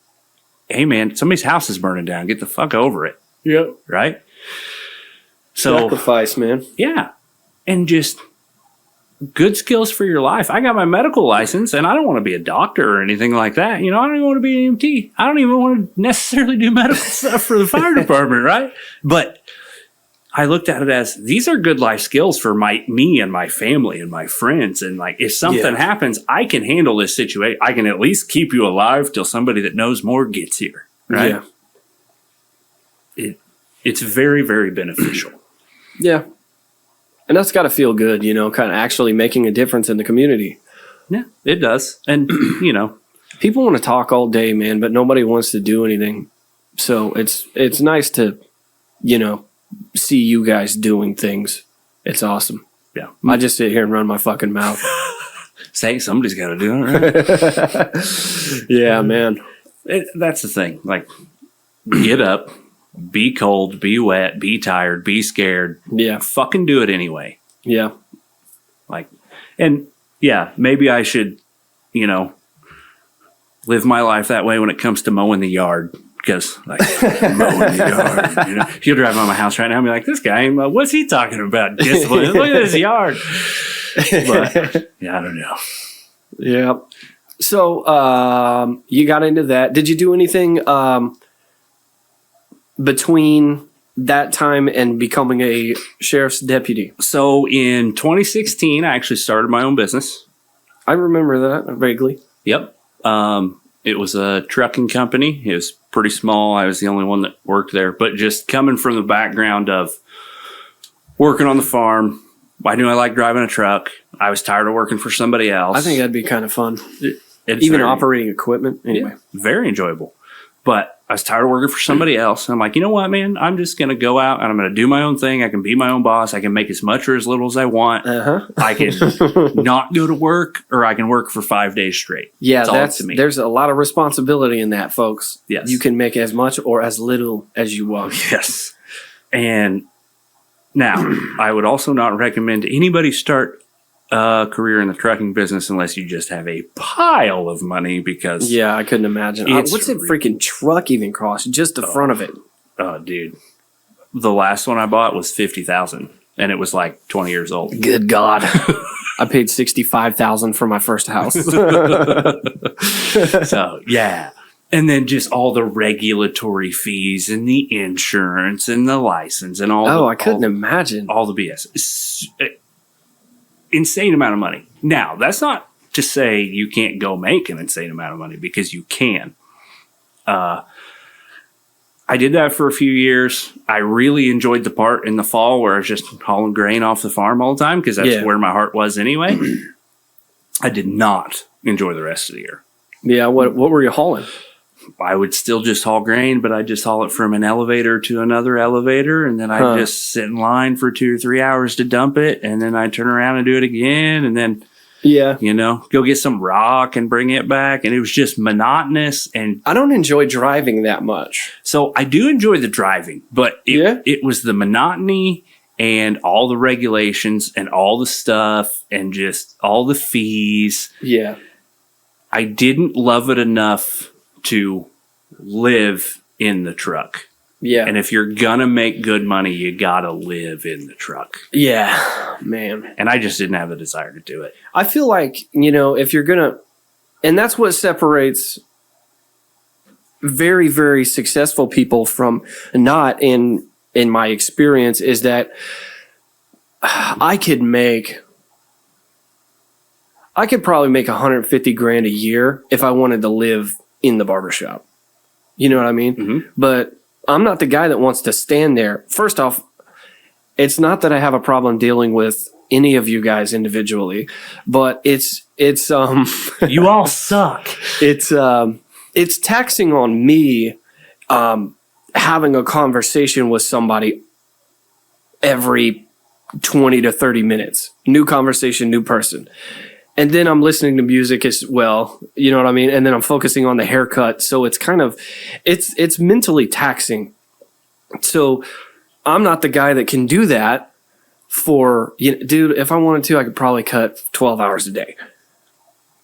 S2: hey, man, somebody's house is burning down. Get the fuck over it. Yep. Right? So,
S1: sacrifice, man.
S2: Yeah. And just good skills for your life. I got my medical license, and I don't want to be a doctor or anything like that. I don't even want to be an EMT. I don't even want to necessarily do medical stuff for the fire department, right? But I looked at it as these are good life skills for me and my family and my friends. And like, if something happens, I can handle this situation. I can at least keep you alive till somebody that knows more gets here. Right. Yeah. It's very, very beneficial.
S1: Yeah. And that's got to feel good, kind of actually making a difference in the community.
S2: Yeah, it does. And,
S1: people want to talk all day, man, but nobody wants to do anything. So it's nice to, see you guys doing things. It's awesome.
S2: Yeah.
S1: I just sit here and run my fucking mouth.
S2: Say somebody's got to do it, right?
S1: Yeah, man.
S2: That's the thing. Like, get up, be cold, be wet, be tired, be scared.
S1: Yeah.
S2: Fucking do it anyway.
S1: Yeah.
S2: Like, and yeah, maybe I should, live my life that way when it comes to mowing the yard. Because, like, mowing the yard, You'll drive by my house right now and be like, this guy, what's he talking about? Discipline. Look at his yard. But, yeah, I don't know.
S1: Yeah. So, you got into that. Did you do anything between that time and becoming a sheriff's deputy?
S2: So, in 2016, I actually started my own business.
S1: I remember that vaguely.
S2: Yep. It was a trucking company. It was pretty small. I was the only one that worked there. But just coming from the background of working on the farm, I knew I liked driving a truck. I was tired of working for somebody else.
S1: I think that'd be kind of fun.
S2: Even
S1: operating equipment. Anyway.
S2: Yeah, very enjoyable. But I was tired of working for somebody else. And I'm like, you know what, man? I'm just going to go out and I'm going to do my own thing. I can be my own boss. I can make as much or as little as I want. I can not go to work, or I can work for 5 days straight.
S1: Yeah, there's a lot of responsibility in that, folks.
S2: Yes.
S1: You can make as much or as little as you want.
S2: Yes. And now, I would also not recommend anybody start a career in the trucking business unless you just have a pile of money, because
S1: yeah, I couldn't imagine. What's a freaking truck even cost? Just the front of it.
S2: Oh, dude. The last one I bought was $50,000, and it was like 20 years old.
S1: Good God. I paid $65,000 for my first house.
S2: So, yeah. And then just all the regulatory fees and the insurance and the license and all.
S1: Oh, I couldn't imagine.
S2: All the BS. Insane amount of money. Now, that's not to say you can't go make an insane amount of money, because you can. I did that for a few years. I really enjoyed the part in the fall where I was just hauling grain off the farm all the time, because that's where my heart was anyway. I did not enjoy the rest of the year.
S1: Yeah, what were you hauling?
S2: I would still just haul grain, but I'd just haul it from an elevator to another elevator, and then I'd just sit in line for 2 or 3 hours to dump it, and then I'd turn around and do it again, and then go get some rock and bring it back, and it was just monotonous. And
S1: I don't enjoy driving that much.
S2: So I do enjoy the driving, but it was the monotony and all the regulations and all the stuff and just all the fees.
S1: Yeah.
S2: I didn't love it enough to live in the truck.
S1: Yeah.
S2: And if you're gonna make good money, you gotta live in the truck.
S1: Yeah, man.
S2: And I just didn't have the desire to do it.
S1: I feel like, if you're gonna, and that's what separates very, very successful people from not, in my experience, is that I could probably make $150,000 a year if I wanted to live in the barbershop. You know what I mean?
S2: Mm-hmm.
S1: But I'm not the guy that wants to stand there. First off, it's not that I have a problem dealing with any of you guys individually, but it's
S2: you all suck.
S1: It's taxing on me having a conversation with somebody every 20 to 30 minutes. New conversation, new person. And then I'm listening to music as well, you know what I mean? And then I'm focusing on the haircut. So it's kind of, it's mentally taxing. So I'm not the guy that can do that for, dude, if I wanted to, I could probably cut 12 hours a day.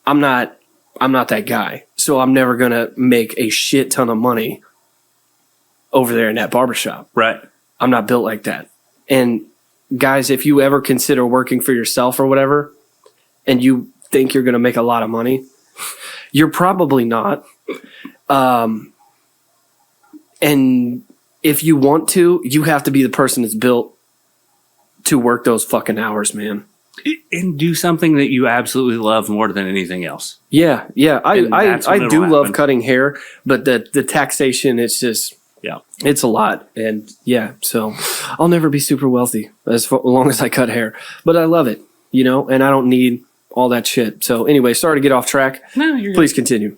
S1: I'm not that guy. So I'm never going to make a shit ton of money over there in that barbershop.
S2: Right.
S1: I'm not built like that. And guys, if you ever consider working for yourself or whatever, and you think you're going to make a lot of money, you're probably not. And if you want to, you have to be the person that's built to work those fucking hours, man.
S2: And do something that you absolutely love more than anything else.
S1: Yeah. I do love cutting hair, but the taxation, it's just, it's a lot. And so I'll never be super wealthy as long as I cut hair, but I love it, and I don't need all that shit. So anyway, sorry to get off track.
S2: No, you're
S1: Please continue.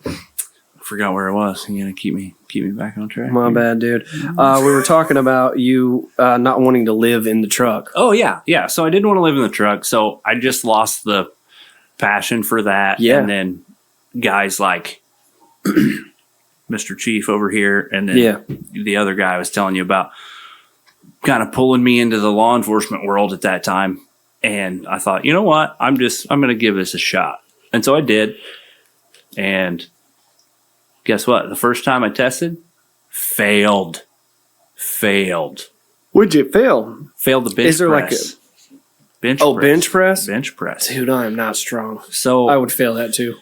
S2: forgot where I was. You're gonna keep me back on track.
S1: My bad, dude. We were talking about you not wanting to live in the truck.
S2: Oh yeah. So I didn't want to live in the truck. So I just lost the passion for that.
S1: Yeah.
S2: And then guys like Mr. Chief over here, and then the other guy I was telling you about, kind of pulling me into the law enforcement world at that time. And I thought, you know what? I'm going to give this a shot. And so I did. And guess what? The first time I tested, failed.
S1: Would you fail?
S2: Failed the bench
S1: Is there
S2: press. Bench press? Bench press.
S1: Dude, I am not strong.
S2: So
S1: I would fail that too.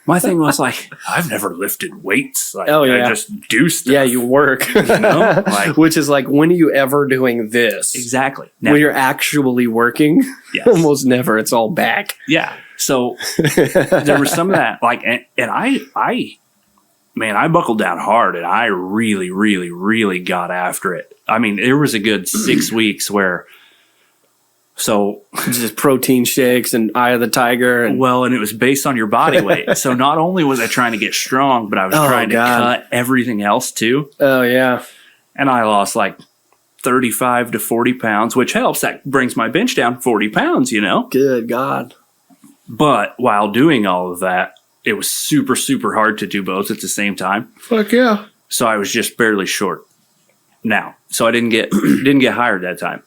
S2: my thing was like, I've never lifted weights. Like,
S1: I
S2: just do stuff.
S1: Yeah, you work.
S2: You know? Like,
S1: which is like, when are you ever doing this?
S2: Exactly. Never.
S1: When you're actually working?
S2: Yes.
S1: Almost never. It's all back.
S2: Yeah. So there was some of that. Like, and I buckled down hard, and I really, really, really got after it. I mean, there was a good 6 weeks where, so
S1: just protein shakes and Eye of the Tiger. And
S2: it was based on your body weight. So not only was I trying to get strong, but I was trying to cut everything else too.
S1: Oh yeah.
S2: And I lost like 35 to 40 pounds, which helps. That brings my bench down 40 pounds, you know?
S1: Good God.
S2: But while doing all of that, it was super, super hard to do both at the same time.
S1: Fuck yeah.
S2: So I was just barely short now. So I didn't get hired that time.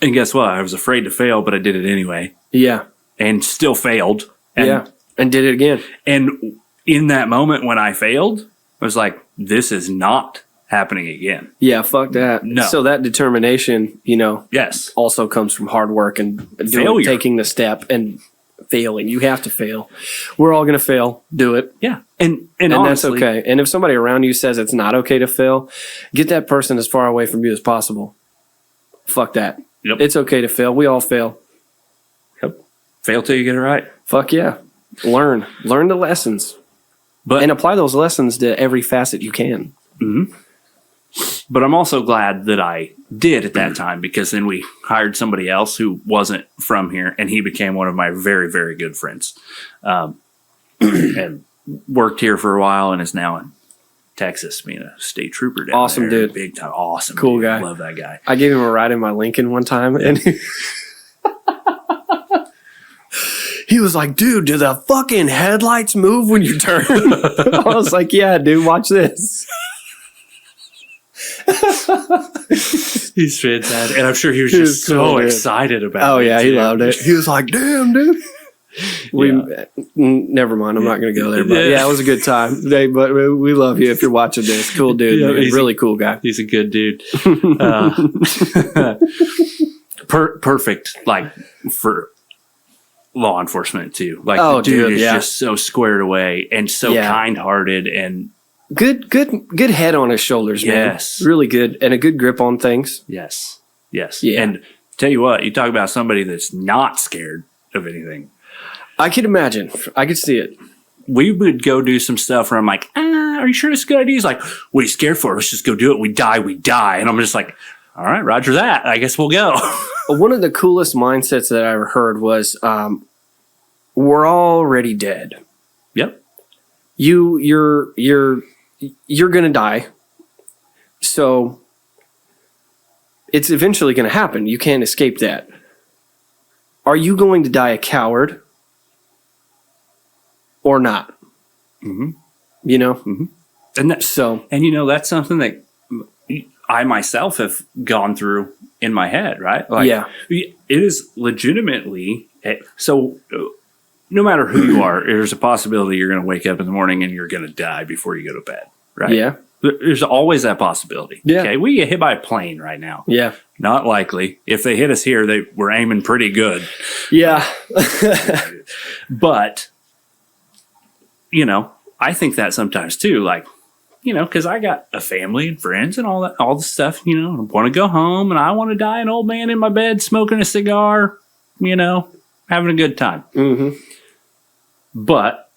S2: And guess what? I was afraid to fail, but I did it anyway.
S1: Yeah.
S2: And still failed. And,
S1: And did it again.
S2: And in that moment when I failed, I was like, this is not happening again.
S1: Yeah, fuck that.
S2: No.
S1: So that determination,
S2: Yes.
S1: also comes from hard work and taking the step and failing. You have to fail. We're all going to fail. Do it.
S2: Yeah. And
S1: that's
S2: honestly,
S1: okay. And if somebody around you says it's not okay to fail, get that person as far away from you as possible. Fuck that.
S2: Yep.
S1: It's okay to fail. We all fail.
S2: Yep. Fail till you get it right.
S1: Fuck yeah. Learn the lessons, and apply those lessons to every facet you can.
S2: Mm-hmm. But I'm also glad that I did at that time, because then we hired somebody else who wasn't from here, and he became one of my very, very good friends, and worked here for a while and is now in Texas, being a state trooper down
S1: awesome
S2: there.
S1: Dude.
S2: Big time. Awesome.
S1: Cool
S2: dude.
S1: guy.
S2: Love that guy.
S1: I gave him a ride in my Lincoln one time, and he was like, dude, do the fucking headlights move when you turn? I was like, yeah, dude, watch this.
S2: He's fantastic. And I'm sure he was just so excited about it.
S1: Oh, yeah, he loved it. He was like, damn, dude. Never mind. I'm not going to go there. But yeah, it was a good time. But we love you if you're watching this. Cool dude. Yeah, he's really cool guy.
S2: He's a good dude. Perfect, like, for law enforcement too. Like, the dude is just so squared away and so kind-hearted and
S1: good head on his shoulders, man.
S2: Yes.
S1: Really good. And a good grip on things.
S2: Yes. Yes.
S1: Yeah.
S2: And tell you what, you talk about somebody that's not scared of anything.
S1: I could imagine. I could see it.
S2: We would go do some stuff where I'm like, are you sure it's a good idea? He's like, what are you scared for? Let's just go do it. We die. And I'm just like, all right, roger that. I guess we'll go.
S1: One of the coolest mindsets that I ever heard was, we're already dead.
S2: Yep.
S1: You're going to die. So it's eventually going to happen. You can't escape that. Are you going to die a coward or not?
S2: Mm-hmm.
S1: You know?
S2: Mm-hmm. And that's something that I myself have gone through in my head, right? Like, it is legitimately, so no matter who you are, there's a possibility you're going to wake up in the morning and you're going to die before you go to bed, right?
S1: Yeah.
S2: There's always that possibility.
S1: Yeah.
S2: Okay, we get hit by a plane right now.
S1: Yeah.
S2: Not likely. If they hit us here, they were aiming pretty good.
S1: Yeah.
S2: But, I think that sometimes too, like, because I got a family and friends and all the stuff, I want to go home and I want to die an old man in my bed smoking a cigar, having a good time.
S1: Mm-hmm.
S2: But,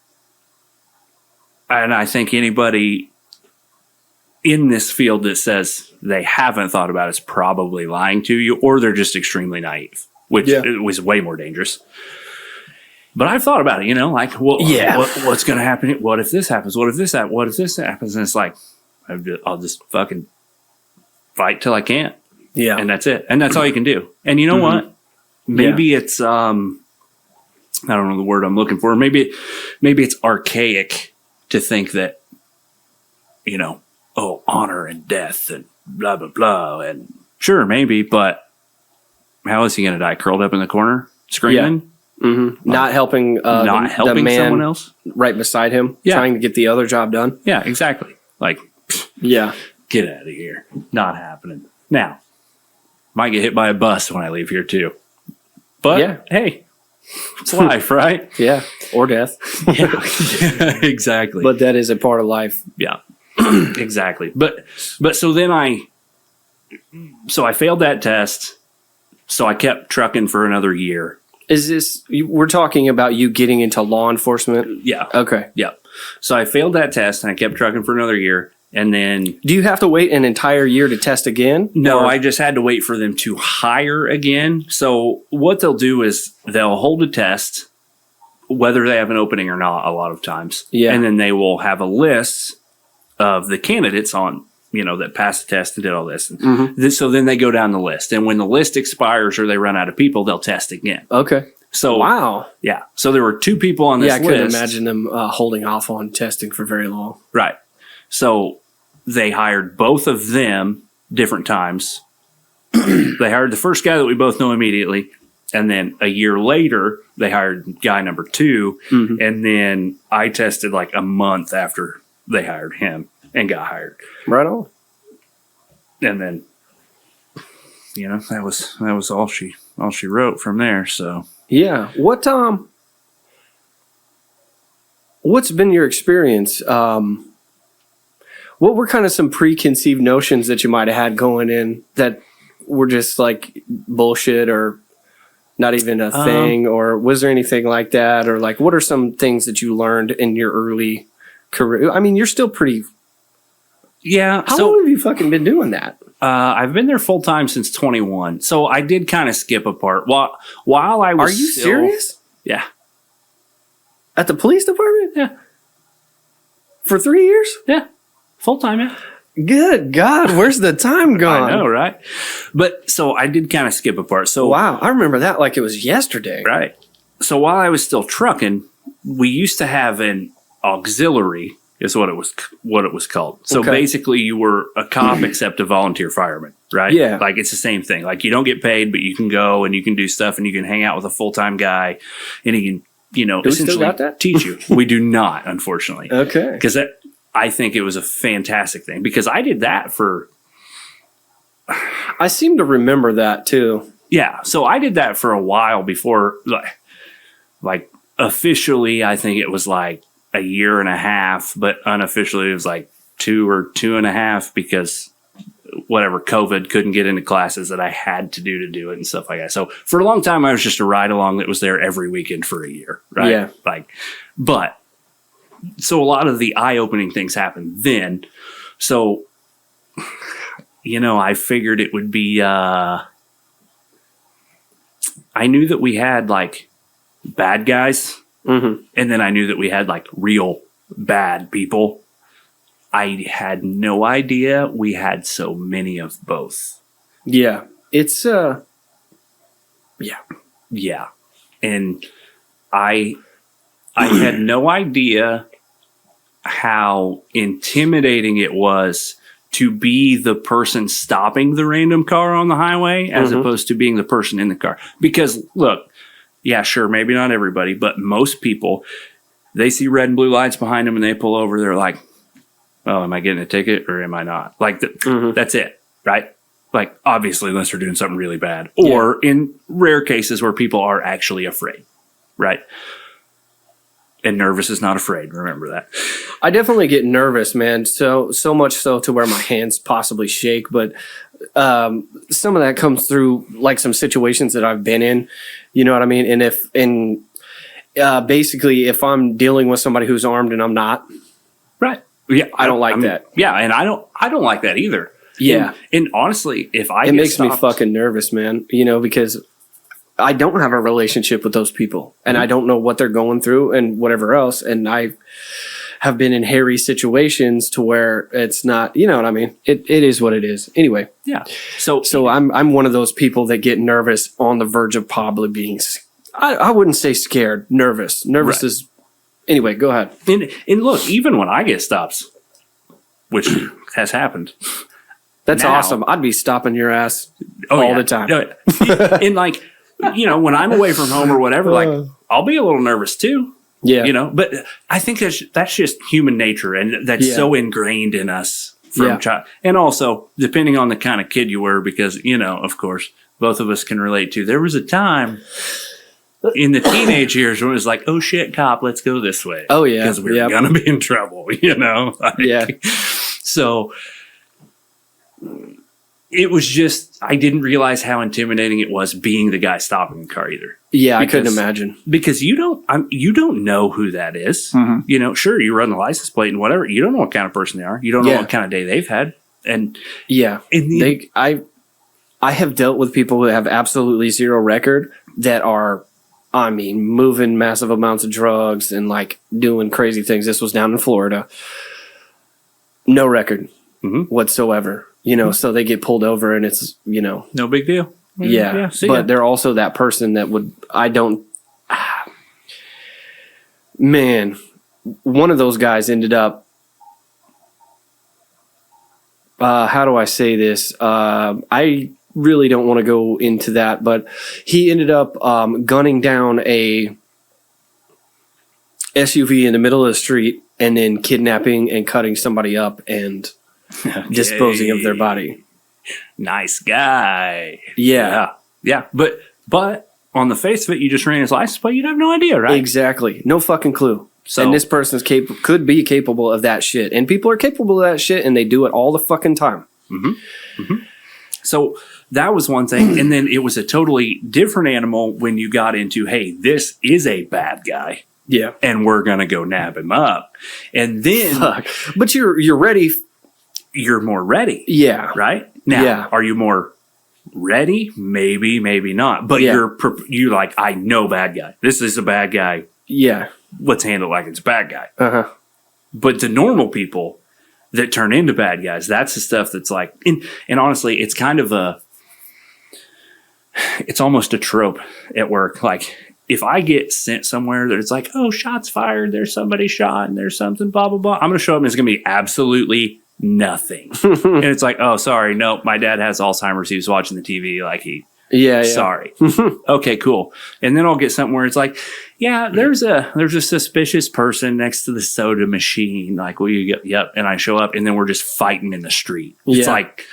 S2: and I think anybody in this field that says they haven't thought about it is probably lying to you, or they're just extremely naive, which was way more dangerous. But I've thought about it, like,
S1: Yeah.
S2: what's going to happen? What if this happens? What if this happens? What if this happens? And it's like, I'll just fucking fight till I can't.
S1: Yeah.
S2: And that's it. And that's all you can do. And you know what? Maybe it's, I don't know the word I'm looking for. Maybe it's archaic to think that, honor and death and blah, blah, blah. And sure, maybe, but how is he going to die? Curled up in the corner, screaming?
S1: Yeah. Mm-hmm. Not helping the man
S2: someone else
S1: right beside him, trying to get the other job done.
S2: Yeah, exactly. Like,
S1: yeah,
S2: get out of here. Not happening. Now, might get hit by a bus when I leave here too. But hey, it's life, right?
S1: Yeah, or death.
S2: Yeah, exactly.
S1: But that is a part of life.
S2: Yeah, exactly. But so then I failed that test. So I kept trucking for another year.
S1: Is this, we're talking about you getting into law enforcement?
S2: Yeah.
S1: Okay.
S2: Yeah. So I failed that test and I kept trucking for another year. And then.
S1: Do you have to wait an entire year to test again?
S2: No, I just had to wait for them to hire again. So what they'll do is they'll hold a test, whether they have an opening or not, a lot of times.
S1: Yeah.
S2: And then they will have a list of the candidates on, that passed the test and did all this. And so then they go down the list. And when the list expires or they run out of people, they'll test again.
S1: Okay.
S2: So
S1: wow.
S2: Yeah. So there were 2 people on this list.
S1: Yeah, I couldn't imagine them holding off on testing for very long.
S2: Right. So they hired both of them different times. They hired the first guy that we both know immediately. And then a year later, they hired guy number 2. Mm-hmm. And then I tested like a month after they hired him and got hired.
S1: Right on.
S2: And then, that was all she wrote from there. So
S1: yeah. What's been your experience? What were kind of some preconceived notions that you might have had going in that were just like bullshit or not even a thing? Or was there anything like that? Or like, what are some things that you learned in your early career? I mean, you're still pretty.
S2: Yeah.
S1: How long have you fucking been doing that?
S2: I've been there full time since 21. So I did kind of skip a part while I was.
S1: Are you serious?
S2: Yeah.
S1: At the police department?
S2: Yeah.
S1: For 3 years?
S2: Yeah. Full time, yeah.
S1: Good God, where's the time gone?
S2: I know, right? But so I did kind of skip a part. So
S1: wow, I remember that like it was yesterday.
S2: Right. So while I was still trucking, we used to have an auxiliary, is what it was called. So basically, you were a cop except a volunteer fireman, right?
S1: Yeah.
S2: Like it's the same thing. Like you don't get paid, but you can go and you can do stuff and you can hang out with a full time guy, and he can,
S1: do we still got that?
S2: teach you. We do not, unfortunately.
S1: Okay.
S2: Because I think it was a fantastic thing because I did that for.
S1: I seem to remember that too.
S2: Yeah, so I did that for a while before, like officially, I think it was like a year and a half, but unofficially it was like 2 or 2.5 because whatever COVID couldn't get into classes that I had to do it and stuff like that. So for a long time, I was just a ride along that was there every weekend for a year, right?
S1: Yeah.
S2: So a lot of the eye-opening things happened then. So, I figured it would be, I knew that we had like bad guys. Mm-hmm. And then I knew that we had like real bad people. I had no idea we had so many of both.
S1: Yeah. It's, yeah.
S2: Yeah. And I had no idea how intimidating it was to be the person stopping the random car on the highway as opposed to being the person in the car. Because look, yeah, sure, maybe not everybody, but most people, they see red and blue lights behind them and they pull over. They're like, oh, am I getting a ticket or am I not? Like, that's it, right? Like, obviously, unless they're doing something really bad. Or in rare cases where people are actually afraid, right? And nervous is not afraid. Remember that.
S1: I definitely get nervous, man. So much so to where my hands possibly shake. But some of that comes through like some situations that I've been in. You know what I mean? And basically, if I'm dealing with somebody who's armed and I'm not,
S2: right? Yeah,
S1: I don't like that.
S2: Yeah, and I don't like that either.
S1: Yeah,
S2: and honestly, if
S1: it makes me fucking nervous, man. Because I don't have a relationship with those people, and I don't know what they're going through and whatever else. And I have been in hairy situations to where it's not, you know what I mean? It is what it is. Anyway.
S2: Yeah.
S1: So I'm one of those people that get nervous on the verge of probably being, I wouldn't say scared, nervous. Nervous is, anyway, go ahead.
S2: And look, even when I get stops, which has happened.
S1: That's
S2: now,
S1: awesome. I'd be stopping your ass all the time.
S2: And like, you know, when I'm away from home or whatever, like I'll be a little nervous too.
S1: Yeah.
S2: You know, but I think that's just human nature, and that's so ingrained in us from child. And also, depending on the kind of kid you were, because, you know, of course, both of us can relate to. There was a time in the teenage years when it was like, oh shit, cop, let's go this way.
S1: Oh yeah.
S2: Because we're going to be in trouble, you know? Like, so it was just, I didn't realize how intimidating it was being the guy stopping the car either.
S1: Yeah, I couldn't imagine.
S2: Because you don't know who that is.
S3: Mm-hmm.
S2: You know, sure, you run the license plate and whatever. You don't know what kind of person they are. You don't know what kind of day they've had. And
S1: I have dealt with people who have absolutely zero record that are, I mean, moving massive amounts of drugs and like doing crazy things. This was down in Florida. No record whatsoever. You know, so they get pulled over and it's, you know.
S2: No big deal.
S1: Yeah. But they're also that person that would, man, one of those guys ended up, how do I say this? I really don't want to go into that, but he ended up gunning down a SUV in the middle of the street and then kidnapping and cutting somebody up and disposing of their body.
S2: Nice guy.
S1: Yeah.
S2: But on the face of it, you just ran his license plate. You'd have no idea, right?
S1: Exactly. No fucking clue.
S2: So,
S1: and this person's could be capable of that shit. And people are capable of that shit, and they do it all the fucking time.
S2: So that was one thing. And then it was a totally different animal when you got into, hey, this is a bad guy.
S1: Yeah.
S2: And we're going to go nab him up. And then.
S1: But you're ready.
S2: You're more ready.
S1: Yeah.
S2: Right? Now, are you more ready? Maybe, maybe not. But you're like, I know bad guy. This is a bad guy.
S1: Yeah.
S2: Let's handle it like it's a bad guy. But the normal people that turn into bad guys, that's the stuff that's like, and honestly, it's kind of it's almost a trope at work. Like, if I get sent somewhere that it's like, oh, shots fired, there's somebody shot, and there's something, blah, blah, blah. I'm going to show up and it's going to be absolutely nothing. And it's like, oh, sorry, no, my dad has Alzheimer's. He was watching the TV. Like, sorry. Okay, cool. And then I'll get something where it's like, yeah, there's a suspicious person next to the soda machine. Like, will you get, yep. And I show up and then we're just fighting in the street. It's like,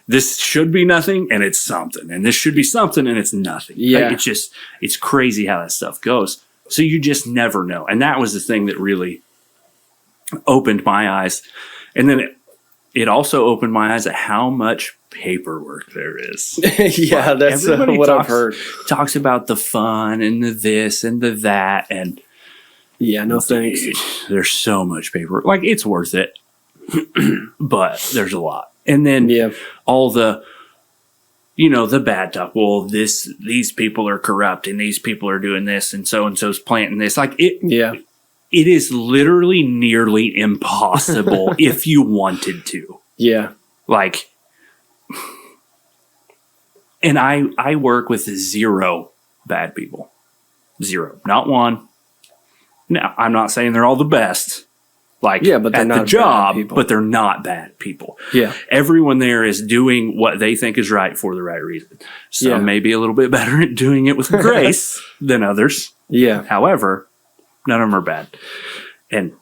S2: this should be nothing and it's something. And this should be something and it's nothing.
S1: Yeah.
S2: Like, it's crazy how that stuff goes. So you just never know. And that was the thing that really opened my eyes. And then it also opened my eyes at how much paperwork there is.
S1: Yeah,
S2: like,
S1: that's what I've heard.
S2: Talks about the fun and the this and the that. And
S1: yeah, no thanks.
S2: There's so much paperwork. Like, it's worth it. But there's a lot. And then all the, you know, the bad talk. Well, these people are corrupt and these people are doing this and so's planting this. Like, it is literally nearly impossible if you wanted to. Yeah. Like, and I work with zero bad people. Zero. Not one. Now, I'm not saying they're all the best. Like, but they're at not the job, but they're not bad people. Yeah. Everyone there is doing what they think is right for the right reason. Some may be a little bit better at doing it with grace than others. Yeah. However, none of them are bad. And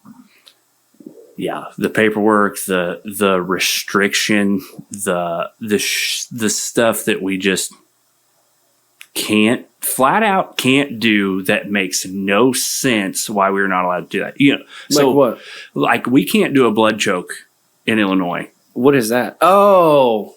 S2: the paperwork, the restriction, the stuff that we just flat out can't do, that makes no sense why we're not allowed to do that. You know, so
S1: like what?
S2: Like, we can't do a blood choke in Illinois.
S1: What is that? Oh,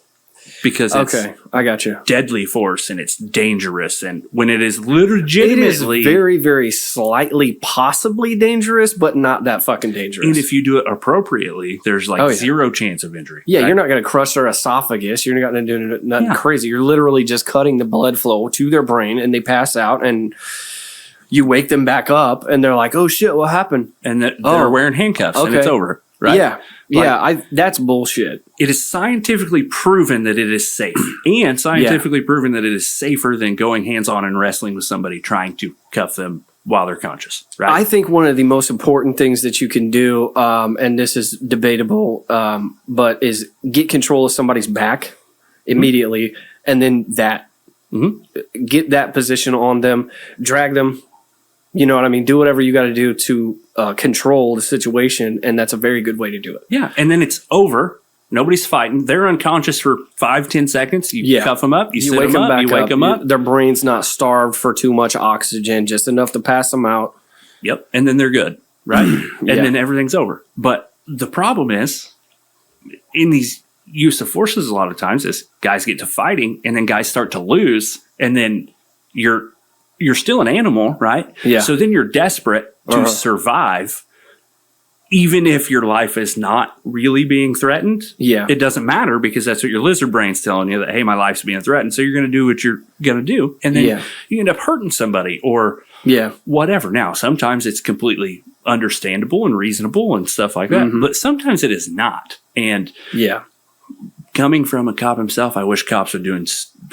S2: because it's
S1: I got you.
S2: deadly force and it's dangerous. And when it is legitimately,
S1: it is very, very slightly possibly dangerous, but not that fucking dangerous.
S2: and if you do it appropriately, there's like zero chance of injury.
S1: Yeah,
S2: right?
S1: you're not going to crush their esophagus. You're not going to do nothing crazy. You're literally just cutting the blood flow to their brain, and they pass out, and you wake them back up, and they're like, "Oh shit, what happened?"
S2: And they're wearing handcuffs, and it's over. Right?
S1: Yeah, that's bullshit.
S2: It is scientifically proven that it is safe, and scientifically proven that it is safer than going hands-on and wrestling with somebody trying to cuff them while they're conscious. Right?
S1: I think one of the most important things that you can do, and this is debatable, but is get control of somebody's back immediately, and then get that position on them, drag them. You know what I mean? Do whatever you got to do to control the situation, and that's a very good way to do it.
S2: Yeah, and then it's over. Nobody's fighting. They're unconscious for 5-10 seconds. You cuff them up. You sit
S1: wake
S2: them up. You wake them up.
S1: Their brain's not starved for too much oxygen, just enough to pass them out.
S2: Yep, and then they're good, right? And then everything's over. But the problem is, in these use of forces, a lot of times is guys get to fighting, and then guys start to lose, and then you're still an animal, right?
S1: Yeah.
S2: So then you're desperate to survive, even if your life is not really being threatened.
S1: Yeah.
S2: It doesn't matter because that's what your lizard brain's telling you that, hey, my life's being threatened. So you're going to do what you're going to do. And then you end up hurting somebody or whatever. Now, sometimes it's completely understandable and reasonable and stuff like that. But sometimes it is not. And coming from a cop himself, I wish cops would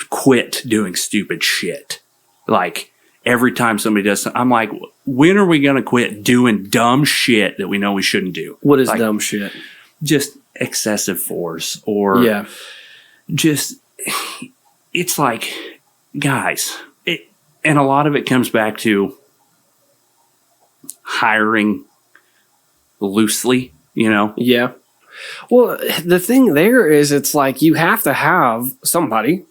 S2: quit doing stupid shit. Like, every time somebody does something, I'm like, when are we going to quit doing dumb shit that we know we shouldn't do?
S1: What is
S2: like,
S1: dumb shit?
S2: Just excessive force or just, it's like, guys, and a lot of it comes back to hiring loosely, you know?
S1: Yeah. Well, the thing there is it's like you have to have somebody.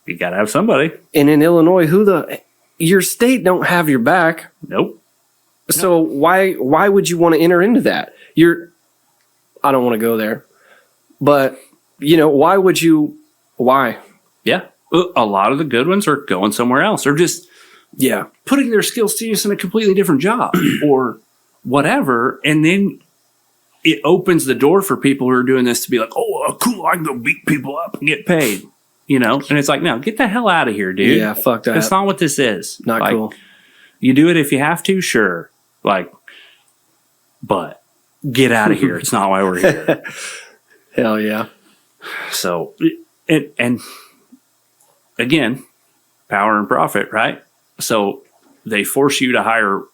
S2: You got to have somebody.
S1: And in Illinois, your state don't have your back.
S2: Nope.
S1: So why would you want to enter into that? I don't want to go there. But, why would you? Why?
S2: Yeah. A lot of the good ones are going somewhere else or just putting their skills to use in a completely different job or whatever. And then it opens the door for people who are doing this to be like, oh, cool, I can go beat people up and get paid. And it's like, no, get the hell out of here, dude.
S1: Yeah, fuck that.
S2: That's not what this is.
S1: Not cool.
S2: You do it if you have to, sure. But get out of here. It's not why we're here.
S1: Hell yeah.
S2: So, and again, power and profit, right? So they force you to hire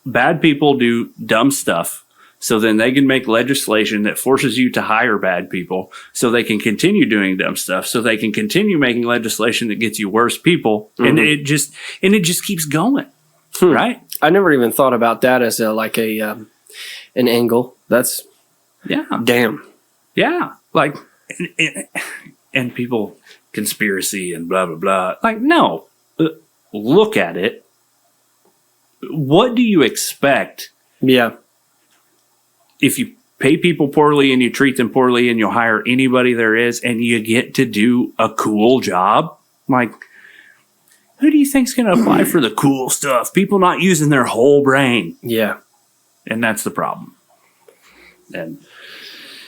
S2: bad people do dumb stuff. So then they can make legislation that forces you to hire bad people so they can continue doing dumb stuff. So they can continue making legislation that gets you worse people. And it just keeps going. Right.
S1: I never even thought about that as an angle. That's damn.
S2: Yeah. And people conspiracy and blah, blah, blah. Like, no, look at it. What do you expect?
S1: Yeah.
S2: If you pay people poorly and you treat them poorly and you'll hire anybody there is and you get to do a cool job, like, who do you think's going to apply for the cool stuff? People not using their whole brain.
S1: Yeah.
S2: And that's the problem. And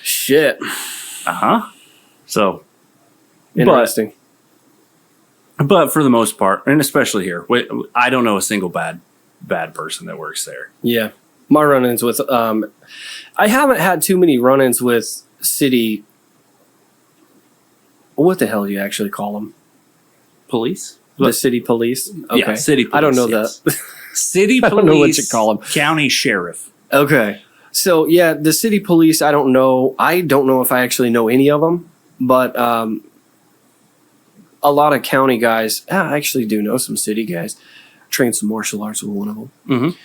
S1: shit.
S2: So
S1: interesting.
S2: But for the most part, and especially here, I don't know a single bad person that works there.
S1: Yeah. My run-ins with, I haven't had too many run-ins with city. What the hell do you actually call them?
S2: Police?
S1: The city police? Okay.
S2: Yeah, city police.
S1: I don't know that.
S2: City police.
S1: I don't know what you call them.
S2: County sheriff.
S1: Okay. So, yeah, the city police, I don't know. I don't know if I actually know any of them, but a lot of county guys, I actually do know some city guys. Trained some martial arts with one of them.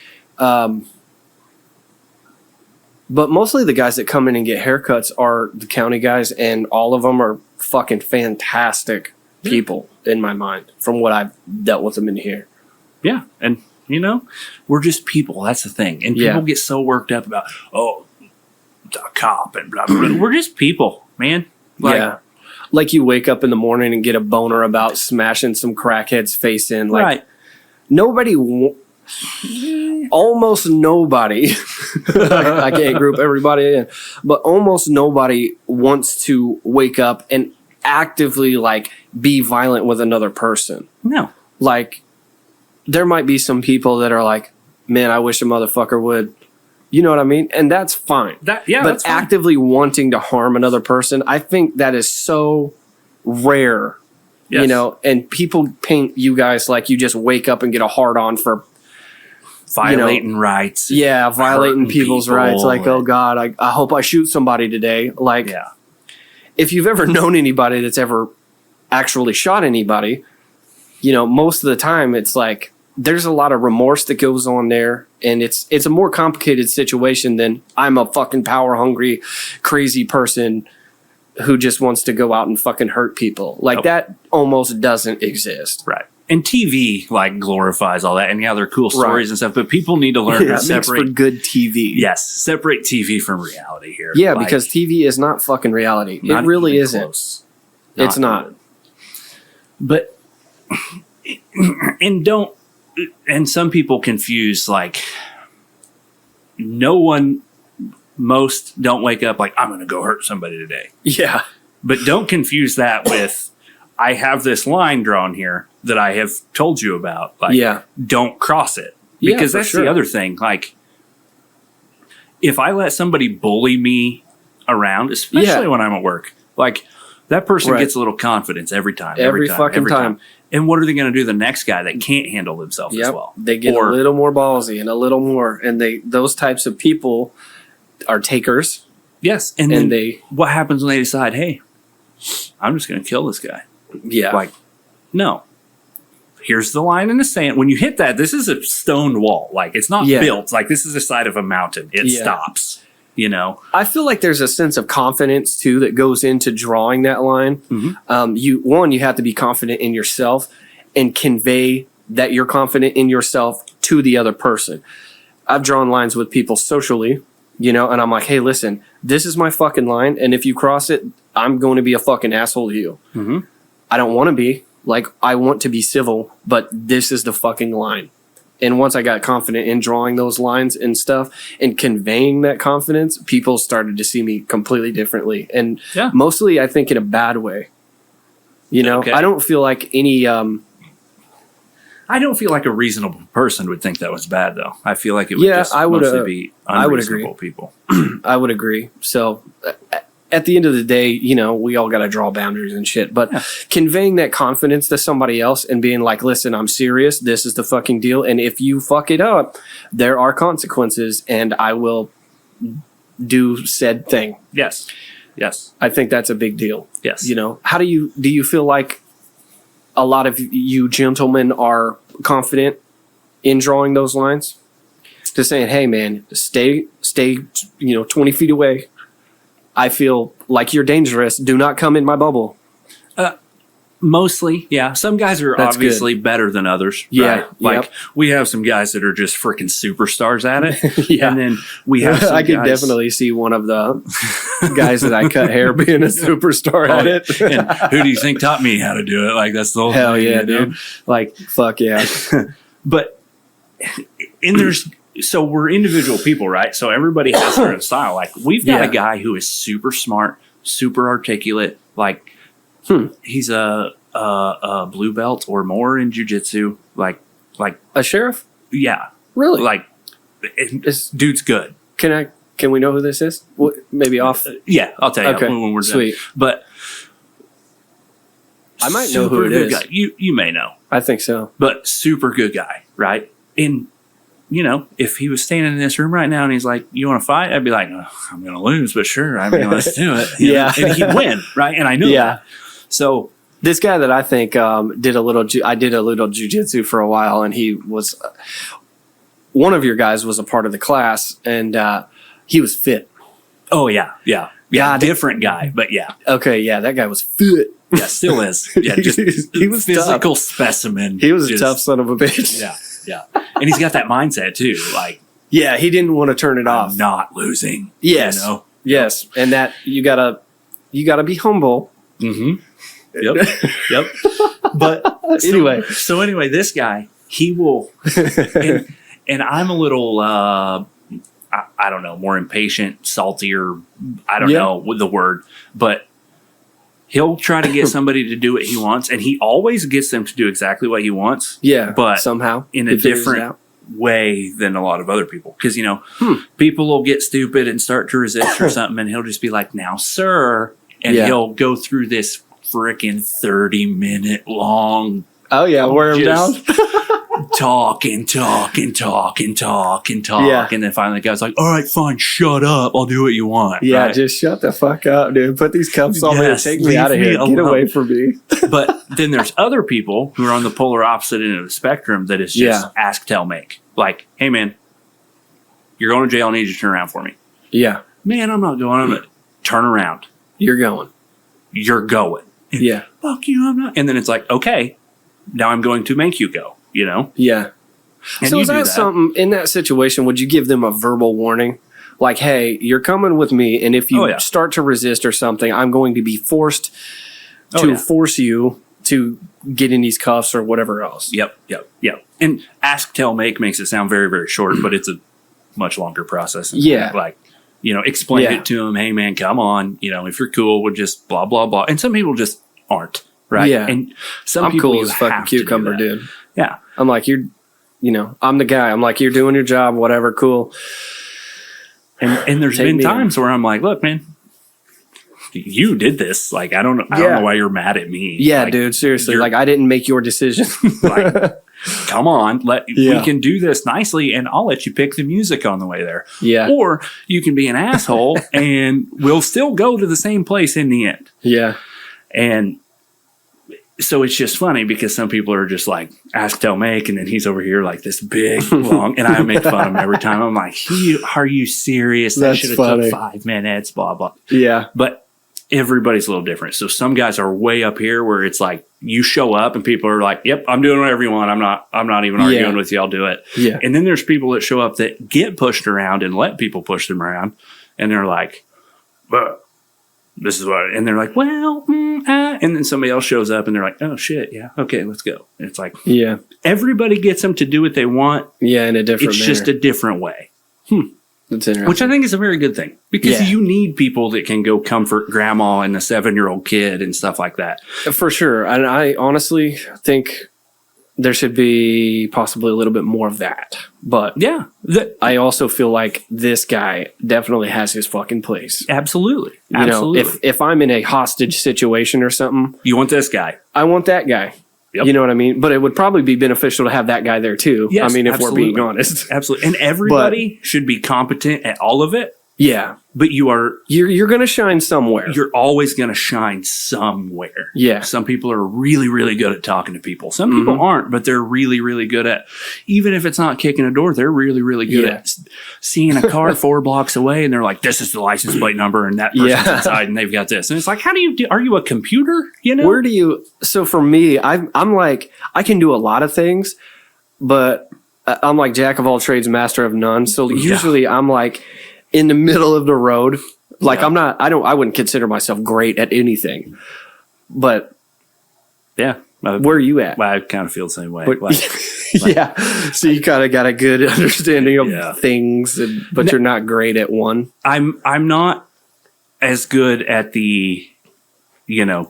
S1: But mostly the guys that come in and get haircuts are the county guys, and all of them are fucking fantastic people in my mind from what I've dealt with them in here.
S2: Yeah. And, we're just people. That's the thing. And people get so worked up about, the cop and blah, blah, blah. We're just people. man.
S1: Yeah. Like you wake up in the morning and get a boner about smashing some crackhead's face in. Like,
S2: right.
S1: Almost nobody, I can't group everybody in, but almost nobody wants to wake up and actively like be violent with another person.
S2: No.
S1: Like, there might be some people that are like, man, I wish a motherfucker would. You know what I mean? And that's fine. But
S2: that's fine.
S1: Actively wanting to harm another person, I think that is so rare. Yes. You know, and people paint you guys like you just wake up and get a hard on for
S2: violating rights.
S1: Yeah, violating people's rights. Like, oh God, I hope I shoot somebody today. Like, if you've ever known anybody that's ever actually shot anybody, you know, most of the time it's like there's a lot of remorse that goes on there, and it's a more complicated situation than I'm a fucking power hungry, crazy person who just wants to go out and fucking hurt people. Like that almost doesn't exist.
S2: Right. And TV like glorifies all that, and they're cool stories and stuff. But people need to learn to separate.
S1: Makes for good TV.
S2: Yes, separate TV from reality here.
S1: Yeah, like, because TV is not fucking reality. It really isn't. Close. It's not.
S2: But and some people confuse like most don't wake up like I'm going to go hurt somebody today.
S1: Yeah,
S2: but don't confuse that with I have this line drawn here that I have told you about. Like, don't cross it. Because that's the other thing. Like, if I let somebody bully me around, especially when I'm at work, like, that person gets a little confidence every time. Every time. And what are they going to do to the next guy that can't handle themselves as well?
S1: They get a little more ballsy and a little more. And those types of people are takers.
S2: Yes. And then what happens when they decide, hey, I'm just going to kill this guy?
S1: Yeah.
S2: Like, no. Here's the line in the sand. When you hit that, this is a stone wall. Like, it's not built. Like, this is the side of a mountain. It stops. You know?
S1: I feel like there's a sense of confidence, too, that goes into drawing that line. Mm-hmm. You have to be confident in yourself and convey that you're confident in yourself to the other person. I've drawn lines with people socially, you know, and I'm like, hey, listen, this is my fucking line. And if you cross it, I'm going to be a fucking asshole to you. Mm-hmm. I don't want to be. Like, I want to be civil, but this is the fucking line. And once I got confident in drawing those lines and stuff and conveying that confidence, people started to see me completely differently. And mostly, I think, in a bad way. You know, I don't feel like any...
S2: I don't feel like a reasonable person would think that was bad, though. I feel like it would mostly be unreasonable people.
S1: I would agree. So... at the end of the day, you know, we all got to draw boundaries and shit. But conveying that confidence to somebody else and being like, listen, I'm serious. This is the fucking deal. And if you fuck it up, there are consequences and I will do said thing.
S2: Yes. Yes.
S1: I think that's a big deal.
S2: Yes.
S1: You know, do you feel like a lot of you gentlemen are confident in drawing those lines? Just saying, hey, man, stay, 20 feet away. I feel like you're dangerous. Do not come in my bubble.
S2: Mostly, yeah. Some guys are obviously better than others.
S1: Yeah.
S2: Right? Like, we have some guys that are just freaking superstars at it. Yeah. And then we have some
S1: I could definitely see one of the guys that I cut hair being a superstar at it.
S2: And who do you think taught me how to do it? Like, that's the whole
S1: Hell
S2: thing.
S1: Yeah, dude.
S2: Like,
S1: fuck yeah.
S2: But, so we're individual people, right? So everybody has their own style. Like, we've got a guy who is super smart, super articulate. Like, he's a blue belt or more in jiu-jitsu. Like
S1: a sheriff?
S2: Yeah.
S1: Really?
S2: Like, this dude's good.
S1: Can we know who this is? Maybe off?
S2: Yeah, I'll tell you when we're done.
S1: Sweet.
S2: But
S1: I might know who it is.
S2: Guy. You may know.
S1: I think so.
S2: But super good guy, right? And, you know, if he was standing in this room right now and he's like, you want to fight? I'd be like, oh, I'm going to lose, but sure. I mean, let's do it.
S1: Yeah.
S2: And he'd win, right? And I knew that. So
S1: this guy that I think did a little jiu-jitsu for a while, and he was one of your guys was a part of the class, and he was fit.
S2: Oh, yeah. Yeah. Yeah, different guy, but yeah.
S1: Okay, yeah, that guy was fit.
S2: Yeah, still is. Yeah, just
S1: he was
S2: physical
S1: tough.
S2: specimen.
S1: He was a tough son of a bitch.
S2: Yeah, yeah. And he's got that mindset too. Like,
S1: yeah, he didn't want to turn it off.
S2: Not losing.
S1: Yes.
S2: You know?
S1: Yes. And that you gotta you got to be humble.
S2: Mm-hmm. Yep. But anyway, this guy, he will, and I'm a little, I don't know, more impatient, saltier. I don't know with the word, but he'll try to get somebody to do what he wants, and he always gets them to do exactly what he wants.
S1: Yeah,
S2: but
S1: somehow
S2: in a different way than a lot of other people. Because people will get stupid and start to resist or something, and he'll just be like, "Now, sir," and he'll go through this freaking 30-minute long.
S1: Oh yeah, wear him down.
S2: talk, and then finally the guy's like, "All right, fine, shut up. I'll do what you want."
S1: Yeah,
S2: right?
S1: just shut the fuck up, dude. Put these cups on me and take me out of here. Get away from me.
S2: But then there's other people who are on the polar opposite end of the spectrum that is just ask, tell, make. Like, hey man, you're going to jail. I need you to turn around for me.
S1: Yeah.
S2: Man, I'm not going. I'm going to turn around.
S1: You're going.
S2: You're going.
S1: Yeah.
S2: Fuck you, I'm not. And then it's like, okay, now I'm going to make you go,
S1: Yeah.
S2: And
S1: so is that something, in that situation, would you give them a verbal warning? Like, hey, you're coming with me, and if you start to resist or something, I'm going to be forced to force you to get in these cuffs or whatever else.
S2: Yep. And ask, tell, make makes it sound very, very short, but it's a much longer process.
S1: Yeah.
S2: Like, explain it to them. Hey man, come on. If you're cool with just blah, blah, blah. And some people just aren't. Right.
S1: Yeah.
S2: And some
S1: I'm
S2: people
S1: cool as fucking cucumber, dude.
S2: Yeah.
S1: I'm like, I'm the guy. I'm like, you're doing your job, whatever, cool.
S2: And there's been times where I'm like, look, man, you did this. Like, I don't know why you're mad at me.
S1: Yeah,
S2: like,
S1: dude, seriously. Like, I didn't make your decision.
S2: Like, come on, we can do this nicely, and I'll let you pick the music on the way there.
S1: Yeah.
S2: Or you can be an asshole, and we'll still go to the same place in the end.
S1: Yeah.
S2: And so it's just funny because some people are just like, ask, tell, make, and then he's over here like this big, long, and I make fun of him every time. I'm like, are you serious? That should have took 5 minutes, blah, blah.
S1: Yeah.
S2: But everybody's a little different. So some guys are way up here where it's like you show up and people are like, yep, I'm doing whatever you want. I'm not even arguing with you. I'll do it.
S1: Yeah.
S2: And then there's people that show up that get pushed around and let people push them around. And they're like, but this is what, and they're like, well, and then somebody else shows up and they're like, oh shit. Yeah. Okay. Let's go. And it's like, everybody gets them to do what they want.
S1: Yeah. In a different
S2: It's
S1: manner.
S2: just a different way.
S1: That's interesting.
S2: Which I think is a very good thing because you need people that can go comfort grandma and the 7-year-old kid and stuff like that.
S1: For sure. And I honestly think there should be possibly a little bit more of that. But I also feel like this guy definitely has his fucking place.
S2: Absolutely.
S1: You know, if I'm in a hostage situation or something,
S2: you want this guy.
S1: I want that guy. Yep. You know what I mean? But it would probably be beneficial to have that guy there too.
S2: Yes,
S1: I mean, if we're being honest.
S2: Absolutely. And everybody should be competent at all of it.
S1: Yeah.
S2: But you're
S1: going to shine somewhere.
S2: You're always going to shine somewhere.
S1: Yeah.
S2: Some people are really, really good at talking to people. Some people aren't, but they're really, really good at, even if it's not kicking a door, they're really, really good at seeing a car 4 blocks away and they're like, this is the license plate number and that person's inside and they've got this. And it's like, are you a computer?
S1: So for me, I'm like, I can do a lot of things, but I'm like jack of all trades, master of none. So usually I'm like, in the middle of the road. Like I wouldn't consider myself great at anything, but where are you at?
S2: I kind of feel the same way.
S1: So you kind of got a good understanding of things, but you're not great at one.
S2: I'm not as good at the,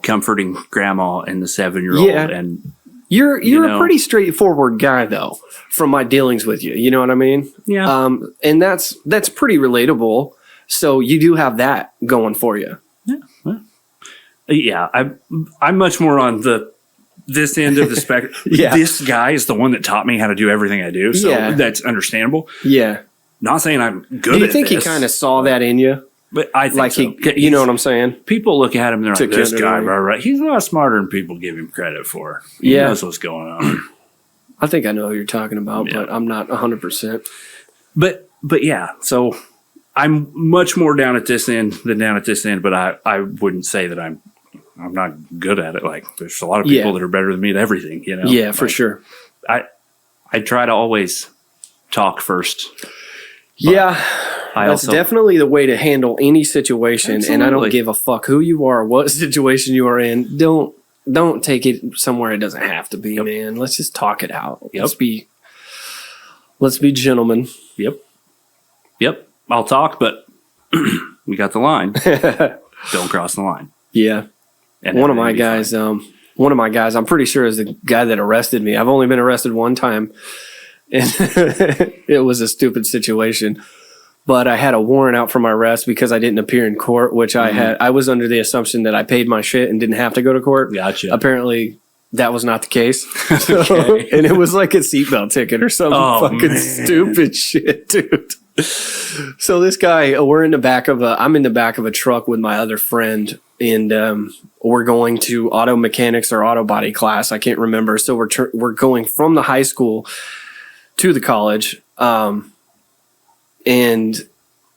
S2: comforting grandma and the 7-year-old and
S1: You're a pretty straightforward guy, though, from my dealings with you. You know what I mean?
S2: Yeah.
S1: And that's pretty relatable. So you do have that going for you.
S2: Yeah. I'm much more on this end of the spectrum. This guy is the one that taught me how to do everything I do. So that's understandable.
S1: Yeah.
S2: Not saying I'm good at this.
S1: Do you think he kind of saw that in you?
S2: But I think so.
S1: You know what I'm saying?
S2: People look at him and they're like, this guy, right? He's a lot smarter than people give him credit for. He knows what's going on.
S1: I think I know who you're talking about, but I'm not 100%.
S2: But yeah, so I'm much more down at this end than down at this end, but I wouldn't say that I'm not good at it. Like, there's a lot of people that are better than me at everything,
S1: Yeah, for sure.
S2: I try to always talk first.
S1: Yeah. That's definitely the way to handle any situation.
S2: Absolutely.
S1: And I don't give a fuck who you are, what situation you are in. Don't take it somewhere it doesn't have to be, man. Let's just talk it out.
S2: Yep.
S1: Let's be gentlemen.
S2: Yep. I'll talk, but we got the line. Don't cross the line.
S1: Yeah.
S2: And
S1: one of my guys, I'm pretty sure is the guy that arrested me. I've only been arrested one time. And it was a stupid situation. But I had a warrant out for my arrest because I didn't appear in court, which I was under the assumption that I paid my shit and didn't have to go to court.
S2: Gotcha.
S1: Apparently that was not the case.
S2: Okay.
S1: And it was like a seatbelt ticket or some stupid shit, dude. So this guy, I'm in the back of a truck with my other friend, and we're going to auto mechanics or auto body class. I can't remember. So we're going from the high school to the college. And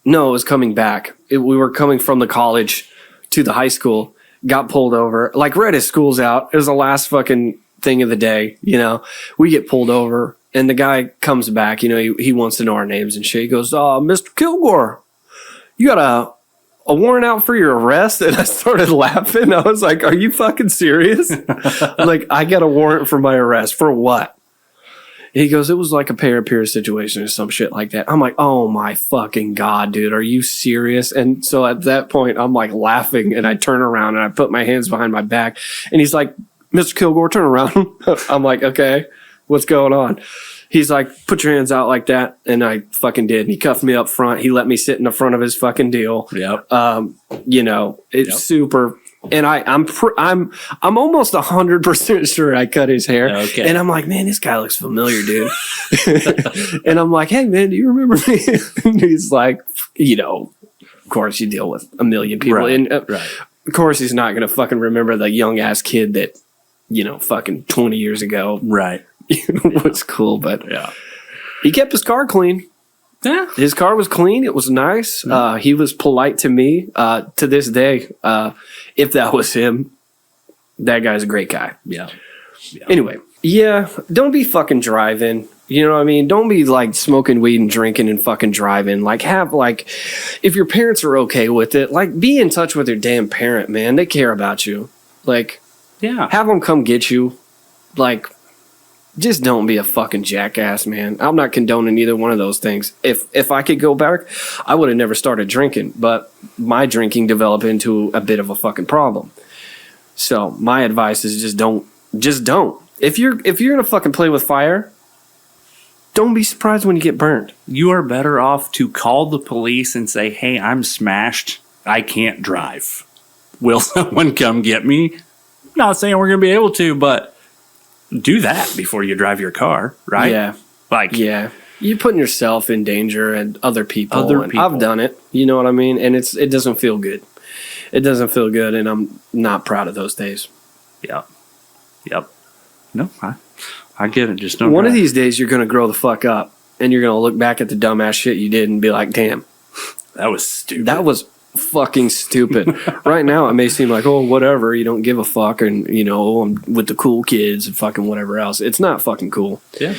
S1: no, it was coming back. We were coming from the college to the high school, got pulled over, like right as school's out. It was the last fucking thing of the day, you know. We get pulled over, and the guy comes back, you know, he wants to know our names and shit. He goes, Mr. Kilgore, you got a warrant out for your arrest? And I started laughing. I was like, are you fucking serious? Like, I got a warrant for my arrest. For what? He goes, it was like a peer situation or some shit like that. I'm like, oh my fucking God, dude, are you serious? And so at that point, I'm like laughing, and I turn around and I put my hands behind my back, and he's like, Mr. Kilgore, turn around. I'm like, okay, what's going on? He's like, put your hands out like that. And I fucking did. And he cuffed me up front. He let me sit in the front of his fucking deal.
S2: Yep.
S1: You know, it's super. And I'm almost 100% sure I cut his hair.
S2: Okay.
S1: And I'm like, man, this guy looks familiar, dude. And I'm like, hey, man, do you remember me? And he's like, you know, of course you deal with a million people.
S2: Right.
S1: And
S2: Right.
S1: of course he's not going to fucking remember the young ass kid that, you know, fucking 20 years ago
S2: Right.
S1: was cool. But
S2: Yeah.
S1: he kept his car clean.
S2: Yeah.
S1: His car was clean. It was nice. He was polite to me. To this day, if that was him, that guy's a great guy.
S2: Yeah.
S1: Anyway, yeah, don't be fucking driving. You know what I mean? Don't be like smoking weed and drinking and fucking driving. Like, if your parents are okay with it, like, be in touch with your damn parent, man. They care about you. Like,
S2: Yeah.
S1: have them come get you. Like, just don't be a fucking jackass, man. I'm not condoning either one of those things. If I could go back, I would have never started drinking, but my drinking developed into a bit of a fucking problem. So my advice is just don't. If you're gonna fucking play with fire, don't be surprised when you get burned.
S2: You are better off to call the police and say, hey, I'm smashed. I can't drive. Will someone come get me? Not saying we're going to be able to, but do that before you drive your car, right?
S1: Yeah.
S2: Like,
S1: Yeah. You're putting yourself in danger and other people. And
S2: people.
S1: I've done it. You know what I mean? And it doesn't feel good. It doesn't feel good, and I'm not proud of those days.
S2: Yep. No, I get it. Just don't.
S1: One of
S2: drive.
S1: these days, you're going to grow the fuck up, and you're going to look back at the dumbass shit you did and be like, damn,
S2: That was stupid.
S1: that was fucking stupid. Right now, it may seem like, oh, whatever, you don't give a fuck, and, you know, I'm with the cool kids and fucking whatever else. It's not fucking cool.
S2: Yeah.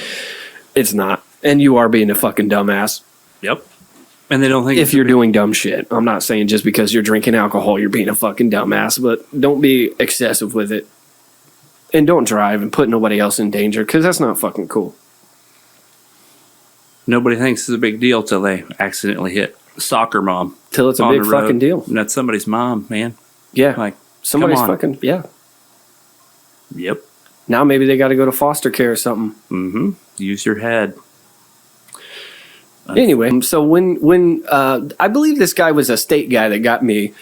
S1: It's not. And you are being a fucking dumbass.
S2: Yep. And they don't think
S1: If you're doing dumb shit. I'm not saying just because you're drinking alcohol, you're being a fucking dumbass, but don't be excessive with it. And don't drive and put nobody else in danger, because that's not fucking cool.
S2: nobody thinks it's a big deal till they accidentally hit soccer mom.
S1: Till it's a
S2: on
S1: big
S2: the road.
S1: fucking deal.
S2: And that's somebody's mom, man.
S1: Yeah.
S2: Like,
S1: Somebody's
S2: come on.
S1: fucking, yeah.
S2: Yep.
S1: Now maybe they got to go to foster care or something.
S2: Mm-hmm. Use your head.
S1: Anyway, so when I believe this guy was a state guy that got me,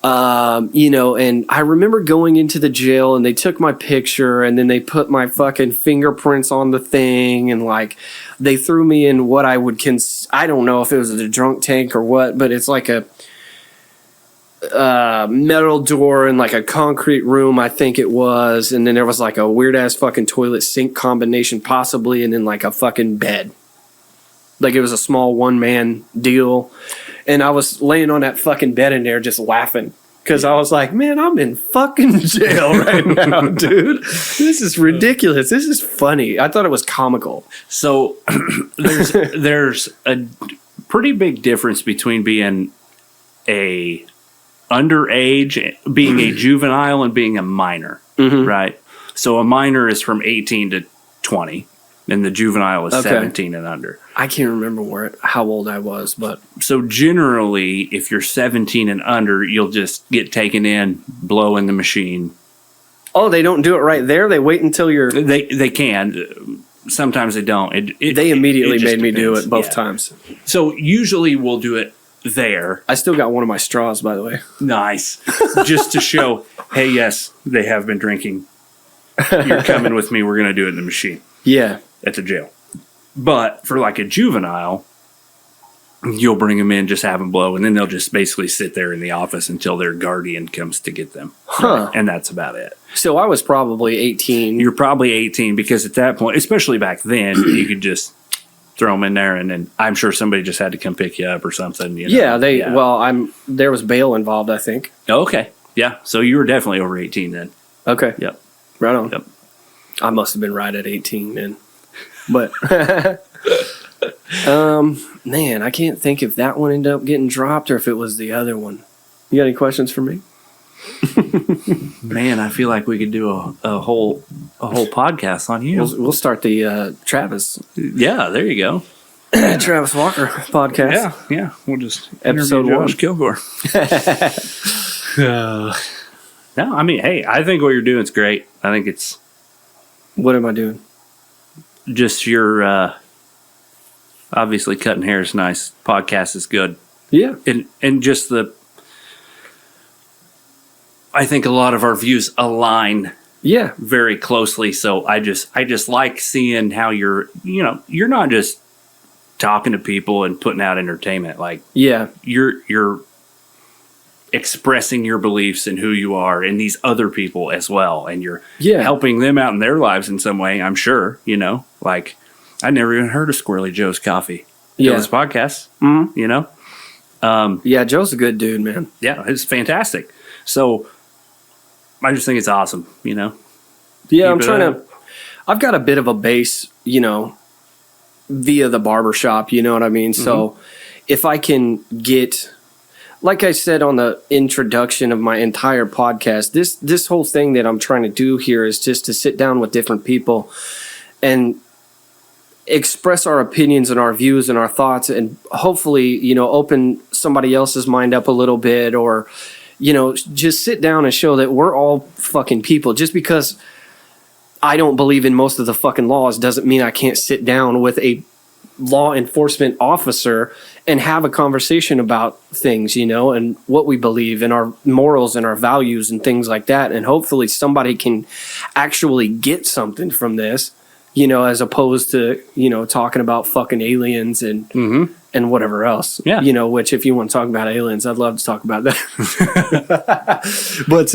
S1: you know, and I remember going into the jail and they took my picture and then they put my fucking fingerprints on the thing and like they threw me in what I would I don't know if it was a drunk tank or what, but it's like a metal door in like a concrete room, I think it was, and then there was like a weird ass fucking toilet sink combination possibly, and then like a fucking bed. Like it was a small one-man deal. And I was laying on that fucking bed in there just laughing. Because I was like, man, I'm in fucking jail right now, dude. This is ridiculous. This is funny. I thought it was comical.
S2: So there's a pretty big difference between being a underage, being a juvenile, and being a minor, right? So a minor is from 18 to 20, and the juvenile is 17 and under.
S1: I can't remember how old I was, but...
S2: So generally, if you're 17 and under, you'll just get taken in, blow in the machine.
S1: Oh, they don't do it right there? They wait until you're...
S2: They can. Sometimes they don't.
S1: They immediately made me do it both times.
S2: So usually we'll do it there.
S1: I still got one of my straws, by the way.
S2: Nice. Just to show, hey, yes, they have been drinking. You're coming with me. We're going to do it in the machine.
S1: Yeah.
S2: At the jail. But for like a juvenile, you'll bring them in, just have them blow, and then they'll just basically sit there in the office until their guardian comes to get them.
S1: Huh.
S2: And that's about it.
S1: So I was probably 18.
S2: You're probably 18 because at that point, especially back then, you could just throw them in there, and then I'm sure somebody just had to come pick you up or something. You know?
S1: Yeah, well, there was bail involved, I think.
S2: Oh, okay. Yeah. So you were definitely over 18 then.
S1: Okay.
S2: Yep.
S1: Right on.
S2: Yep.
S1: I must have been right at 18 then. But, man, I can't think if that one ended up getting dropped or if it was the other one. You got any questions for me?
S2: Man, I feel like we could do a whole podcast on you.
S1: We'll start the Travis.
S2: Yeah, there you go.
S1: Travis Walker podcast.
S2: Yeah. We'll just
S1: episode
S2: interview
S1: 1.
S2: Josh Kilgore. No, I mean, hey, I think what you're doing is great. I think it's...
S1: What am I doing?
S2: Just your... obviously, cutting hair is nice. Podcast is good.
S1: Yeah.
S2: And just the... I think a lot of our views align very closely. So I just like seeing how you're not just talking to people and putting out entertainment. Like, you're expressing your beliefs and who you are and these other people as well. And you're helping them out in their lives in some way, I'm sure, like I never even heard of Squirrely Joe's Coffee. Joe's podcast,
S1: Joe's a good dude, man.
S2: Yeah, it's fantastic. So I just think it's awesome,
S1: Yeah, I've got a bit of a base, via the barbershop, you know what I mean? Mm-hmm. So if I can get, like I said on the introduction of my entire podcast, this whole thing that I'm trying to do here is just to sit down with different people and express our opinions and our views and our thoughts and hopefully, open somebody else's mind up a little bit or, just sit down and show that we're all fucking people. Just because I don't believe in most of the fucking laws doesn't mean I can't sit down with a law enforcement officer and have a conversation about things, and what we believe and our morals and our values and things like that. And hopefully somebody can actually get something from this, as opposed to, talking about fucking aliens and whatever else. Yeah. Which if you want to talk about aliens, I'd love to talk about that. But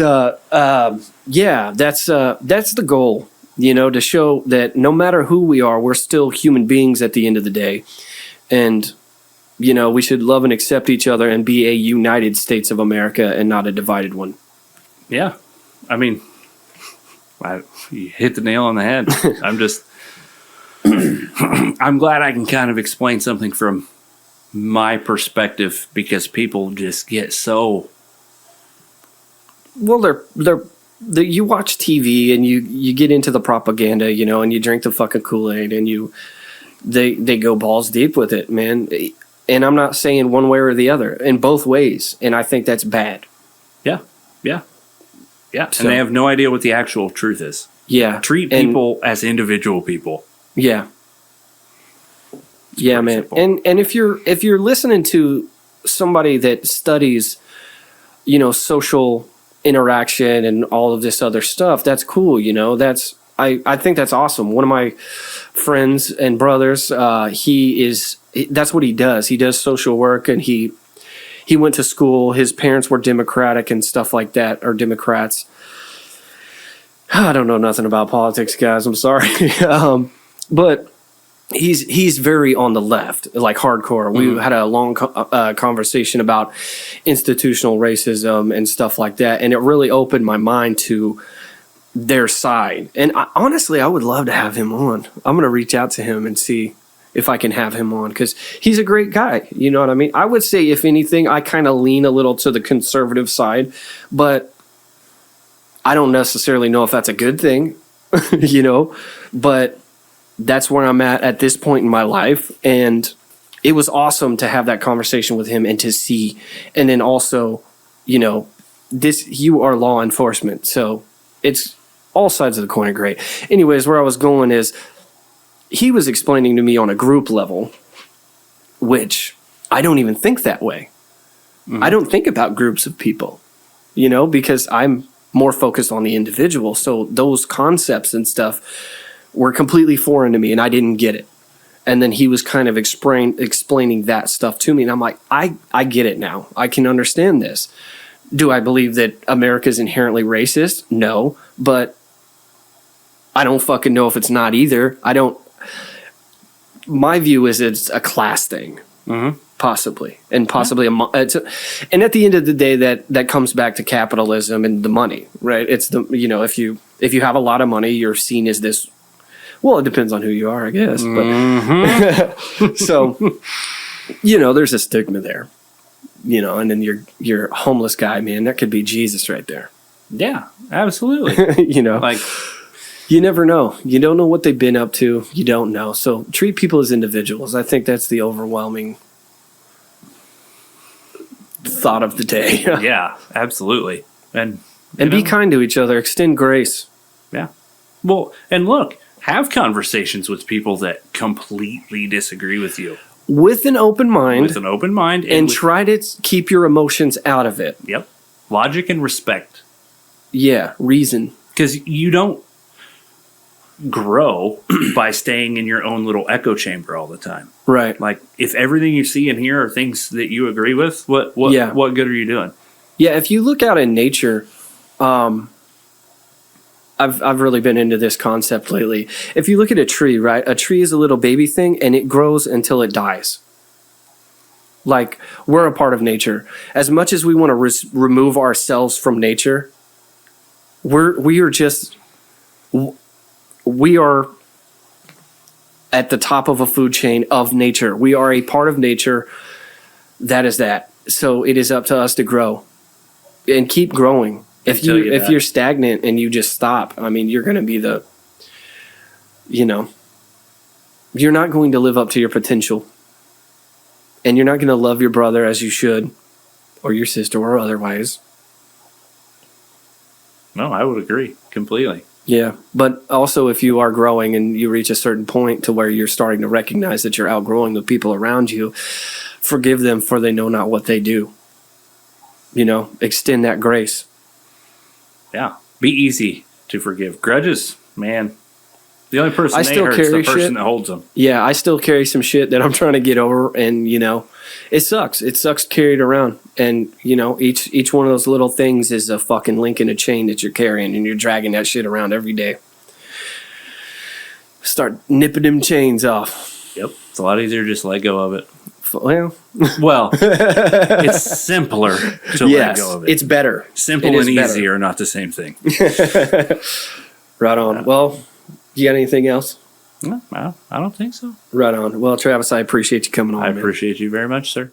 S1: that's the goal, to show that no matter who we are, we're still human beings at the end of the day. And, we should love and accept each other and be a United States of America and not a divided one.
S2: Yeah. I mean, you hit the nail on the head. I'm glad I can kind of explain something from my perspective because people just get so... Well,
S1: you watch TV and you get into the propaganda, and you drink the fucking Kool-Aid and they go balls deep with it, man. And I'm not saying one way or the other, in both ways. And I think that's bad.
S2: Yeah. So, and they have no idea what the actual truth is.
S1: Yeah.
S2: Treat people as individual people.
S1: Yeah. Yeah, man. Simple. And if you're listening to somebody that studies, social interaction and all of this other stuff, that's cool, I think that's awesome. One of my friends and brothers, that's what he does. He does social work and he went to school. His parents were Democratic and stuff like that, or Democrats. I don't know nothing about politics, guys. I'm sorry. But he's very on the left, like hardcore. We had a long conversation about institutional racism and stuff like that, and it really opened my mind to their side. And honestly, I would love to have him on. I'm going to reach out to him and see if I can have him on, because he's a great guy. You know what I mean? I would say, if anything, I kind of lean a little to the conservative side, but I don't necessarily know if that's a good thing, you know, but that's where I'm at this point in my life. And it was awesome to have that conversation with him and to see, and then also, you know, you are law enforcement. So it's all sides of the coin are great. Anyways, where I was going is, he was explaining to me on a group level, which I don't even think that way. I don't think about groups of people, you know, because I'm more focused on the individual. So those concepts and stuff were completely foreign to me, and I didn't get it. And then he was kind of explaining that stuff to me, and I'm like, I get it now. I can understand this. Do I believe that America is inherently racist? No, but I don't fucking know if it's not either. My view is it's a class thing, possibly, and possibly and at the end of the day, that comes back to capitalism and the money, right? It's if you have a lot of money, you're seen as this. Well, it depends on who you are, I guess. But so, there's a stigma there, and then your homeless guy, man, that could be Jesus right there.
S2: Yeah, absolutely.
S1: You never know. You don't know what they've been up to. You don't know. So treat people as individuals. I think that's the overwhelming thought of the day.
S2: Yeah, absolutely. And
S1: be kind to each other. Extend grace.
S2: Yeah. Well, and look, have conversations with people that completely disagree with you.
S1: With an open mind.
S2: With an open mind.
S1: And try to keep your emotions out of it.
S2: Yep. Logic and respect.
S1: Yeah, reason.
S2: Because you don't grow by staying in your own little echo chamber all the time.
S1: Right.
S2: Like, if everything you see and hear are things that you agree with, what good are you doing?
S1: Yeah, if you look out in nature, I've really been into this concept lately. If you look at a tree, right? A tree is a little baby thing, and it grows until it dies. Like, we're a part of nature. As much as we want to remove ourselves from nature, we are at the top of a food chain of nature. We are a part of nature. That is that. So it is up to us to grow and keep growing. If you're stagnant and you just stop, I mean, you're going to be you're not going to live up to your potential, and you're not going to love your brother as you should, or your sister, or otherwise.
S2: No, I would agree completely.
S1: Yeah, but also if you are growing and you reach a certain point to where you're starting to recognize that you're outgrowing the people around you, forgive them, for they know not what they do. Extend that grace.
S2: Yeah, be easy to forgive. Grudges, man. The only person they hurt is the person that holds them.
S1: Yeah, I still carry some shit that I'm trying to get over, and it sucks. It sucks to carry it around, and each one of those little things is a fucking link in a chain that you're carrying, and you're dragging that shit around every day. Start nipping them chains off.
S2: Yep, it's a lot easier to just let go of it.
S1: Well,
S2: it's simpler to let go of it.
S1: It's better.
S2: Simple and easy are not the same thing.
S1: Right on. Well, you got anything else?
S2: No, I don't think so.
S1: Right on. Well, Travis, I appreciate you coming on.
S2: I appreciate you very much, sir.